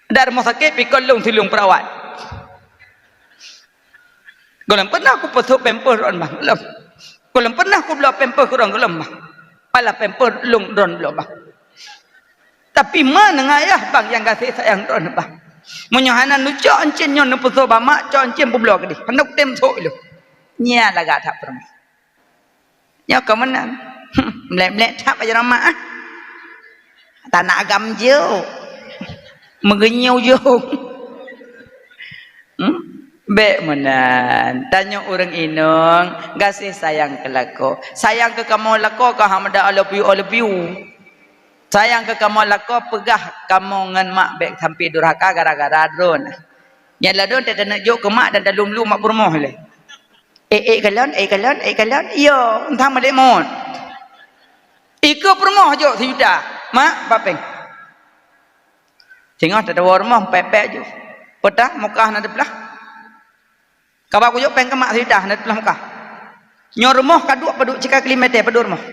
Dari rumah sakit pikul lung silung perawat. Kalau pernah ku pesuk pemper ron bang. Kalau pernah ku belah pemper kurang gelem bang. Pala pemper lung ron belum bang. Tapi mana ngayah bang yang kasih sayang ron bang. Menyohana nu cok encin nyon nu puso bamak cok encin publo ke di. Hendak tem sok lu. Nya laga tak pernah. Nya ke mana? Melek-melek tak aja ramah. Tak nak agam je. Mengenyau je. Bek menan. Tanya orang inong, gasih sayang ke lako. Sayang ke kamu lako kah hamda I love you. Sayang ke kamu lako pegah kamu ngan mak bek sampai durhaka gara-gara drone. Yang ladon tak nak jok ke mak dan dalam lu mak bermoh le. Kalon. Yo, entah malik mon. Iko bermoh jok sudah. Mak papeng. Tengok tak ada warmah pepek je. Petah mukah nak belah. Kau aku jok peng ke mak sudah nak belah mukah. Nyor rumah kaduk paduk cika kilometer paduk rumah.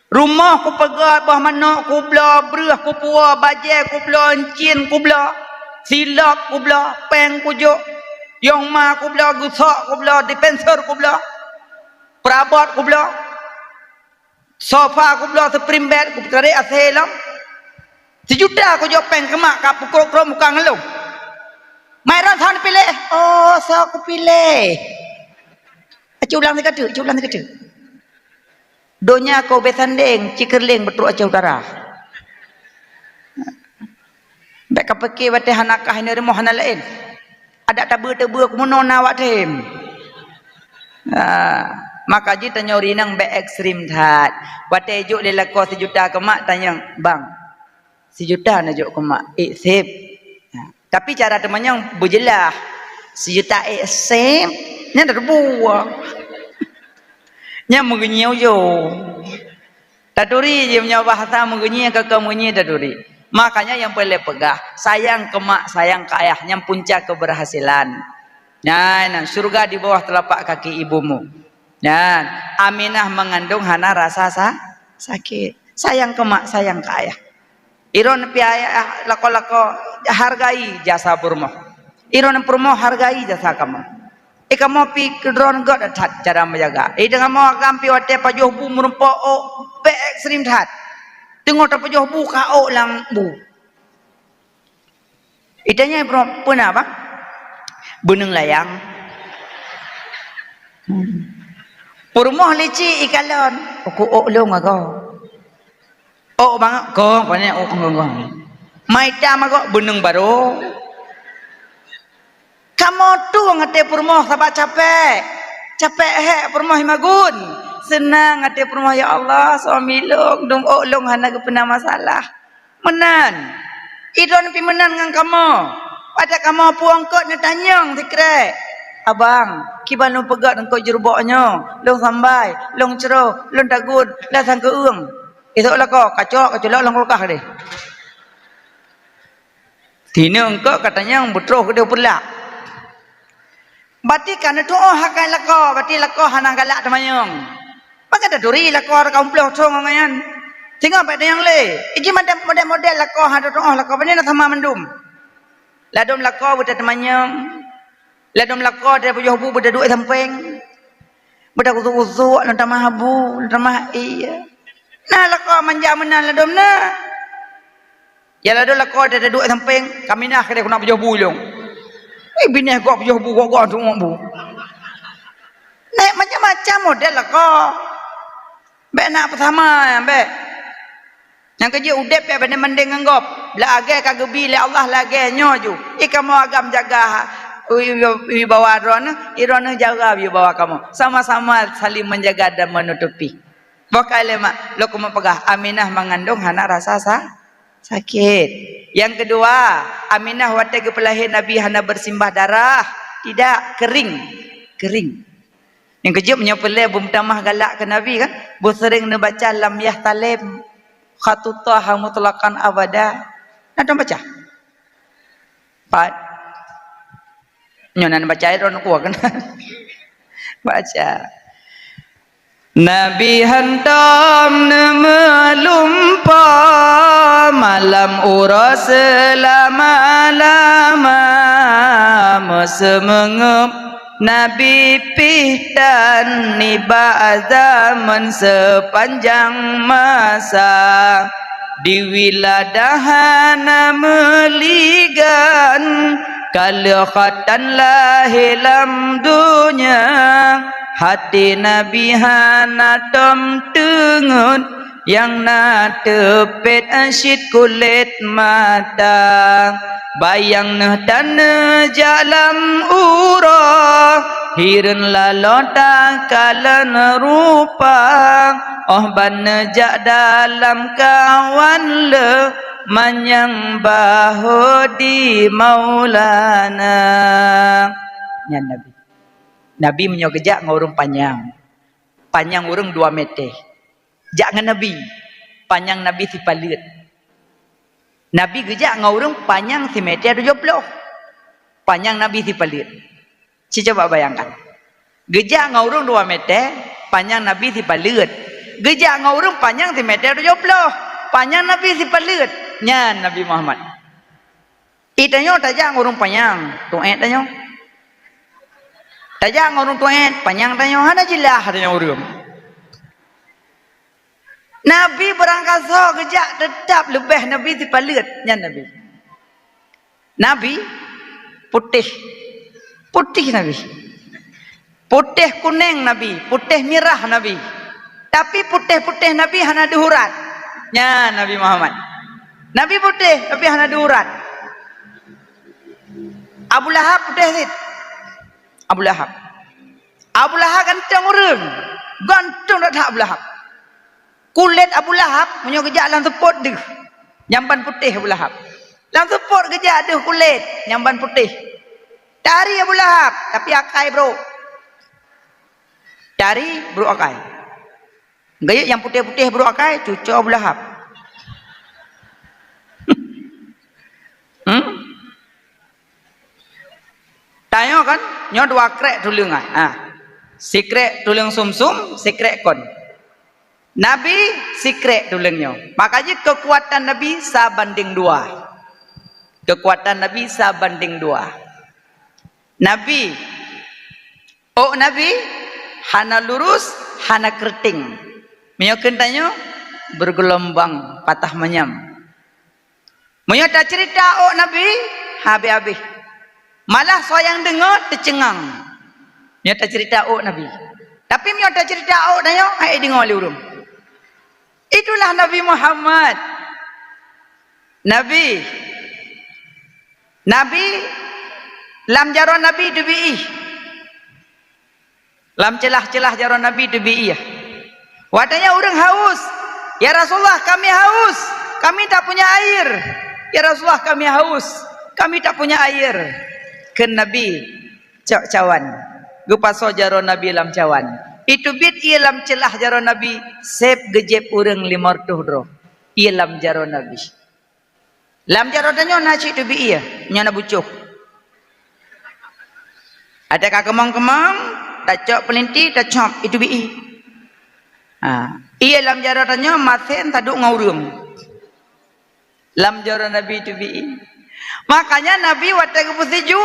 Rumah ku pegat bah mana ku bela berah ku puah bajai ku bela encin ku bela silap ku bela peng ku jok yang ma ku bela gusak ku bela dispenser ku bela perabot ku bela sofa ku bela spring bed ku tarik aselam 1 juta ku jok peng ke mak kap pukul krom muka ngeluh mai ran than pilih oh so aku pilih culang ni kata donya kau besanding cikerling betul aja utara bek kapeki wate hanakah ini remoh hana lain ada tabu-tabu ku mono nawak tem maka ji tanya rinang bek ekstrim that wate juk le lako 1 juta ke mak tanya bang 1 juta na juk ke mak sip tapi cara temannya berjelah 1 juta sip nya dah buah nya mengenyau yo taduri je punya bahasa mengenyi ke kemunyi taduri makanya yang boleh pegah sayang ke mak sayang ke ayah yang puncak keberhasilan nah surga di bawah telapak kaki ibumu Aminah mengandung hana rasa sakit sayang ke mak sayang ke ayah iron pi ayah lako-lako hargai jasa purmo iron purmo hargai jasa kamu kamu pi kedron god that cara menjaga dengan mau kampi wate pajuh bu merempo be ekstrim that tengok tak pajuh bu kao lang bu itanya pernah apa beneng layang purmoh lici ikalon aku long ago bang ko panen maita mago beneng baru kamu tuh ngate purmoh sabak capek purmoh magun senang ngate purmoh ya Allah suami long dong long hana ke pernah masalah menan idon pi menan ngan kamu pada kamu puang kot ni tanyang dikre abang kiban pegat engkau jerboknya long sambai long cero long tagun lah sang keung esok kau kacok long kulkah deh tina engkau katanya betroh ke dia pula berarti kan itu hakai lako berarti lako hanang galak temayong maka ada duri lako kaum puluh cong ngayan tinggal pada yang le iki model lako hada lako bani sama mendum ladom lako buta temayong ladom lako dia pujuh bu buta duit samping buta kusuk-kusuk lan tamah habu lan tamah iya nah lako manja menan ladom na ya ladom lako dia duit samping kami nak dia kena pujuh bu long bini gua pujuh bu gua tu bu naik macam-macam model lah kau be nak pertama be yang kerja udep be benda mending anggap la age kagebi le Allah lage nyo ju kamu agam jaga wibawa irona jaga wibawa kamu sama-sama saling menjaga dan menutupi bakal mak lo kamu pegah Aminah mengandung hana rasa sakit. Yang kedua, Aminah waktu kepelahir Nabi hana bersimbah darah, tidak kering. Yang kejap menyapelai bumtamah galak ke Nabi kan, sering membaca lam yahtalim khatutah mutlaqan abada. Nak baca? Pat. Nyonan baca iron ku kan. Baca. Nabi hantam nemelumpa malam uras selama-lama mesemengep Nabi pih dan nibak zaman sepanjang masa di wiladahan meligan kalikhatan lahilam dunia hati Nabi hana tom tengut yang na tepet asyid kulit mata bayang nah tanah jalam urah hirun lalota kalan rupa oh ban jak dalam kawan le manyang bahodi maulana nya Nabi menyogejak ngurung panjang urung 2 meter jangan Nabi panjang Nabi si palit Nabi gejak ngurung panjang si meter 70 panjang Nabi si palit coba bayangkan gejak ngurung 2 meter panjang Nabi si palit gejak ngurung panjang si meter 70 panjang Nabi si palit nya Nabi Muhammad itanyo tajak ngurung panjang tuet tanyo tajak ngurung tuet panjang tanyo hana jelah tanyo urung Nabi berangkat so gejak tetap lebih Nabi si palit nya Nabi putih Nabi putih kuning Nabi putih merah Nabi tapi putih Nabi hana dihurat nya Nabi Muhammad Nabi putih tapi hana dihurat Abu Lahab putih sit Abu Lahab ganteng urang ganteng dah Abu Lahab kulit Abu Lahab punya gejak lang tepot deh nyamban putih Abu Lahab lang tepot gejak deh kulit nyamban putih dari Abu Lahab tapi akai bro akai gaya yang putih-putih bro akai cucu Abu Lahab tayo kan nyo 2 krek tulung sikrek tulung sumsum sikrek kon Nabi sikrek tulungnya makanya kekuatan Nabi sabanding 2 kekuatan Nabi sabanding 2 Nabi hana lurus hana keriting menyokeun tanyo bergelombang patah menyam menyata cerita Nabi habis malah soyang dengar tercengang menyata cerita Nabi tapi menyata cerita tanyo ai dengar urung itulah Nabi Muhammad Nabi lam jaron Nabi dubi lam celah-celah jaron Nabi dubi wadanya urang haus ya Rasulullah kami haus kami tak punya air ya Rasulullah kami haus kami tak punya air ke Nabi cawan gupaso jaron Nabi lam cawan itu bit ia lam celah jaron Nabi sep gejep urang 500 dro ia lam jaron Nabi lam jaron danyo naci dubi nya na bucuh ada kemang-kemang tak cok pelinti tak cop itu bi iya lam jaratannya masen taduk ngaurum lam jaran Nabi itu bi makanya Nabi waktu kepuseju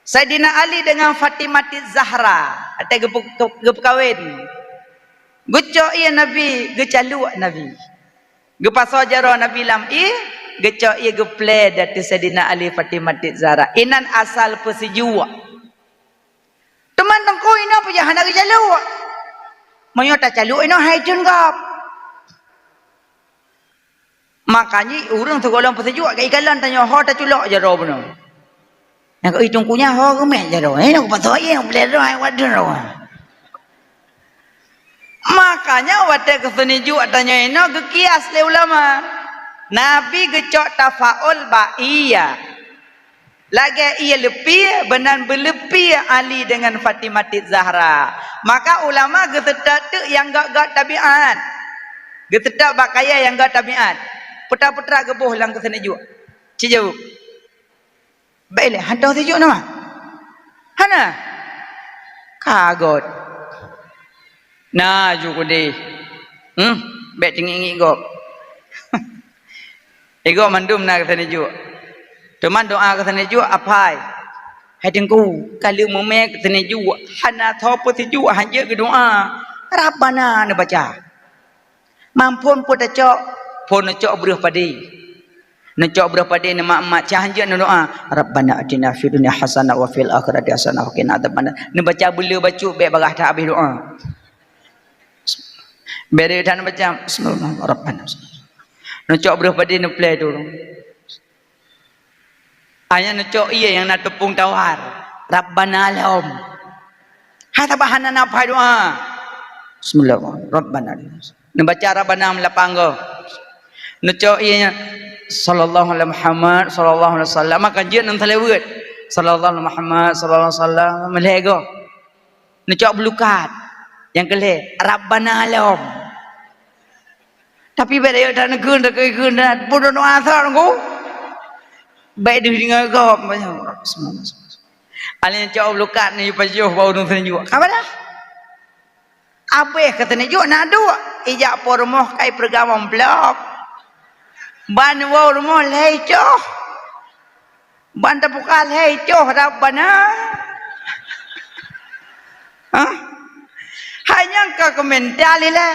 Sayyidina Ali dengan Fatimah Zahra ada gep kawin gucok iya Nabi gecalu Nabi gepaso jaro Nabi lam gecok iya geple dari Sayyidina Ali Fatimah Zahra inan asal peseju teman tengko ina punya hana gecalu menyota calu ina haijun gap makanya urang segolong peseju ke ikalan tanya ho ta culok jaro beno yang ke hitung kunya ho gemeh jaro nak pasal yang boleh ro ai wadun ro makanya wate keseneju tanya ina ke kias le ulama Nabi gecok tafaul iya lagi ia lebih benar berlebih Ali dengan Fatimah Zahra maka ulama getetak yang gak tabiat getetak bakaya yang gak tabiat putra-putra gebuh lang keseneju cijau baiklah hantar sejuk nama hana kagot nah juga deh baik tinggi gop ego mandum na keseneju teman doa keseneju apai hadengku kali memek keseneju hana thopo seju hanya ke doa rabbana ne baca mampun pun cok pun cok berah padi necok berah padi ne mak cah hanya ne doa rabbana atina fid dunya hasanah wa fil akhirati hasanah wa qina adzabannar ne baca bela baca baik barah tak habis doa bere dan baca bismillahirrahmanirrahim necok berah padi ne play dulu Ayah necok iya yang nak tepung tawar. Rabbana lahum. Hata bahana na apa doa. Bismillahirrahmanirrahim. Rabbana lahum. Membaca Rabbana melapang go. Necok iya sallallahu alaihi Muhammad sallallahu alaihi wasallam makan je nang telewet. Sallallahu alaihi Muhammad sallallahu alaihi wasallam melego. Necok belukat. Yang kelih Rabbana lahum. Tapi beda dah negun dah kegun dah bodoh no asal ko. Baik di dengar kau semua. Alin cakap lukat ni pajuh bau nang senjuk. Apa dah? Apa kata ni juk nak dua. Ijak por rumah kai pergamam blok. Ban wau rumah lecoh. Ban tapukal lecoh Rabbana. Ha? Hanya ka komentar lila.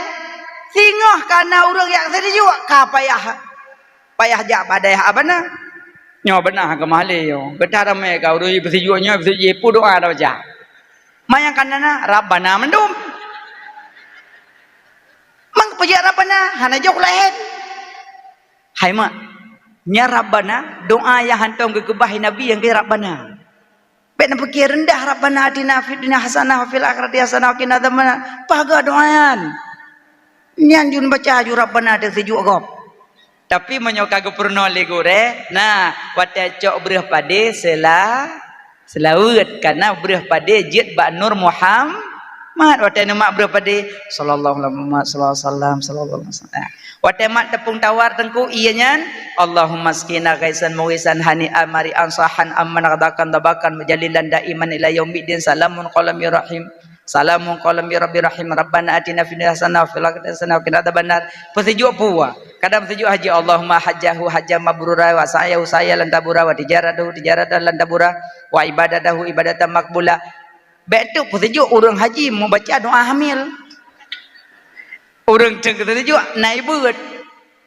Singah kana urang yang senjuk ka payah jak badai abana. Nyo benar ke mahli yo. Betar ramai kau rui bersejuanya berseji pu doa dah baca. Mayang kanana Rabbana mendum. Mang pejak Rabbana hana jok lain. Hai mak. Nya Rabbana doa yang hantam ke kebahi Nabi yang ke Rabbana. Baik nak fikir rendah Rabbana atina fid dunya hasanah wa fil akhirati hasanah wa qina adzabannar. Paga doaan. Nyan jun baca ju Rabbana de sejuk gop. Tapi menyoka gupurno legore nah wate cok bereh pade selawat karena bereh pade jid ba nur Muhammad wate nama bereh pade sallallahu alaihi wasallam wate mat tepung tawar tengku ianya Allahumma skina kaisan muwisan hani amari ansahan amman qadakan tabakan mujalilan daiman ila yaumiddin salamun qalam ya rahim. Salamun qalam ya rabbi rahim rabbana atina fid dunya hasanah wa fil akhirati hasanah wa qina adzabannar. Persejuk puwa. Kadang persejuk haji Allahumma hajjahu hajjam mabrura wa sa'yahu sa'yan tabura wa tijaratahu tijaratan lan tabura wa ibadatahu ibadatan makbula. Betul persejuk orang haji mau baca doa hamil. Orang ceng persejuk naik beut.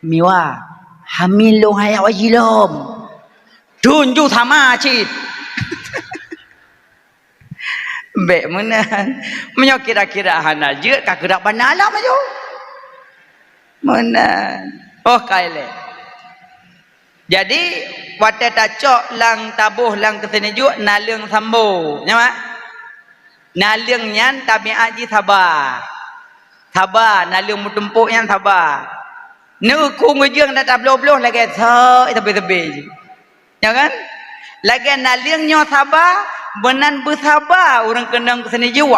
Miwa hamil lo hayak wajilom. Tunju sama cit. Baik mana menyo kira-kira hana je ka gerak banalam ajo mana oh kaile jadi wate tacok lang tabuh lang kesenejuk naleung sambo nya naleung nyan tabiat ji sabar naleung mutumpuk nyan sabar nu ku ngujung dak tabloh-bloh lagi tepi-tepi ya kan lagi naleung nyo sabar benan bersabar orang kenang ke sini jiwa.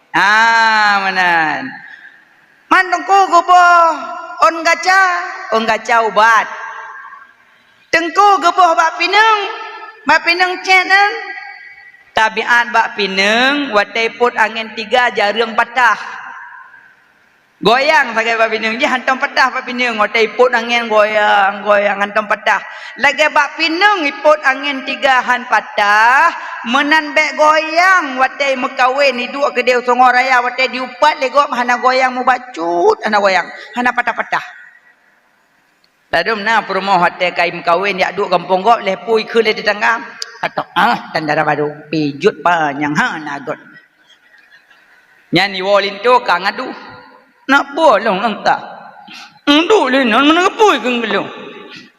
Manan. Mandongku goboh on gaca ubat. Tengku goboh bak pinang cenen. Tabiat bak pinang watai put angin 3 jarang patah. Goyang sagai bak pinang je hantam patah bak pinang watai put angin goyang hantam patah. Lagi bak pinang iput angin 3 han patah menan bek goyang watai mekawin hidup ke dia songor raya watai diupat legop hana goyang mu bacut hana goyang hana patah-patah. Tadum na perumoh watai kai mekawin yak duk kampung gop lepui ke le tetangga atok tandara baru pijut panjang hana got. Nyani wolin tu kang adu nak bolong entah. Ndu le non menepui ke ngelung.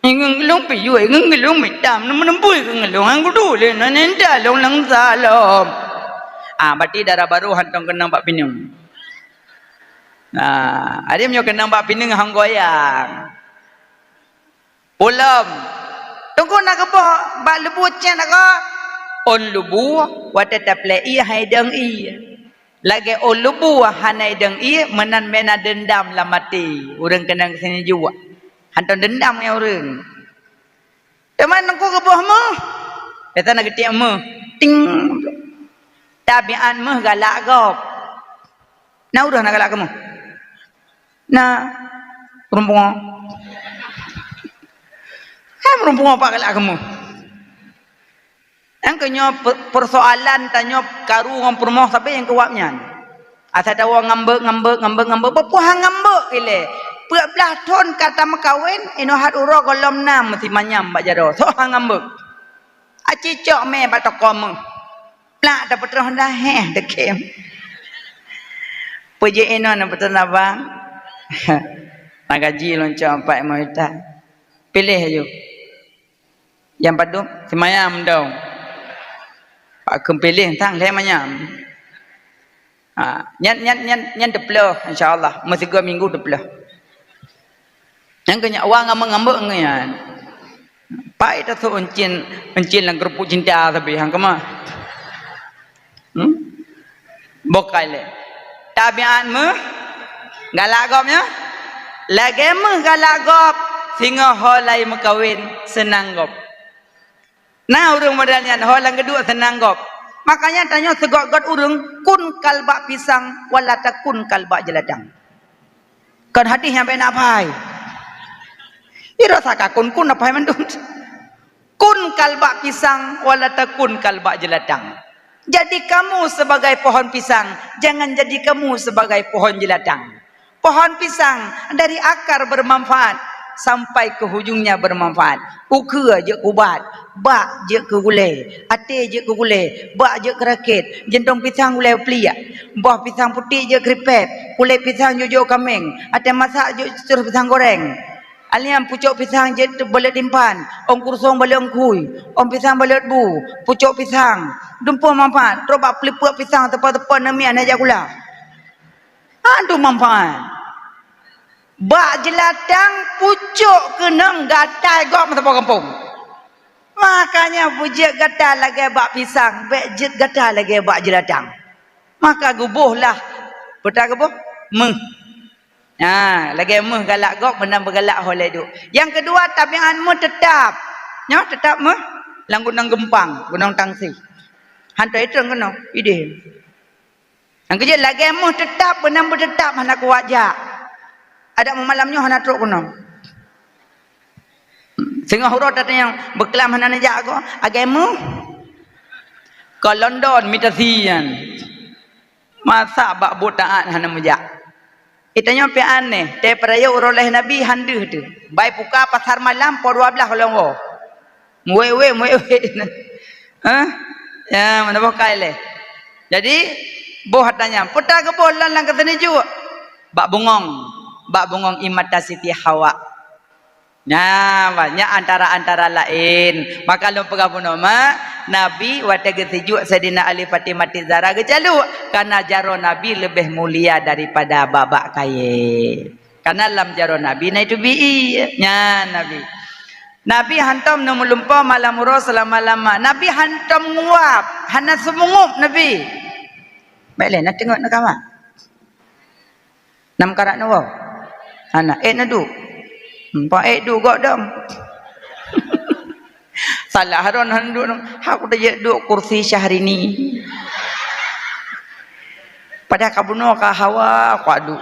Ngelung piyu ngelung mitam menempui ke ngelung angku tu le non enda long lang salam. Berarti darah baru hantong kenang bak pinung. Ada menyo kenang bak pinung hang goyang. Ulam. Tunggu nak kebah bak lebu cen nak on lebu wate taplei haidang i. Lagi olubu hanai deng i menan mena dendam lah mati. Orang kena kesini juga. Hantar dendam ya orang. Teman aku ke bawah mu. Kata nak ketik mu. Ting. Tabian mu galak gop. Nah udah nak galak kamu. Nah. Rumpung. Rumpung apa galak kamu? Yang kenyo persoalan tanyo karu ngom permoh sampai yang kuatnya. Asa tawa ngambek bepuh ngambek ile. 14 ton kata makawin ino hat uro kolom 6 mesti manyam bak jaro. So ngambek. Acicok me batokom. Plak dapat terus dah dekem. Puji ino na betul abang. Nak gaji loncong 4 juta. Pilih aja. Yang padu semayam dong. Pak kempilih tang le manyam. Nyan deploh insyaallah. Mesti 2 minggu deploh. Yang kenya wang ngambek ngan. Pak itu tu encin lang kerupuk cinta tapi hang kemah. Bokai le. Tabiat mu galak gopnya. Lagi mu galak gop sehingga holai mekawin senang gop. Nah urang modalnya holang kedua senang gop. Makanya tanya segok-got urang kun kalbak pisang wala takun kalbak jeladang. Kan hadis yang nak pai. Ira saka kun apa mendun. Kun kalbak pisang wala takun kalbak jeladang. Jadi kamu sebagai pohon pisang, jangan jadi kamu sebagai pohon jeladang. Pohon pisang dari akar bermanfaat sampai ke hujungnya bermanfaat. Uka je kubat, bak je ke gulai, ate je ke gulai, bak je ke rakit, jentong pisang gulai pelia, buah pisang putih je keripet, kulit pisang jojo kameng, ate masak je suruh pisang goreng. Aliam pucuk pisang je boleh timpan, ong kursong boleh ong kui, ong pisang boleh bu, pucuk pisang, dumpo manfaat, coba pelipuk pisang tepat-tepat nami anak jakula. Aduh manfaat. Bak jeladang pucuk kenang gatai gok masa kampung. Makanya pucuk gatai lagi bak pisang, bak jet gatai lagi bak jeladang. Maka gubuhlah. Betul gubuh? Meng. Nah, lagi meh galak gok menang bergalak oleh tu. Yang kedua tabiatmu tetap. Ya, tetap meh lang gunung gempang, gunung tangsi. Hantai itu kena ide. Yang kedua lagi meh tetap menang bertetap hana kuwajak. Ada malamnya hana truk kena. Sehingga huruf tadi yang berkelam hana najak ko agama. Ke London mitasian. Masa bak botaan hana mujak. Itanya pe aneh, te peraya uroleh Nabi handuh tu. Baik buka pasar malam pukul 12 kolongo. Muwe. Hah? Ya, mana bokai le. Jadi boh tanya, "Peta ke bolan lang katanya juga?" Bak bungong imata Siti Hawa. Nah, banyak antara lain. Maka lu pegang nama Nabi wata gesejuk Sayyidina Ali Fatimah Zahra gejalu karena jaro Nabi lebih mulia daripada babak kaye. Karena lam jaro Nabi na itu nya Nabi hantam nu melumpa malam muro selama-lama. Nabi hantam nguap, hana semungup Nabi. Baiklah nak tengok nak kawan. Nam karak nawa. Anak nadu. Pak du gok dong. Salah haron handu dong. Aku dah duduk kursi Syahrini. Pada kabuno ka hawa aku adu.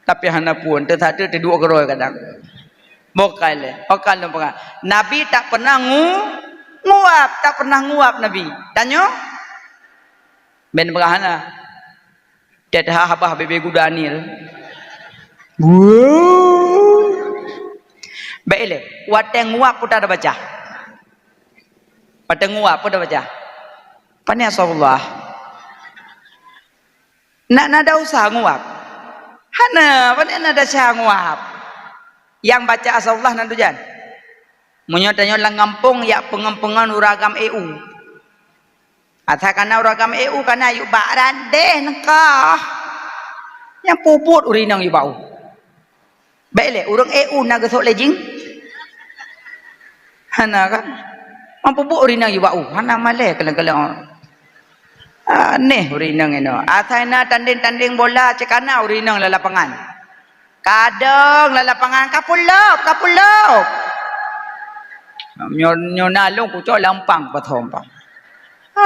Tapi hana pun tetapi duduk geroi kadang. Bokai lo pengang. Nabi tak pernah nguap Nabi. Tanya? Ben berahana. Dia dah habah bebe gudanil. Baiklah, wateng nguap pun dah baca. Wateng nguap pun dah baca. Pani Rasulullah. Nak nada usah nguap. Hana, pani nada sah nguap. Yang baca Rasulullah nanti jan. Menyatanya lang kampung ya pengempengan uragam EU. Atau karena uragam EU karena yuk baran deh nekah. Yang puput urinang yuk bau. Baiklah, orang EU nak gesok lejing. Hana kan? Mampu buat urinang yuk bau. Hana malai kelang-kelang. Aneh urinang ini. Asaina tanding-tanding bola cekana urinang la lapangan. Kadang la lapangan kapulop. Nyonalong kucok lampang pathom pa.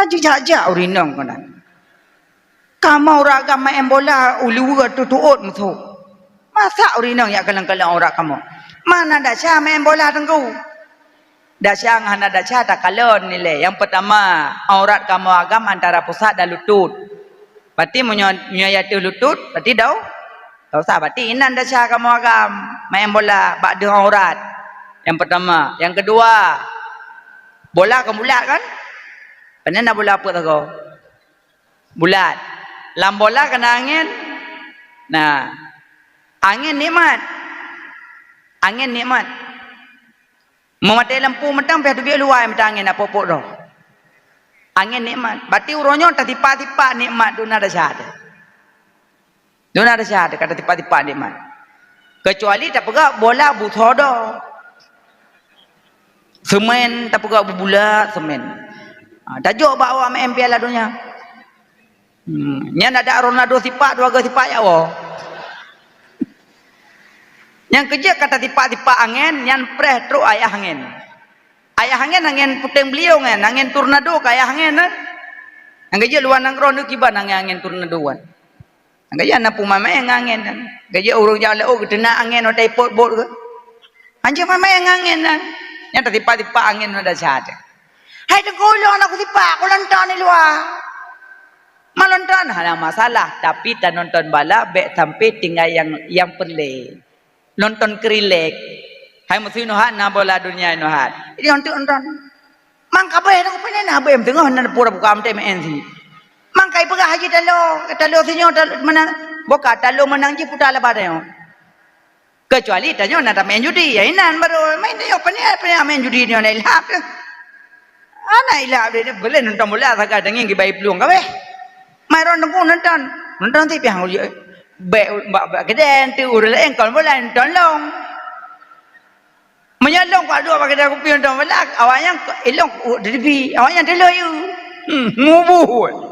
Jejak urinang kana. Kamu ragam main bola ulu tutuut mutu. Masa urinang ya kelang-kelang orang kamu. Mana dasar main bola tengku. Dasar hana dasar tak kalon nilai. Yang pertama, aurat kamu agam antara pusat dan lutut. Berarti menyayati lutut, berarti dah. Tahu sah, berarti inan dasar kamu agam main bola bak dengan aurat. Yang pertama, yang kedua, bola kamu bulat kan? Pernah bola apa tahu? Bulat. Lam bola kena angin. Nah, angin nikmat. Mematai lampu mentang pihak tu biar luar mentang angin apa pok dah. Angin nikmat. Berarti uronyo tak tipa-tipa nikmat tu ada syahada. Tu ada syahada kata tipa-tipa nikmat. Kecuali tak pegak bola butuh dah. Semen tak pegak bulat semen. Tajuk bawa main piala dunia. Nya ada Ronaldo tipak dua gol tipak ya wo. Yang kerja kata tipak-tipak angin, yang preh teruk ayah angin. Ayah angin puting beliau kan, angin tornado ke ayah angin kan. Yang kerja luar nangron tu kiban angin tornado kan. Yang kerja nak pumama yang angin kan. Kerja urung jalan oh kena angin ada pot-pot ke. Anjir mama yang angin kan. Yang tipak-tipak angin ada sahaja. Hai tu golong aku tipak, aku lontar ni luar. Malonton hanya masalah, tapi tak nonton bala bek sampai tinggal yang pelik. Nonton kerilek. Hai mesti nuhat na bola dunia nuhat. Ini nonton. Mang kabeh aku pengen na bem tengah na pura buka amte men si. Mang kai pegah haji talo sinyo mana boka talo menang ji putar lebar yo. Kecuali tanyo na main judi, ya inan baru main yo apa main judi ni onai lap. Ana ilap dia boleh nonton bola sakar dengin ki bai peluang kabeh. Mai nonton ti piang bak keden tu urang lain kon bola nonton long. Menyalong kat dua pakai aku pi nonton bola awaknya elong debi awaknya deloi you. Ngubuh.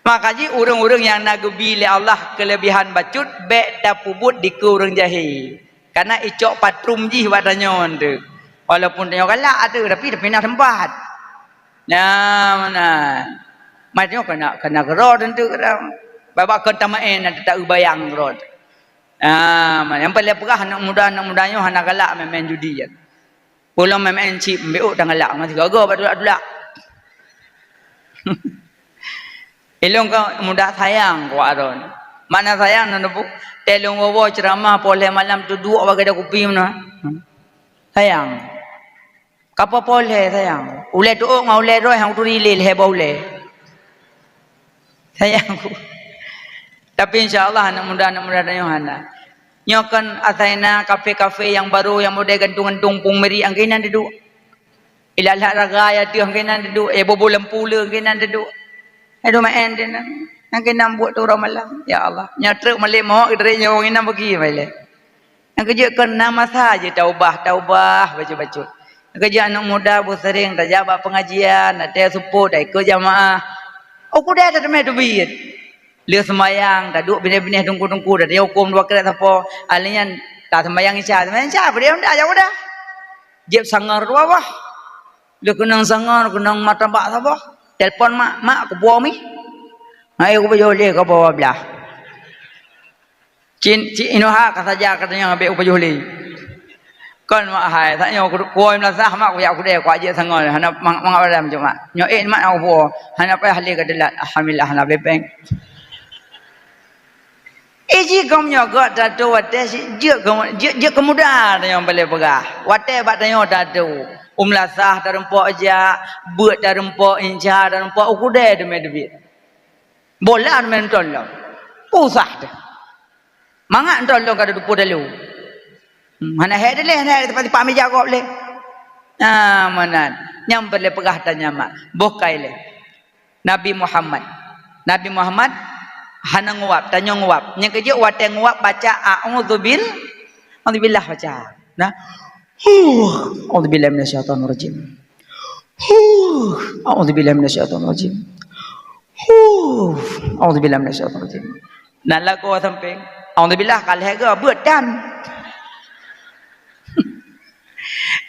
Makanya urang-urang yang nagebi le Allah kelebihan bacut bek tapubut di kurang jahil. Karena icok patrum ji wadanyo tu. Walaupun dia galak ada tapi dia pindah tempat. Nah mana. Macam kena gerod tentu kadang. Babak kentamain ada tak bayang gerod. Yang paling pegah anak mudanya anak galak main judi je. Pulang main chip beuk dah galak mati gagal badulak-dulak. Elong kau muda sayang kau aron. Mana sayang nak bu? Telung wawa ceramah boleh malam tu dua bagi dah kopi mana? Sayang. Kapa boleh sayang? Uleh tu ngau uleh roh hang tu rilil he boleh. Sayangku. Tapi insyaAllah anak muda dan Yohana. Nyokan asaina kafe-kafe yang baru yang model gantung-gantung pung meri angkinan duduk. Ilalah raga ya tu angkinan duduk. Bobo lempula angkinan duduk. Aduh main dia nak. Angkinan buat tu orang malam. Ya Allah. Nyatruk malik mau dari nyawang inam pergi balik. Yang kerja kena masa je taubah baca-baca. Yang kerja anak muda bersering tak jawab pengajian, nak teh support, dah ikut jamaah. Aku dah tak temui duit. Dia sembayang, dah duduk benih-benih tungku-tungku, dah dia hukum dua kali apa. Alihnya tak sembayang isya, dia dah jauh dah. Jeb sangar dua bah. Dia kenang sangar, kenang mata bak apa. Telefon mak aku buang mi. Ayo aku berjoleh kau bawa belah. Cik Inoha kata saja katanya ambil aku berjoleh. Kan mak hai, tak nyawa kuai melasah mak aku aku deh, aku aje sangar. Hana mangap dalam cuma. Nyoin mak aku buang. Hana apa halih kedelat. Alhamdulillah hana bepeng. Iji kamu nyogot datu wate je kemudahan yang boleh pegah. Wate bat tanyo datu. Umlasah darempok aja, buat darempok inca darempok aku deh demi debit. Bola main tolong. Pusah dah. Mangak tolong kada dupu dalu. Mana he deh, hana tempat pami jago boleh. Mana yang boleh pegah tanya mak. Bokai le. Nabi Muhammad hana nguap, tanya nguap. Yang kerja wate nguap baca a'udzubillah baca. Nah. A'udzubillahi minasyaitonir rajim. A'udzubillahi minasyaitonir rajim. A'udzubillahi minasyaitonir rajim. Nah lagu sampai a'udzubillah kalih ke buat dan.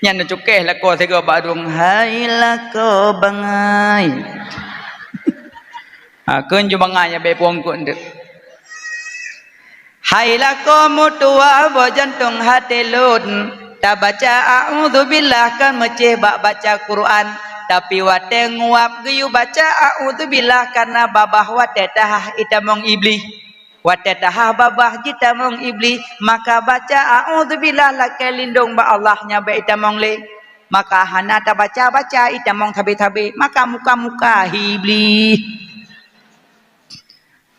Yang nak cukeh lagu sega badung hai lagu bangai. Kun ju bangai ya be puang kun dek. Hai lagu mutua bo jantung hati lun. Tak baca a'udzubillah kan meceh bak baca Quran. Tapi wate nguap geyu baca a'udzubillah karena babah wate tahah itamong iblis. Wate tahah babah jitamong iblis. Maka baca a'udzubillah lakai lindung ba Allahnya ba itamong le. Maka hana tak baca itamong tabi-tabi. Maka muka-muka iblis.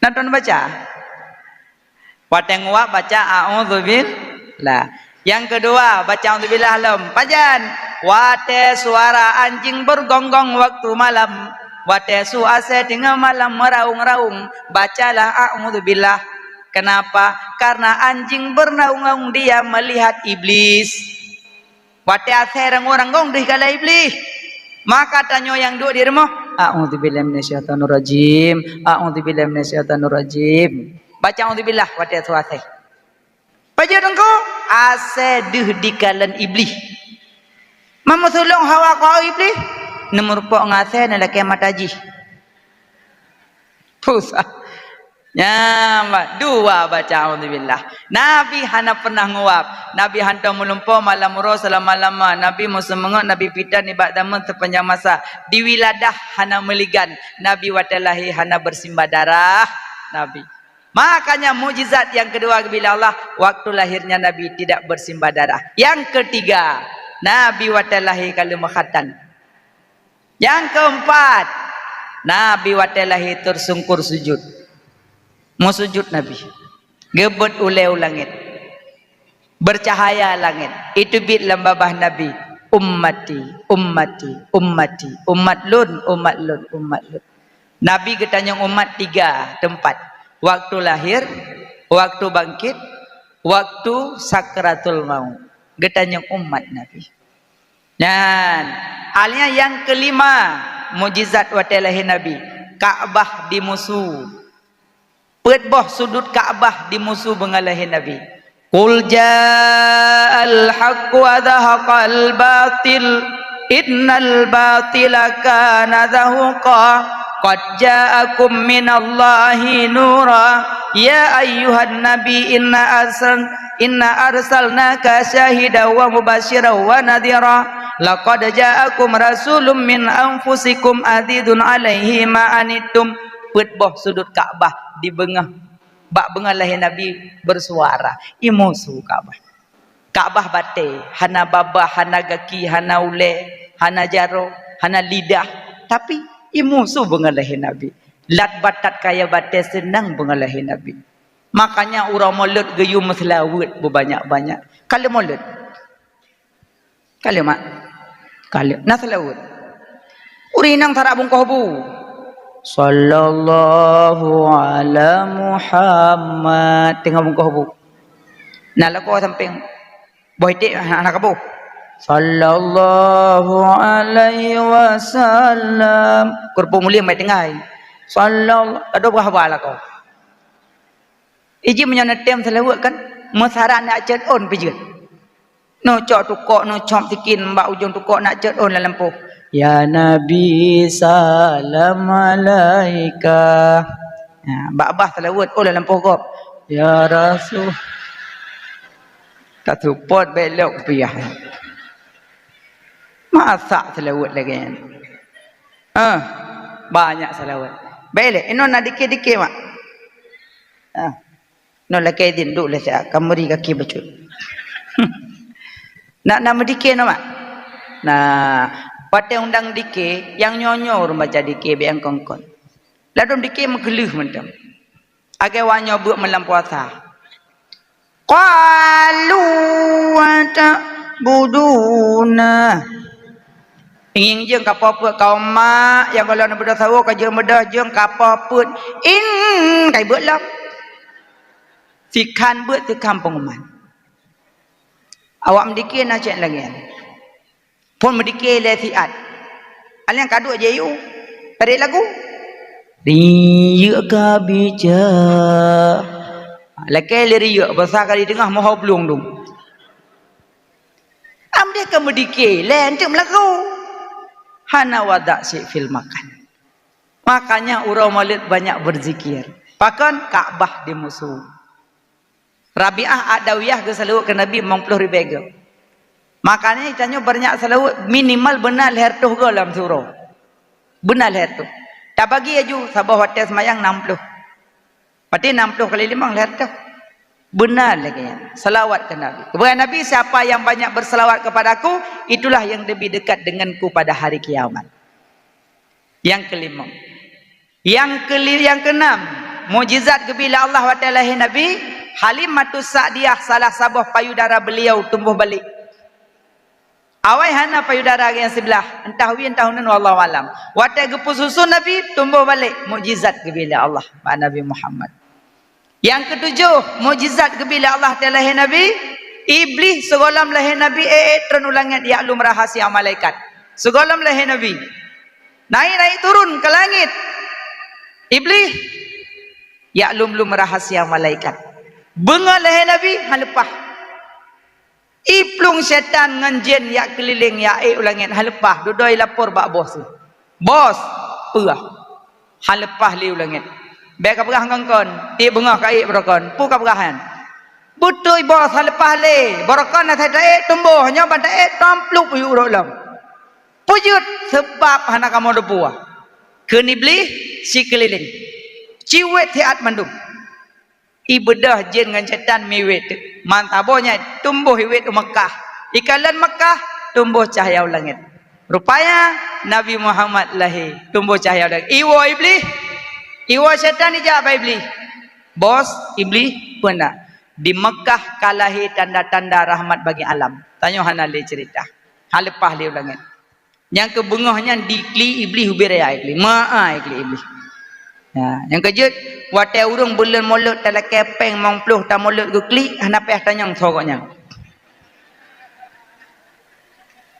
Nonton baca. Wate nguap baca a'udzubillah. Yang kedua, baca auzubillah lam. Pajan. Wate suara anjing bergonggong waktu malam. Wate suase tengah malam meraung-raung. Bacalah auzubillah. Kenapa? Karena anjing bernaung-naung dia melihat iblis. Wate ase orang gong di kala iblis. Maka tanya yang duduk di rumah, a'udzubillahi minasyaitonir rajim. A'udzubillahi minasyaitonir rajim. Baca auzubillah wate suase. Baca dengko ase deh di kalan iblis. Mama sulung hawa kau iblis. Nomor pok ngase na laki mataji. Pusah. Ya, dua baca auzubillah. Nabi hana pernah nguap. Nabi hantar melumpuh malam murah selama-lama. Nabi musuh-mengok, Nabi pitan ibad daman sepanjang masa. Di wiladah hana meligan. Nabi watalahi hana bersimbah darah. Nabi. Makanya mujizat yang kedua bila Allah, waktu lahirnya Nabi tidak bersimbah darah. Yang ketiga, Nabi watalahi kalimah khatan. Yang keempat, Nabi watalahi tersungkur sujud. Mau sujud Nabi. Gebet uleu langit. Bercahaya langit. Itu bit lambabah Nabi. Ummati, ummati, ummati. Umat lun, umat lun, umat lun. Nabi ketanya umat 3 tempat. Waktu lahir, waktu bangkit, waktu sakratul maut. Ketanya umat Nabi. Dan halnya yang kelima, mujizat watalahi Nabi. Kaabah dimusuh. Pedboh sudut Kaabah di musuh bengalahi Nabi. Qul ja'al haqq wa dhahaqal batil innal batila kana zahuqa qad ja'akum minallahi nura ya ayyuhan nabi inna arsalnaka syahidan wa mubasyiran wa nadhira laqad ja'akum rasulun min anfusikum azizun 'alaihi ma anittum. Pedboh sudut Kaabah di bengah bak bengalahi Nabi bersuara imusu Kaabah. Kaabah bate hana baba hana gaki hana ule hana jaro hana lidah tapi imusu bengalahi Nabi. Lat batat kaya bate senang bengalahi Nabi. Makanya urang mulut geyum selawat berbanyak-banyak. Kalau mulut kalau mak kalau na selawat urinang tarak bungkoh bu sallallahu ala Muhammad tengah bungkah bu nak lako samping boy dik anak kabu sallallahu alaihi wasallam kurpo mulia mai tengah sallallahu ada berapa lako iji menyana tem selawat kan masyarakat nak cet on pijut no cok tukok no chom sikin mbak ujung tukok nak cet on dalam lampu. Ya Nabi salam alaika. Mbak Abah selawat oh dalam pokok. Ya Rasul. Tak support belok piyah. Masak selawat lagi. Banyak selawat. Belek, ino nak dikit-dikit mak. No lagi din duk le sak kamari kaki becut. Nak nama dikit no mak. Nah, pada undang dike yang nyonyor baca dike be ang kongkon. Lalu dike menggeluh macam. Agai wanyo buat malam puasa. Qalu wa ta'buduna. Ingin jeung kapaput kaum mak yang kalau nak berdosa ka jeung bedah jeung kapaput in kai beut lap. Sikan beut te kampung man. Awak mendike nak cek lagi. Pun mendike le siat. Alian kaduk je you. Tarik lagu. Riya ka bija. Laki le riya besar kali tengah mohon belung dong. Am dia ke mendike le untuk lagu. Hana wadak si fil makan. Makanya urang Maulid banyak berzikir. Pakan Kaabah di musuh. Rabi'ah Adawiyah ke salawat ke Nabi 50 ribu. Makanya ditanya banyak salawat minimal benar leher tuh ke dalam surau. Benar leher tuh. Tak bagi aju sabah hotel semayang 60. Berarti 60 kali 5 leher tuh. Benar lagi ya. Salawat ke Nabi. Kepada Nabi siapa yang banyak bersalawat kepadaku, itulah yang lebih dekat denganku pada hari kiamat. Yang kelima. Yang keenam, mujizat kebila Allah wa ta'ala Nabi Halimatus Sa'diyah salah sabah payudara beliau tumbuh balik. Awai hana payudara yang sebelah. Entah wi entah nun wallahu alam. Watai gepu susu Nabi tumbuh balik. Mukjizat kebila Allah Pak Nabi Muhammad. Yang ketujuh, mukjizat kebila Allah telah Nabi. Iblis segolam lahir Nabi terulangan yaklum rahasia malaikat. Segolam lahir Nabi. Naik turun ke langit. Iblis yaklum rahasia malaikat. Bengal lahir Nabi halepah. Iplung syaitan ngan jin yak keliling yak ulangit halepah dudoi lapor bak bos. Bos perah. Halepah li ulangit. Baik kapurah ngangkon, bengah ka berakon. Pu kapurahan. Butui bos halepah le. Berakon na thai tumbuh nya ban tampluk yu ulam. Pujut sebab hana kamu debuah. Keun iblis si keliling. Ciwet tiat mandum. Ibadah jin dengan syaitan miwet. Mantabonya tumbuh iwet Mekah. Ikalan Mekah tumbuh cahaya langit. Rupanya Nabi Muhammad lahir tumbuh cahaya langit. Iwa iblis. Iwa syaitan ijak apa iblis? Bos iblis pernah. Di Mekah kalahi tanda-tanda rahmat bagi alam. Tanya hana le cerita. Halepah le langit. Yang kebengahnya dikli iblis ubiraya iblis. Ma'a iblis. Ya, yang kejut watai urung bulan mulut dalam kepeng mongpluh tak mulut ke klik hanapeh tanyang sokoknya.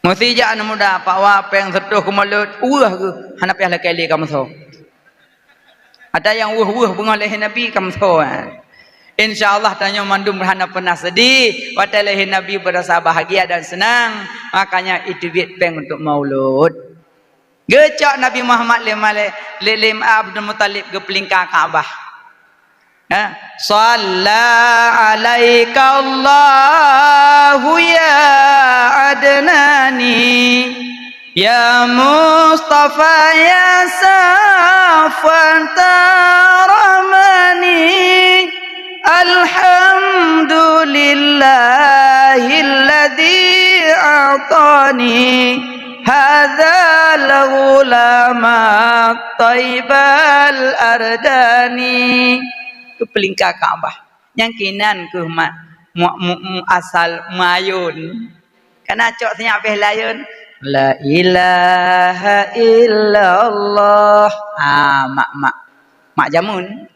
Mesti jak anu muda pak wapeng setuh ke mulut ke hanapeh lah kali kamu sok. Ada yang bengalih Nabi kamu sok. Insyaallah tanya mandum hana pernah sedih watai lahir Nabi berasa bahagia dan senang, makanya itu duit peng untuk maulud. Gecak Nabi Muhammad lim Abdul Muttalib ke pelingkar Kaabah. Shalla alaika Allahu ya adnani ya Mustafa ya safwan taramani alhamdulillahilladzi a'tani hadza al-ulama taibal ardani. Itu pelingkar Kaabah. Yang kinan ke asal mayun. Kana cok senyap layun. La ilaha illallah. Mak jamun.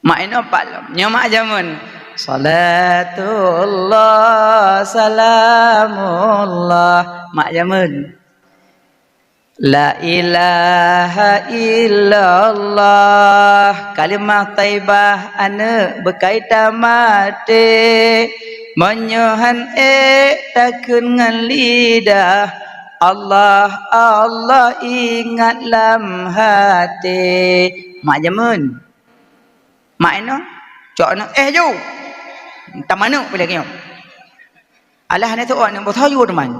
Mak ini apa? Mak jamun. Salatullah salamullah mak jamun. La ilaha illallah kalimah taibah ane berkaitan mati menyuhan takun ngan lidah Allah Allah ingat lam hati mak jamun. Mak ino cok no ju tamanu boleh kyo alah ne tu on bo thayu teman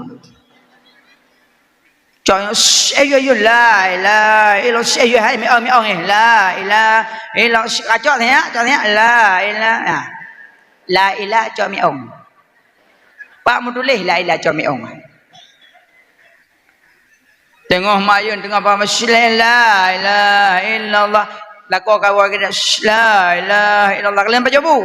cok yo la ilaha illallah hai mi ong la ilaha illallah cok ya la ilaha cok mi ong pak mu tulis la ilaha cok mi ong tengah mayun tengah apa la ilaha illallah lako kawan kita la ilaha illallah kalian baca bu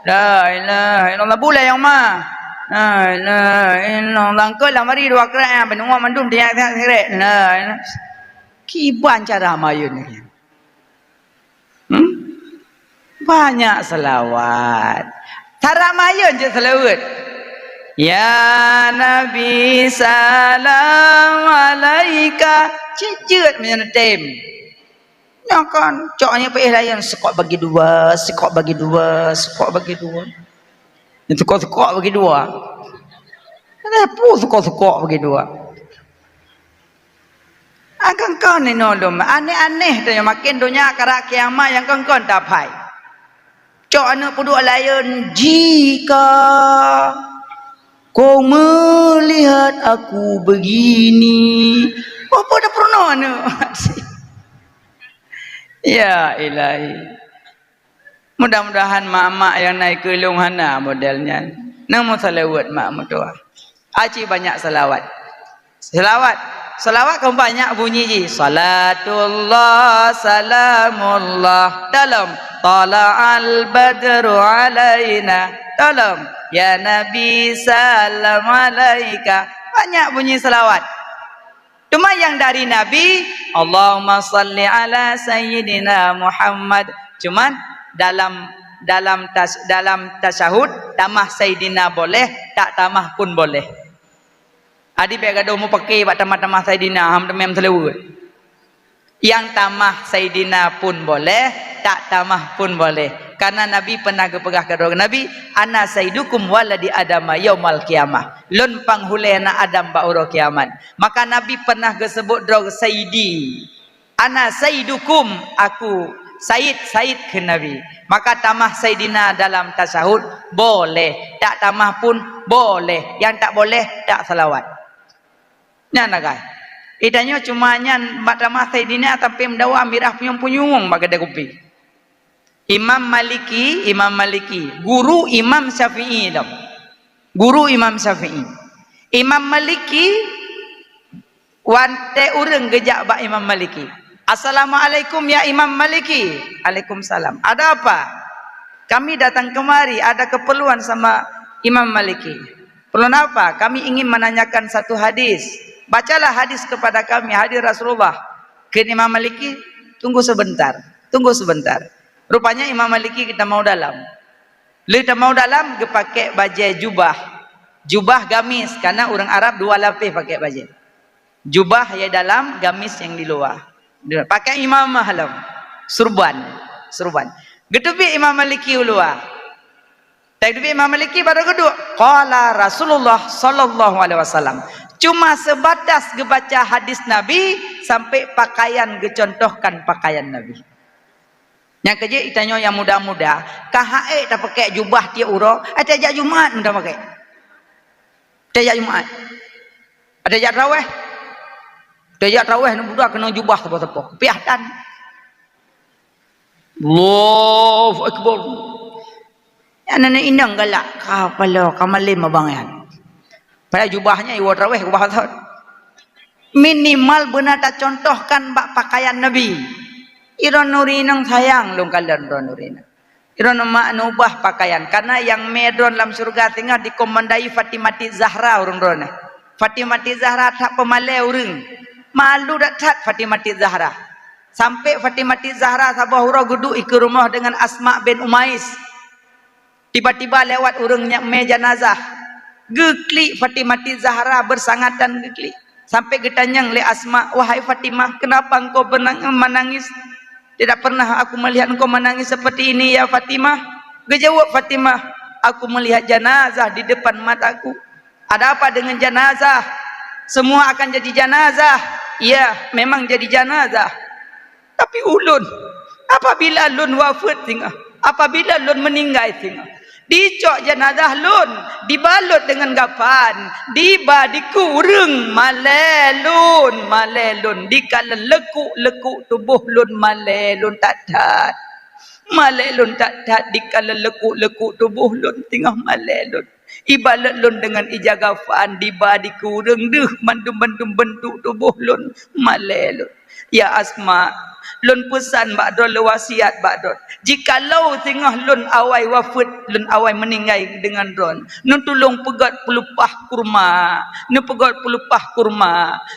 la ilaha illallah bulan yang ma la ilaha illallah ke lah mari dua kerak benua mandum dia kerek la kiban cara mayun ni banyak selawat cara mayun je selawat ya nabi salam alaika cijet macam tem. Ya kan, coknya pe layan sekok bagi dua, sekok bagi dua, sekok bagi dua. Itu sekok bagi dua. Kenapa sekok bagi dua? Akan kau ni nolom, aneh-aneh tu yang makin dunia karak kiamat yang kau dapai. Cok anak puduk layan jika kau melihat aku begini. Apa dah pernah anak? Ya ilahi. Mudah-mudahan mak-mak yang naik ke lunghana modelnya. Namo salawat mak mutua. Aci banyak selawat. Selawat Salawat kau banyak bunyi ji. Salatullah salamullah dalam tala'al badru alaina dalam ya Nabi salam alaika. Banyak bunyi salawat. Cuma yang dari Nabi Allahumma salli ala sayyidina Muhammad. Cuman dalam tasyahud tamah sayyidina boleh, tak tamah pun boleh. Adi baik ada mau pakai buat tamah-tamah sayyidina ham temem telewu. Yang tamah sayyidina pun boleh, tak tamah pun boleh. Karena Nabi pernah kepegah kedua Nabi, ana sayyidukum waladi adama yaumal qiyamah. Lun panghule na Adam ba'uro kiamat. Maka Nabi pernah disebut drog sayyidi. Ana sayyidukum, aku Said ke Nabi. Maka tamah sayyidina dalam tasyahud boleh, tak tamah pun boleh. Yang tak boleh tak salawat. Nah nagai. Itanya cuma nyan tamah sayyidina tapi mendawa mirah punyung-punyung bagada kopi. Imam Maliki, guru Imam Syafi'i dah. Guru Imam Syafi'i. Imam Maliki wante urang gejak bak Imam Maliki. Assalamualaikum ya Imam Maliki. Waalaikumsalam. Ada apa? Kami datang kemari ada keperluan sama Imam Maliki. Perlu apa? Kami ingin menanyakan satu hadis. Bacalah hadis kepada kami, hadis Rasulullah. Ke Imam Maliki, tunggu sebentar. Rupanya Imam Maliki kita mau dalam. Kita mau dalam dia pakai baju jubah. Jubah gamis karena orang Arab dua lapis pakai baju. Jubah yang dalam, gamis yang di luar. Dia pakai imamah halam. Surban. Getubi Imam Maliki luar. Tapi Imam Maliki baru kedua. Qala Rasulullah sallallahu alaihi wasallam. Cuma sebatas gebaca hadis Nabi sampai pakaian gecontohkan pakaian Nabi. Yang kerja itanya yang muda-muda, KHE tak pakai jubah dia uro, ada jak Jumat muda pakai. Ada jak Jumat. Ada jak raweh. Ada jak raweh muda kena jubah tepo-tepo. Piahtan. Allahu Akbar. Ya nenek indang galak kapalo kamalim abang yan. Pada jubahnya iwat raweh jubah tahun. Minimal benar tak contohkan bak pakaian Nabi. Iron nurinang sayang lung kalian ron nurina. Iron mak nubah pakaian karena yang medron dalam surga tinggal dikomandai Fatimati Zahra urang ron. Fatimati Zahra tak pemalai urang. Malu dak tat Fatimati Zahra. Sampai Fatimati Zahra sabah hura gudu ke rumah dengan Asma bin Umais. Tiba-tiba lewat urangnya me jenazah. Geklik Fatimati Zahra bersangatan geklik. Sampai getanyang le Asma, wahai Fatimah, kenapa engkau menangis? Tidak pernah aku melihat engkau menangis seperti ini ya Fatimah. Gejawab Fatimah, aku melihat jenazah di depan mataku. Ada apa dengan jenazah? Semua akan jadi jenazah. Iya, memang jadi jenazah. Tapi ulun, apabila ulun wafat tinggal, apabila ulun meninggal tinggal, dicok jenazah lun, dibalut dengan gapan, diba dikurung malelun, dikala lekuk tubuh lun malelun tak dikala lekuk tubuh lun tinggal malelun. Ibalat lun dengan ija gafan, diba dikurung deh mandum bentuk tubuh lun malelun. Ya Asma, lun pesan bakdon le wasiat bakdon. Jikalau tengah lun awai wafat, lun awai meninggal dengan ron, nun tolong pegat pelupah kurma,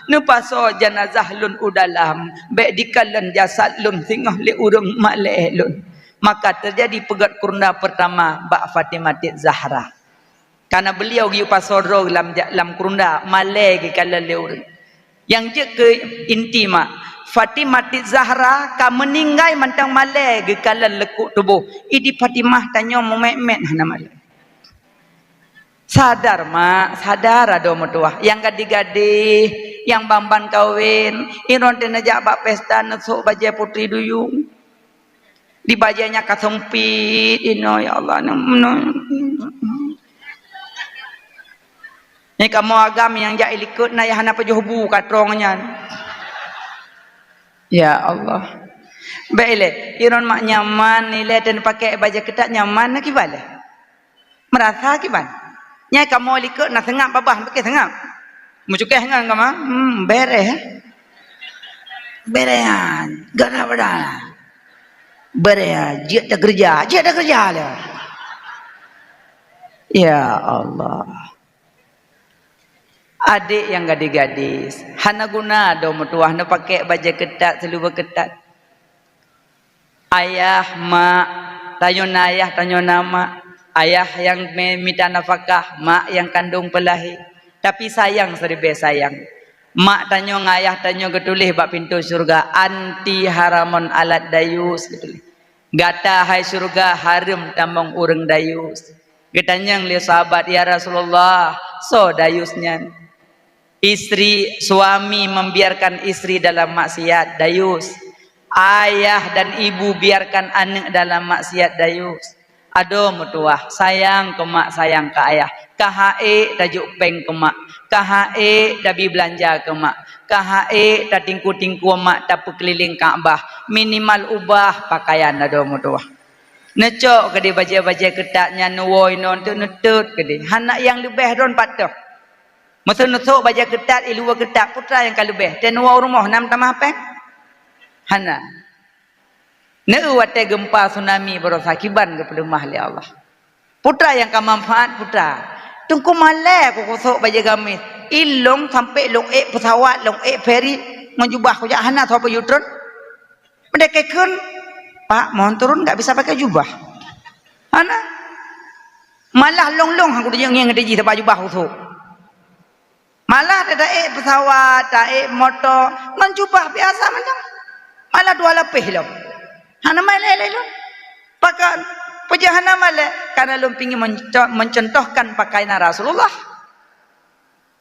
nu paso jenazah lun udalam, baik dikalan jasad lun tengah le urang maleh lun. Maka terjadi pegat kurna pertama bak Fatimah Zahra. Karena beliau giu pasoro dalam kurna maleh ke kalan le urang. Yang je ke intima Fatimah Zahra ka meninggal mantang malai ge kalan lekuk tubuh. Idi Fatimah tanya memet hana malai. Sadar mak, sadar ada mertua. Yang gadi-gadi, yang bamban kawin, iron tenajak bak pesta nesuk bajai putri duyung. Di bajainya kasempit, ino ya Allah. Ni kamu agam yang jak ikut na ya hana pejuhbu katrongnya. Ya Allah. Baiklah, iron mak nyaman nilai dan pakai baju ketat nyaman nak kibala. Merasa kiban. Nyai kamu likut nak sengap babah pakai sengap. Mucukeh ngan kama? Bere. Bere ya. Gara bada. Bere ya. Dia tak kerja. Dia tak kerja lah. Ya Allah. Adik yang gadis-gadis. Hana guna do mutuah na pakai baju ketat, seluruh ketat. Ayah, mak, tanyo na ayah, tanyo nama. Ayah yang minta nafkah, mak yang kandung pelahi. Tapi sayang seribe sayang. Mak tanyo ngayah tanyo getulih bak pintu surga. Anti haramun alat dayus getulih. Gata hai surga haram tambang urang dayus. Getanyang li sahabat ya Rasulullah, so dayusnya. Istri suami membiarkan istri dalam maksiat dayus. Ayah dan ibu biarkan anak dalam maksiat dayus. Aduh mutuah sayang ke mak sayang ke ayah. Kahae tajuk peng ke mak. Kahae dabi belanja ke mak. Kahae ta tingku-tingku mak tapu keliling Kaabah. Minimal ubah pakaian aduh mutuah. Necok ke di baja-baja ketatnya nuwoi non tu netut ke di. Anak yang lebih don patuh. Masa nutuk baja ketat ilua ketat putra yang kalau lebih. Dan nuwoi rumah nam tamah peng. Hana. Neu wate gempa tsunami berosakiban kepada mahli Allah. Putra yang ka manfaat putra. Tungku malai aku kosok baja gamis. Ilong sampai long pesawat, long ferry menjubah ko jak hana thapa yutron. Mereka kan Pak, mohon turun enggak bisa pakai jubah. Hana. Malah long-long aku dia yang ngedi tak jubah kosok. Malah ada pesawat, ada motor, menjubah biasa macam. Malah dua lapis lo. Hana malai lo. Pakai pejahana malai karena lo pingin mencontohkan pakaian Rasulullah.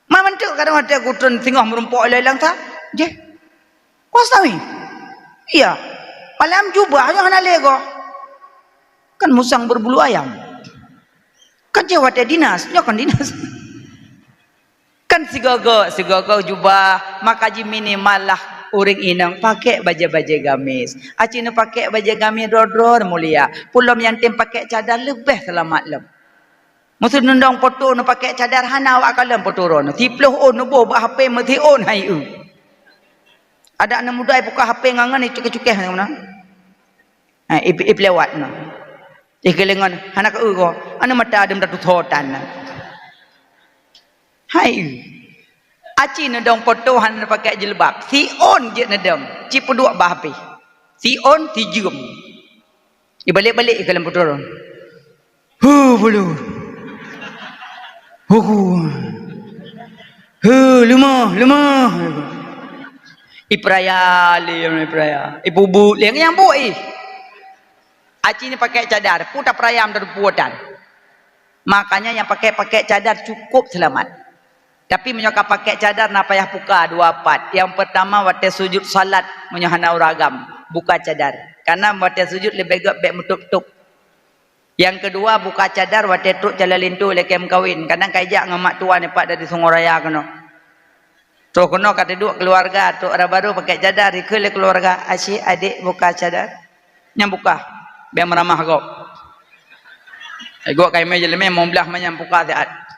Mamantuk kadang ada kutun tengah merumpuk lelang tak? Je. Kau tahu? Iya. Malam jubah aja hana lego. Kan musang berbulu ayam. Kan jawat dinas, nyo kan dinas. Kan sigogo jubah maka jimini malah uring inang pakai baju-baju gamis. Acina pakai baju gamis dor mulia. Pulam yang tim pakai cadar lebih selamat lem. Maksud nendang foto no pakai cadar hana awak kalam fotoron. Tiploh no bo HP mesti on hai u. Ada anak muda buka HP ngangan ni cuke-cuke mana? Ip lewat no. Kelengan anak u ko. Anak mata adem datu thotan. Hai. Aci nedong foto han pakai jilbab. Si on je nedong. Ci peduk bah HP. Si on si jum. Balik-balik ke dalam fotoron. Belum. Lemah. Ipraya. Ibu yang boi. Aci ni pakai cadar, putar perayam dari puatan. Makanya yang pakai cadar cukup selamat. Tapi menyokap pakai cadar nak payah buka 24. Yang pertama waktu sujud salat menyohana uragam, buka cadar. Karena waktu sujud lebih baik menutup. Yang kedua buka cadar waktu truk jalalintu lekem kawin. Kadang kajak ngamak tua ni pak dari Sungoraya kena. Terus kena kata duk keluarga, truk baru pakai cadar, ikut keluarga, asyik adik buka cadar. Yang buka, biar meramah kau. Gua kai meja lemeh mau belah macam buka saat.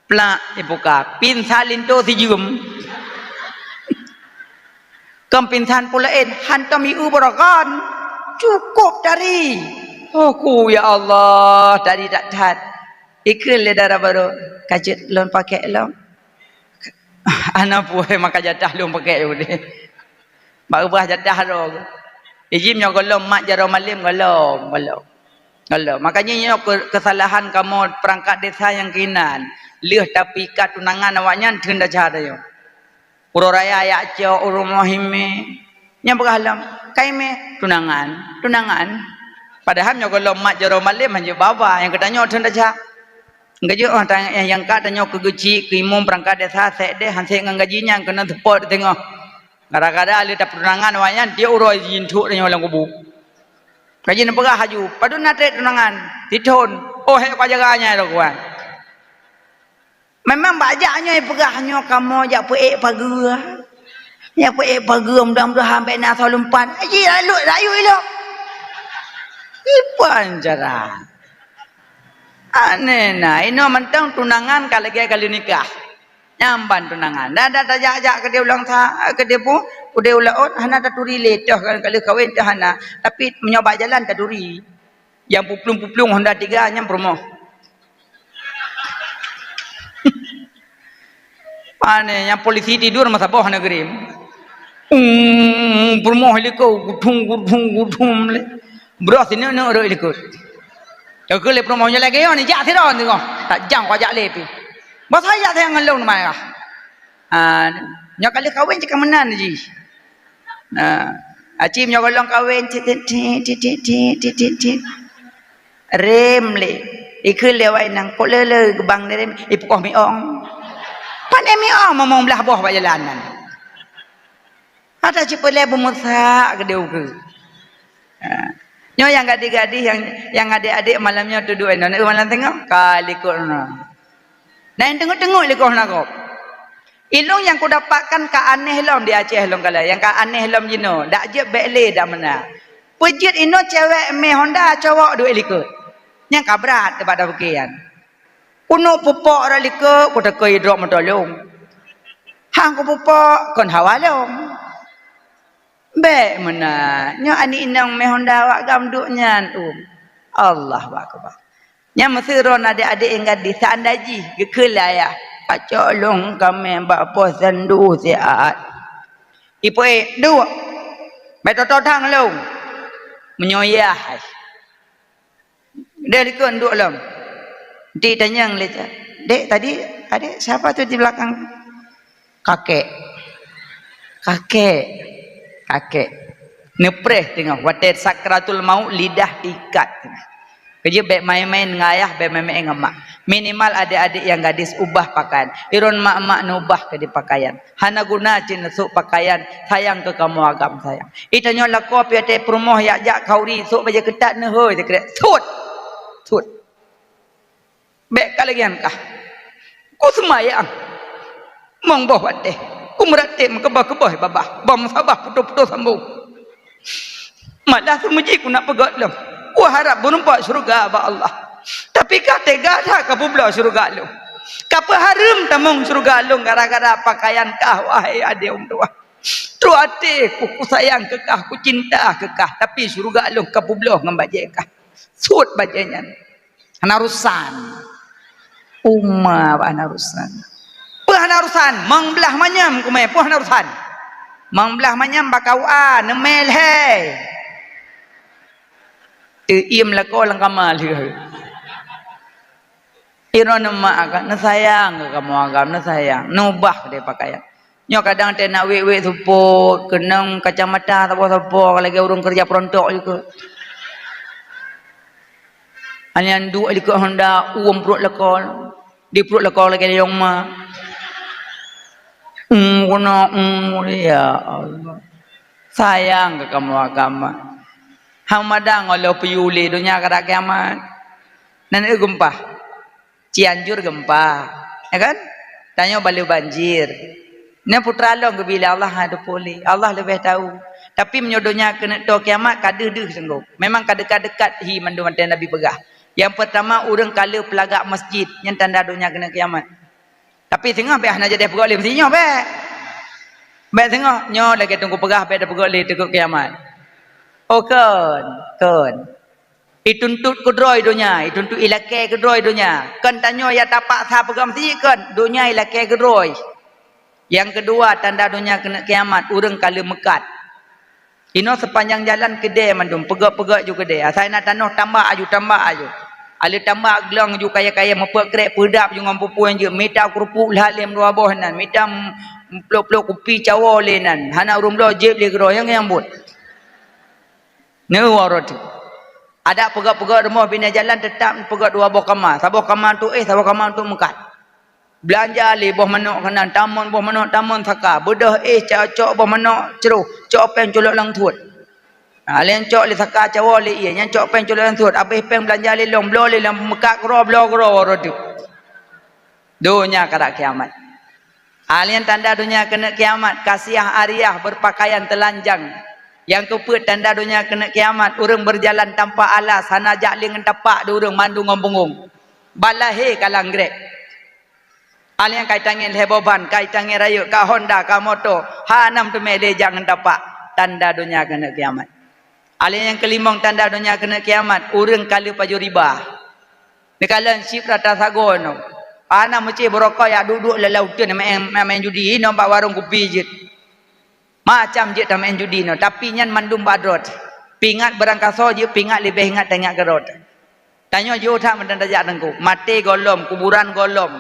Plak dibuka, pinsan lintu si jum. Kempinsan pulain hantam iu berakan. Cukup dari. Aku ya Allah tadi tak tahan. Ikil le darah baru kajet lon pakai lon. Anak puai maka jatah lon pakai udah. Baru bah jatah ro. Ijimnya kalau mak jaro malim kalau. Makanya nyo kesalahan kamu perangkat desa yang kinan. Lih tapi kat tunangan awaknya tenda cara yo. Uro raya ya cio uro mohime. Nya berhalam kaime tunangan. Padahal nyo kalau mak jaro malim hanya baba yang katanya tenda cara. Gaji orang yang katanya keguci kimum perangkat desa sek deh hansek ngajinya kena support tengok. Gara-gara ali tak tunangan awaknya dia uro izin tu nyo lang kubu. Kaji nak perah haju. Padu nak trek tunangan. Titun. Oh hek pajaganya dah kuan. Memang bajaknya perahnya kamu jak puek pagi. Ya puek pagi mudah-mudahan sampai nak salumpan. Aji layu elok. Ipan cara. Aneh nah. Ini mentang tunangan kali nikah. Nyamban tunangan. Dah jak ke dia ulang ke dia pun udah ulang hana tak turi ledah kan kalau kahwin dah hana. Tapi menyoba jalan tak turi. Yang puplung-puplung Honda 3 nyam promo. Pane yang polisi tidur masa bawah negeri. Promo heliko gudung le. Beras ini ora heliko. Ya ke le promo nya lagi ni jak thira ni ko. Tak jang ko jak le pi. Bos saya teh ngelong mai ah. Nya kali kahwin cakap menan ji. Acim nya golong kahwin rem le. Ikut lewat nang pok lele gebang rem ipukoh mi ong. Pandai mi ong momong belah bawah jalanan. Ada cipu le bumusa ke dia ke. Nya yang gadis-gadis yang adik-adik malamnya duduk malam tengok kali kono. Nah, tengok-tengok le kau nak kau. Ilung yang ku dapatkan ka aneh lom di Aceh long kala. Yang ka aneh lom jino. Dak je bekle dak mana. Pejit ino cewek me Honda cowok duit likut. Yang kabrat daripada bagian. Kuno pupok ra likut ku tekoi drop mentolong. Hang ku pupok kon hawalong. Be mana. Nya ani inang me Honda wak gamduknya Allahu akbar. Yang mesron adik-adik yang gadis sandaji gekelaya kacolong kami bapa sandu siat ipo dua beto tang long menyoyah dari kon duk long di tanyang le dek tadi adik siapa tu di belakang kakek nepreh tengok watet sakratul maut lidah ikat kerja baik main-main ngayah, baik main-main ngamak. Minimal adik-adik yang gadis ubah pakaian. Irun mak-mak nubah ke di pakaian. Hana guna cin sok pakaian. Sayang ke kamu agam sayang. Itanya lako piate perumoh jak kauri sok baja ketat nehoi tekret. Sut. Baik kalian kah? Ku semayang. Mong boh wateh. Ku meratim kebah-kebah babah. Bam sabah putus-putus sambung. Malah semuji ku nak pegat lam. Ku harap berumpak syurga ba Allah. Tapi kata gada ka pula syurga lu. Kapa harum tamung syurga lu gara-gara pakaian kah wahai adik tua. Tu ate ku sayang kekah, ku cinta kekah, tapi syurga lu ka pula ngambaje kah. Sut bajanya. Hanarusan. Umma hanarusan. Hanarusan mang belah manyam ku mai hanarusan. Mang belah manyam bakau nemel hei. Im la ko lang kamal he. Iron mak agak na sayang ke kamu agam na sayang. Nubah dia pakaian. Nyo kadang te nak wek support kenang kacamata apa-apa lagi urung kerja perontok juga. Hanya dua ikut Honda perut lekol. Di perut lekol lagi yang mah. Guna ya Allah. Sayang ke kamu agama. Hang madang kalau piyuli dunia kada kiamat. Nan gempa. Cianjur gempa. Ya kan? Tanya balik banjir. Ni putra long ke bila Allah ada pulih. Allah lebih tahu. Tapi menyodohnya kena to kiamat kada-kada sungguh. Memang kada-dekat hi mandu mantan Nabi pegah. Yang pertama urang kala pelagak masjid yang tanda dunia kena kiamat. Tapi tengah be nak jadi pegak le mesti nyo be. Be tengah nyo lagi tunggu pegah be ada pegak le tekuk kiamat. Oh kan. Ituntut kedroi dunia, ituntut ilakai kedroi dunia. Kan tanya ya tapak sah pegam si kan dunia ilakai kedroi. Yang kedua tanda dunia kena kiamat urang kala mekat. Ino sepanjang jalan kedai mandum, pegak-pegak juga kedai. Saya nak tanah tambah aju. Ala tambah gelang ju kaya-kaya mepek krek pedap ju ngam pupuan je. Mita kerupuk lah lem dua boh nan. Mita pelok-pelok kopi cawa le nan. Hana urung lo jeb le gero yang but. Ne warot. Ada pegak-pegak rumah bina jalan tetap pegak dua boh kamar. Saboh kamar tu saboh kamar tu mekat. Belanja le boh manok kanan, tamun boh manok tamun saka. Bedah cok boh manok ceruh. Cok pen colok lang tuat. Lain cok le saka cawa le iya, yang cok pen colok lang tuat. Habis pen belanja le long blo le lang mekat gro warot tu. Dunia kada kiamat. Alian tanda dunia kena kiamat, kasiah ariah berpakaian telanjang. Yang keput tanda dunia kena kiamat, urang berjalan tanpa alas, hana jakling tapak urang mandu ngombong. Balahe kalang grek. Alian kaitangan heboban, kaitangan rayu, ka Honda, ka motor. Hanam tu mele jangan dapat tanda dunia kena kiamat. Alian yang kelimang tanda dunia kena kiamat. Urang kali paju riba. Nekalan sip rata sagon. Ana mesti berokok ya duduk lelau tu main judi. Nampak warung kopi je. Macam je tak main judi no. Tapi nyan mandum badrot. Pingat berangkaso je, pingat lebih ingat tengok gerot. Tanya je tak mendadak nengku. Mati golom, kuburan golom.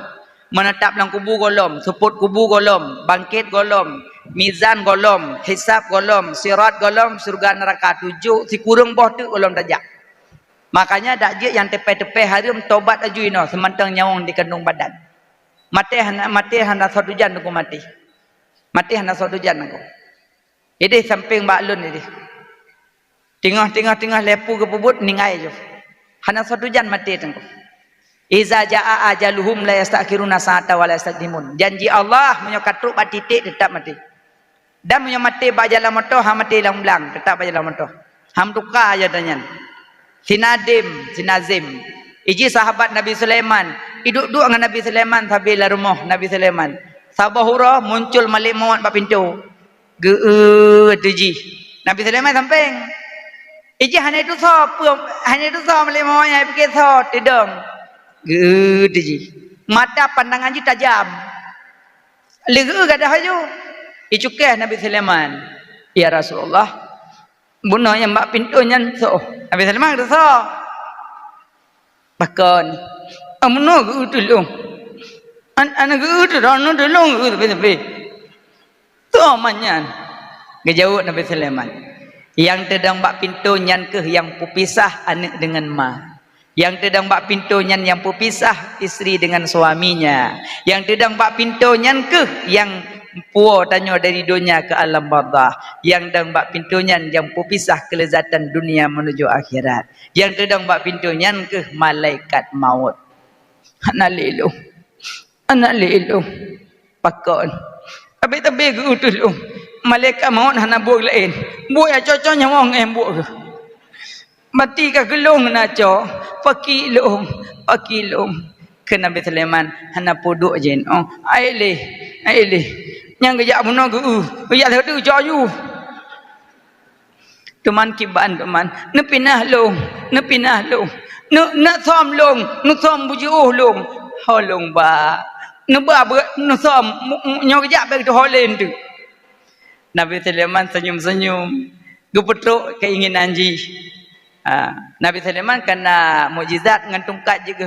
Menetap dalam kubu golom, seput kubu golom, bangkit golom, mizan golom, hisab golom, sirat golom, surga neraka 7, si kurung boh tu golom dajak. Makanya dak je yang tepe-tepe harum tobat ajuino sementang nyawang di kandung badan. Mati hana sodujan aku mati. Mati hana sodujan aku. Ini samping baklun ini. Tengah lepu ke pubut ningai je. Hana sodujan mati tengku. Iza jaa ajaluhum la yastakhiruna sa'ata wa la yastaqdimun. Janji Allah menyokatruk bat titik tetap mati. Dan menyo mati ba jalan motor ha mati lang belang tetap ba jalan motor. Ham tukar aja danyan. Sinazim. Iji sahabat Nabi Sulaiman, duduk dengan Nabi Sulaiman sambil rumah Nabi Sulaiman. Sabahura muncul Malik Maut pak pintu. Tuji. Nabi Sulaiman samping. Iji hanya itu Malik Maut yang pikir so tidung. Tuji. Mata pandangan ji tajam. Lega gadah aju. Icukeh Nabi Sulaiman. Ya Rasulullah. Bunuh yang mbak pintu nyan so. Nabi Sulaiman kata so. Bahkan amuno gu tulung. Anak gu tulung tapi. So manyan. Gejauh Nabi Sulaiman. Yang tedang mbak pintu nyan ke yang pupisah anak dengan ma. Yang tedang mbak pintu nyan yang pupisah isteri dengan suaminya. Yang tedang mbak pintu nyan ke yang puo tanya dari dunia ke alam barzah. Yang dang bak pintunya yang pupisah kelezatan dunia menuju akhirat. Yang tedang bak pintunya ke malaikat maut. Anak lelu. Pakon. Tapi ke utulung. Malaikat maut hana buat lain. Buat yang cocoknya orang yang buat ke. Mati ke gelung nak cok. Pakilung. Ke Nabi Sulaiman hana puduk je. Oh, aileh. Yang kejap bunuh ke kejap tu jauh teman kiban teman nepinah long nak som long nak som bujuh long holong ba neba nak som nyo kejap bagi tu holen tu. Nabi Sulaiman senyum gepetruk keinginan ji. Nabi Sulaiman kena mukjizat dengan tungkat je ke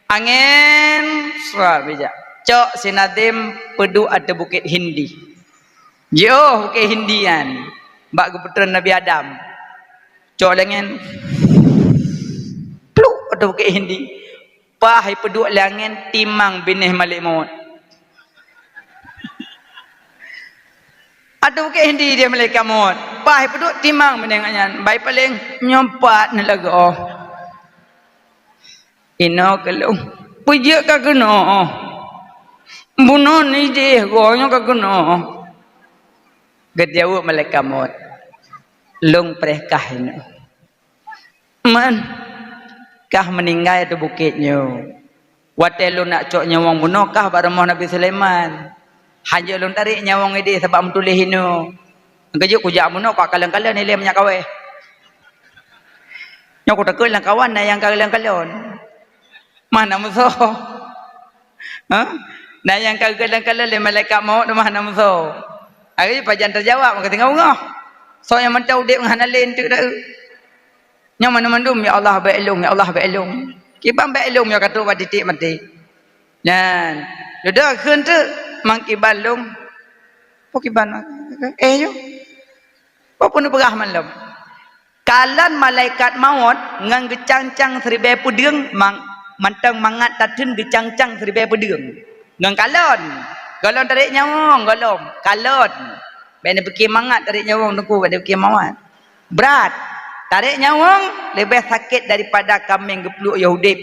angin suar bijak. Cok sinadim pedu ada bukit Hindi. Jauh bukit Hindian. Bak keputusan Nabi Adam. Cok lengan. Pluk ada bukit Hindi. Pahai pedu lengan timang binih Malik Maut. Ada bukit Hindi dia Malaikat Maut. Pahai pedu timang binih nganyan. Baik paling nyompat ni lagu oh. Ino kalau pujak ka kena. Bunuh ni dia gonya ka kena. Gejauh Malaikat Maut. Long perkah ini. Man kah meninggal tu bukitnya. Watelu nak cok nyawang bunuh kah baramah Nabi Sulaiman. Hanya long tarik nyawang ini sebab mentulih ini. Gejauh kujak bunuh kau kalang-kalang ni lemnya kawe. Nyok ku takut lang kawan na yang kalang-kalang. Mana musuh? Ha? Nah yang kadang-kadang le Malaikat Maut tu mana musuh. Hari pajan terjawab maka tengok ngah. So yang mentau dek ngana lain tu dah. Yang mana mandum ya Allah bailung Kibang bailung ya kata wa titik mati. Dan dah keun tu mang kiban long. Pokiban yo. Apa pun berah malam. Kalan Malaikat Maut ngang gecang-cang seribu pudeung mantang mangat tatun gecang-cang seribu pudeung. Ngang galon tarik nyawang kalon benda fikir mangat tarik nyawang tengku benda fikir mawat berat tarik nyawang lebih sakit daripada kambing gepluk Yahudi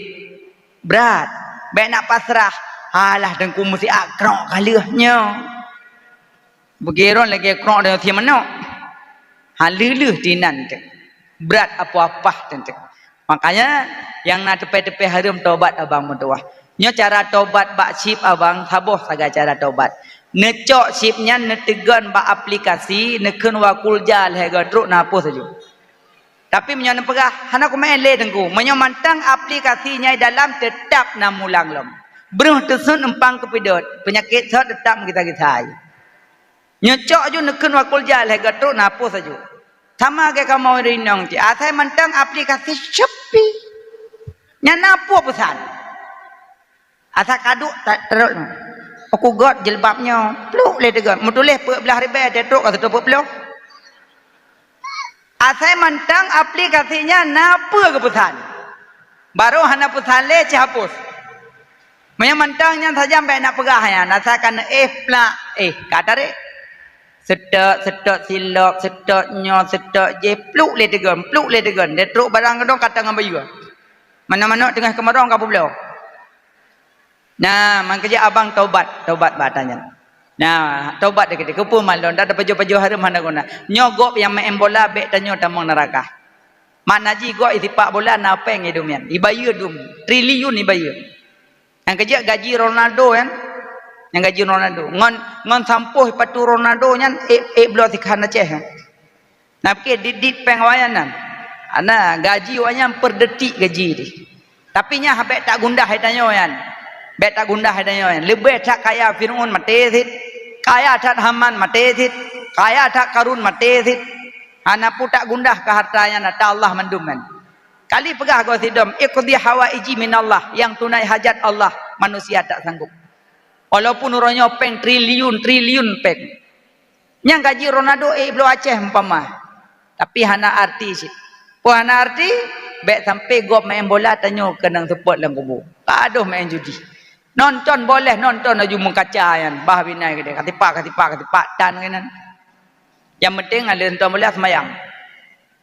berat baik nak pasrah alah tengku mesti akrok kalahnya begiron lagi akrok dengan si mana haluluh tinan tu berat apa-apa tentu makanya yang nak tepi-tepi harum taubat abang mendoa Nyo cara tobat bak chip abang taboh saga cara tobat. Necok chipnya netegan bak aplikasi neken wakul jal hega truk napo saja. Tapi menyo pegah hana ku main le tengku. Menyo mantang aplikasinya dalam tetap namulang lom. Beruh tesun empang kepidot. Penyakit sot tetap kita. Nyocok ju neken wakul jal hega truk napo saja. Sama ke kamu rinong ti. Asai mantang aplikasi Shopee. Nya napo pesan. Asal kaduk tak teruk. Aku got jilbabnya. Pluk le tegan. Mutulih pe belah ribai tetruk kata tu pluk. Asal mantang aplikasinya napa ke pesan. Baru hana pesan le hapus. Maya mantangnya saja sampai nak pegah ya. Asal kan plak kata re. Setok silok, setoknya, setok je pluk le tegan, pluk le tegan. Tetruk barang kedong kata ngam bayu. Mana-mana tengah kemarong kapu belau. Nah, makanya abang taubat batanya. Nah, taubat dekat kepu malon dah baju-baju harum hana guna. Nyogop yang main bola bek tanyo tamang neraka. Mana ji go itipak bola napeng hidumian. Ibayu dum, triliun ibayu. Yang kerja gaji Ronaldo kan. Yang gaji Ronaldo. Ngon sampuh patu Ronaldo nyan belah tikhan aceh. Nah, ke didit pengwayanan. Ana gaji wanya per detik gaji di. Tapi nya habek tak gundah hitanyo yan. Bet tak gundah adanya yang lebih tak kaya Fir'aun mati sit, kaya tak Haman mati sit, kaya tak Karun mati sit. Anak pun tak gundah ke hartanya nata Allah menduman. Kali pegah kau sidom, iqdi hawaiji min Allah, yang tunai hajat Allah manusia tak sanggup. Walaupun urangnya peng triliun peng. Yang gaji Ronaldo belum Aceh umpama. Tapi hana arti sit. Pun hana arti, bet sampai gop main bola tanyo kenang support lang kubu. Aduh main judi. Nonton boleh nonton aju mengkaca yan bah binai gede katipak dan kenan yang penting ada nonton boleh semayang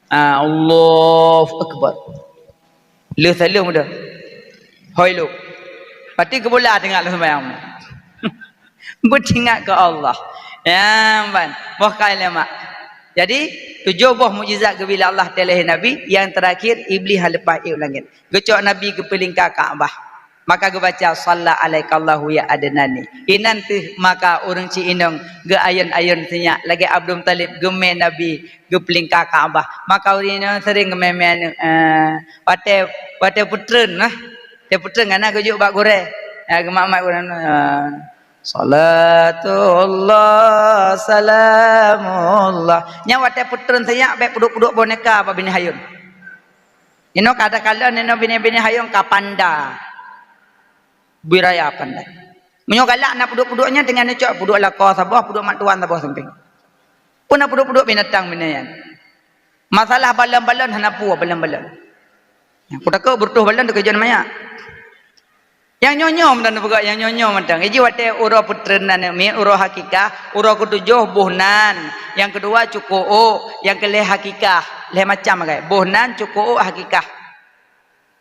Allahu akbar lu salam dah hoi lu pati ke bola tengah lu semayang bertingat ke Allah ya ban boh kali mak jadi 7 buah mukjizat bila Allah telah Nabi yang terakhir iblis lepas langit gecok Nabi ke pelingkar Kaabah. Maka gue baca salla alaikallahu ya adnani. Inanti maka orang ci indong ge ayun-ayun senya lagi Abdul Talib gemen Nabi ge pelingkar Kaabah. Maka orang sering gemen wate putren nah. Te putren ngana ge juk bak gore. Gemak-mak gore salatullah salamullah. Nya wate putren senya bae puduk-puduk boneka apa bini hayun. Ino kata-kala neno bini-bini hayun kapanda. Biraya pandai. Menyogalak nak puduk-puduknya dengan necok puduk lakau sabah, puduk mak tuan sabah samping. Pun nak puduk-puduk binatang binayan. Masalah balon-balon hanapu balon-balon. Yang kutaka bertuh balon dekat maya. Yang nyonyom dan pegak yang nyonyom mentang. Iji wate ura putrenan mi ura hakikah, ura ketujuh buhnan, yang kedua cukuo, yang kelih hakikah, leh macam agak. Buhnan, cukuo, hakikah.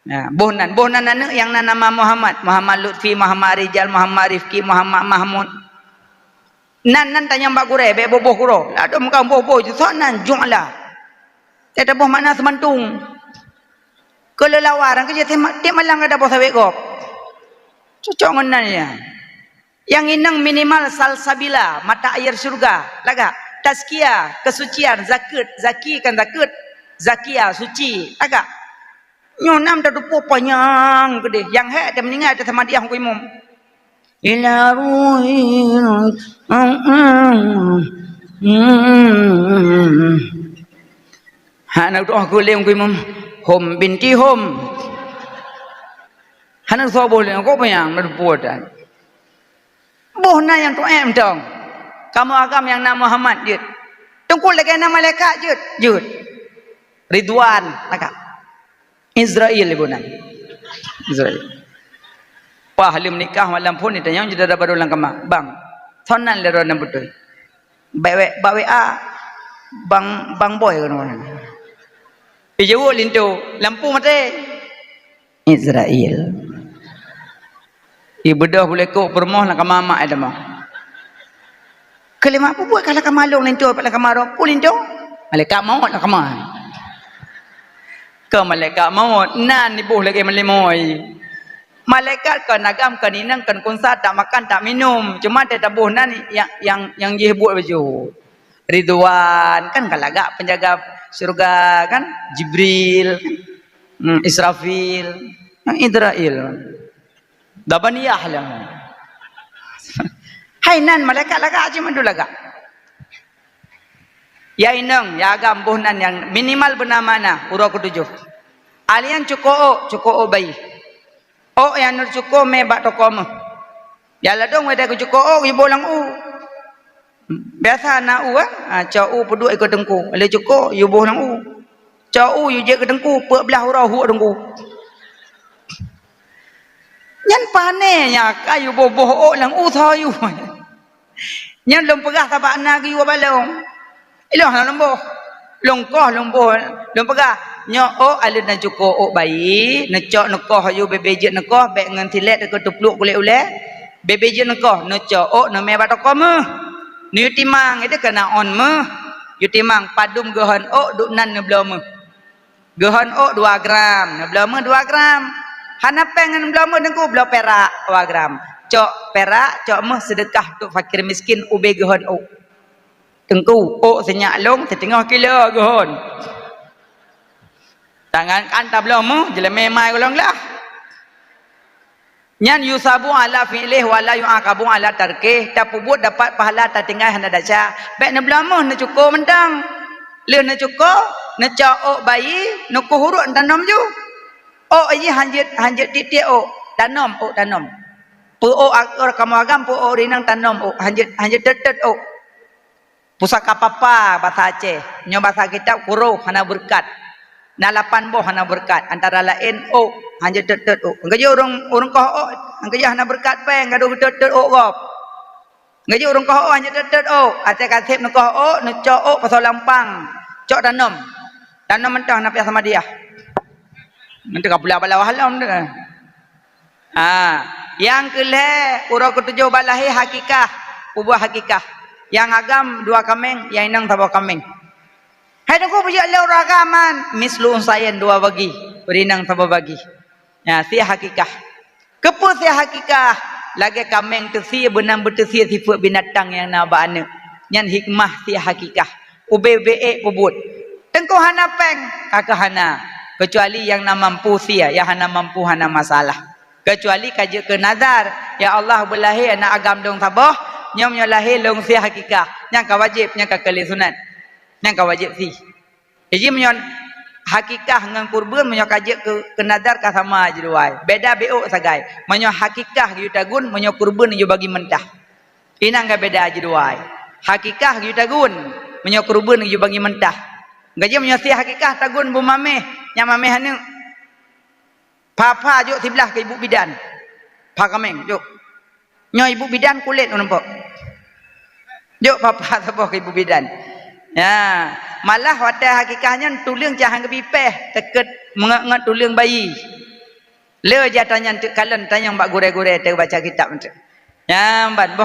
Nah, bohnan anu yang nama Muhammad Lutfi, Muhammad Rijal, Muhammad Rifki, Muhammad Mahmud. Nan tanya mbak kure, be boboh kuro. Aduh muka boboh je sonan junglah. Ada boh makna semantung. Kelelawaran kerja tiap malang ada boh sawek gop. Cocok ngonan ya. Yang inang minimal salsabila, mata air surga. Laga tazkiyah, kesucian, zaki kan zakia suci. Laga nyonam dah dupo panjang gede yang hek dia meninggal dia sama dia aku imam ila ruhin hana doa aku le aku imam hom binti hom hana so boleh aku panjang dupo dan bohna yang tu dong kamu agam yang nama Muhammad jut tunggu lagi nama malaikat jut Ridwan laka Israel ibunan Israel wah halim nikah malam pun itu yang sudah baru lang kama bang thonan le ron betul bawe a bang boy kan orang ijo lintu lampu mate Israel ibu dah boleh kok permoh nak mama ada mah kelima apa buat kalau kamalong lintu pada kamaro pulintu malaikat maut nak kamar ke malaikat maut nan ibu lagi melemoi Malaikat kan agam kan inang kan kunsa tak makan tak minum. Cuma dia tabuh nan yang jihbut baju. Ridwan kan kalagak penjaga surga kan, Jibril, Israfil, Idrail. Dabaniyah lah. Hai nan malaikat lagak cuma dulu lagak. Ya inang, ya agam buh nan yang minimal bernama na urang ketujuh. Alian cukup bayi. Oh yang nur cukup me bak tokom. Ya ladong weda ku cukup ibu lang biasa na cau peduk ikut dengku. Ale cukup ibu lang cau yu je ke dengku pe belah urau hu dengku. Nyan panenya kayu boboh lang thoyu. Nyan lom pegah tabak na ki balong. Iloh na lomboh. Longkoh lomboh lom pegah nyo alun na cuko bayi necok nekoh yu bebeje nekoh bek ngan tilet ko tupluk kulit ule bebeje nekoh necok no me batokom ni timang itu kena on me yu timang padum gohon duk nan ne blom gohon 2 gram ne blom 2 gram hana pengen blom dengku blom perak 2 gram cok perak cok meh sedekah untuk fakir miskin ube gohon dengku senyak long setengah kilo gohon tangan kan tablomu jeleme mai golong lah nyan yusabu ala fi'lih wala yu'aqabu ala tarkih tapubut dapat pahala tertinggal handa daca baik ne blamu ne cukup mentang le ne cukup ne cak bayi ne ku huruk tanom ju ini hanjit titik tanom tanom pu akor kamu agam pu rinang tanom hanjit tetet pusaka papa bahasa Aceh nyo bahasa kitab kuruh hana berkat na 8 boh hana berkat antara lain hanya tet ngaji orang kau ngaji hana berkat pe ngadu tet gop ngaji orang kau hanya tet ate kasep ne kau ne cok pasal lampang cok tanam mentah na sama dia nanti kapula bala halam de yang kele urang ketujuh balahi hakikah ubah hakikah yang agam 2 kameng yang inang tabo kameng. Hai dengku bujak lau ragaman mislu unsayan 2 bagi berinang tabo bagi ya si hakikah kepu si hakikah lagi kameng tersia benang bertersia sifat binatang yang nabane nyan hikmah si hakikah ubebe pebut tengku hana peng kakak hana kecuali yang na mampu sia ya hana mampu hana masalah kecuali kaje ke nazar ya Allah belahi anak agam dong tabah nyom lahir long si hakikah yang ka wajib yang ka kali sunat yang ka wajib si jadi menyon hakikah dengan kurban menyo kaje ke nadar ka sama je duai beda beok sagai menyo hakikah yu tagun menyo kurban yu bagi mentah inang ga beda je duai hakikah yu tagun menyo kurban yu bagi mentah gaje menyo si hakikah tagun bu mameh nya mameh anu papa juk sebelah ke ibu bidan pa kameng juk nyo ibu bidan kulit nampak juk papa sabo ke ibu bidan ya malah wadah hakikahnya tulang jahan ke pipeh teket mengat tulang bayi le jatanya kalen tanya mbak gure-gure baca kitab ya mbak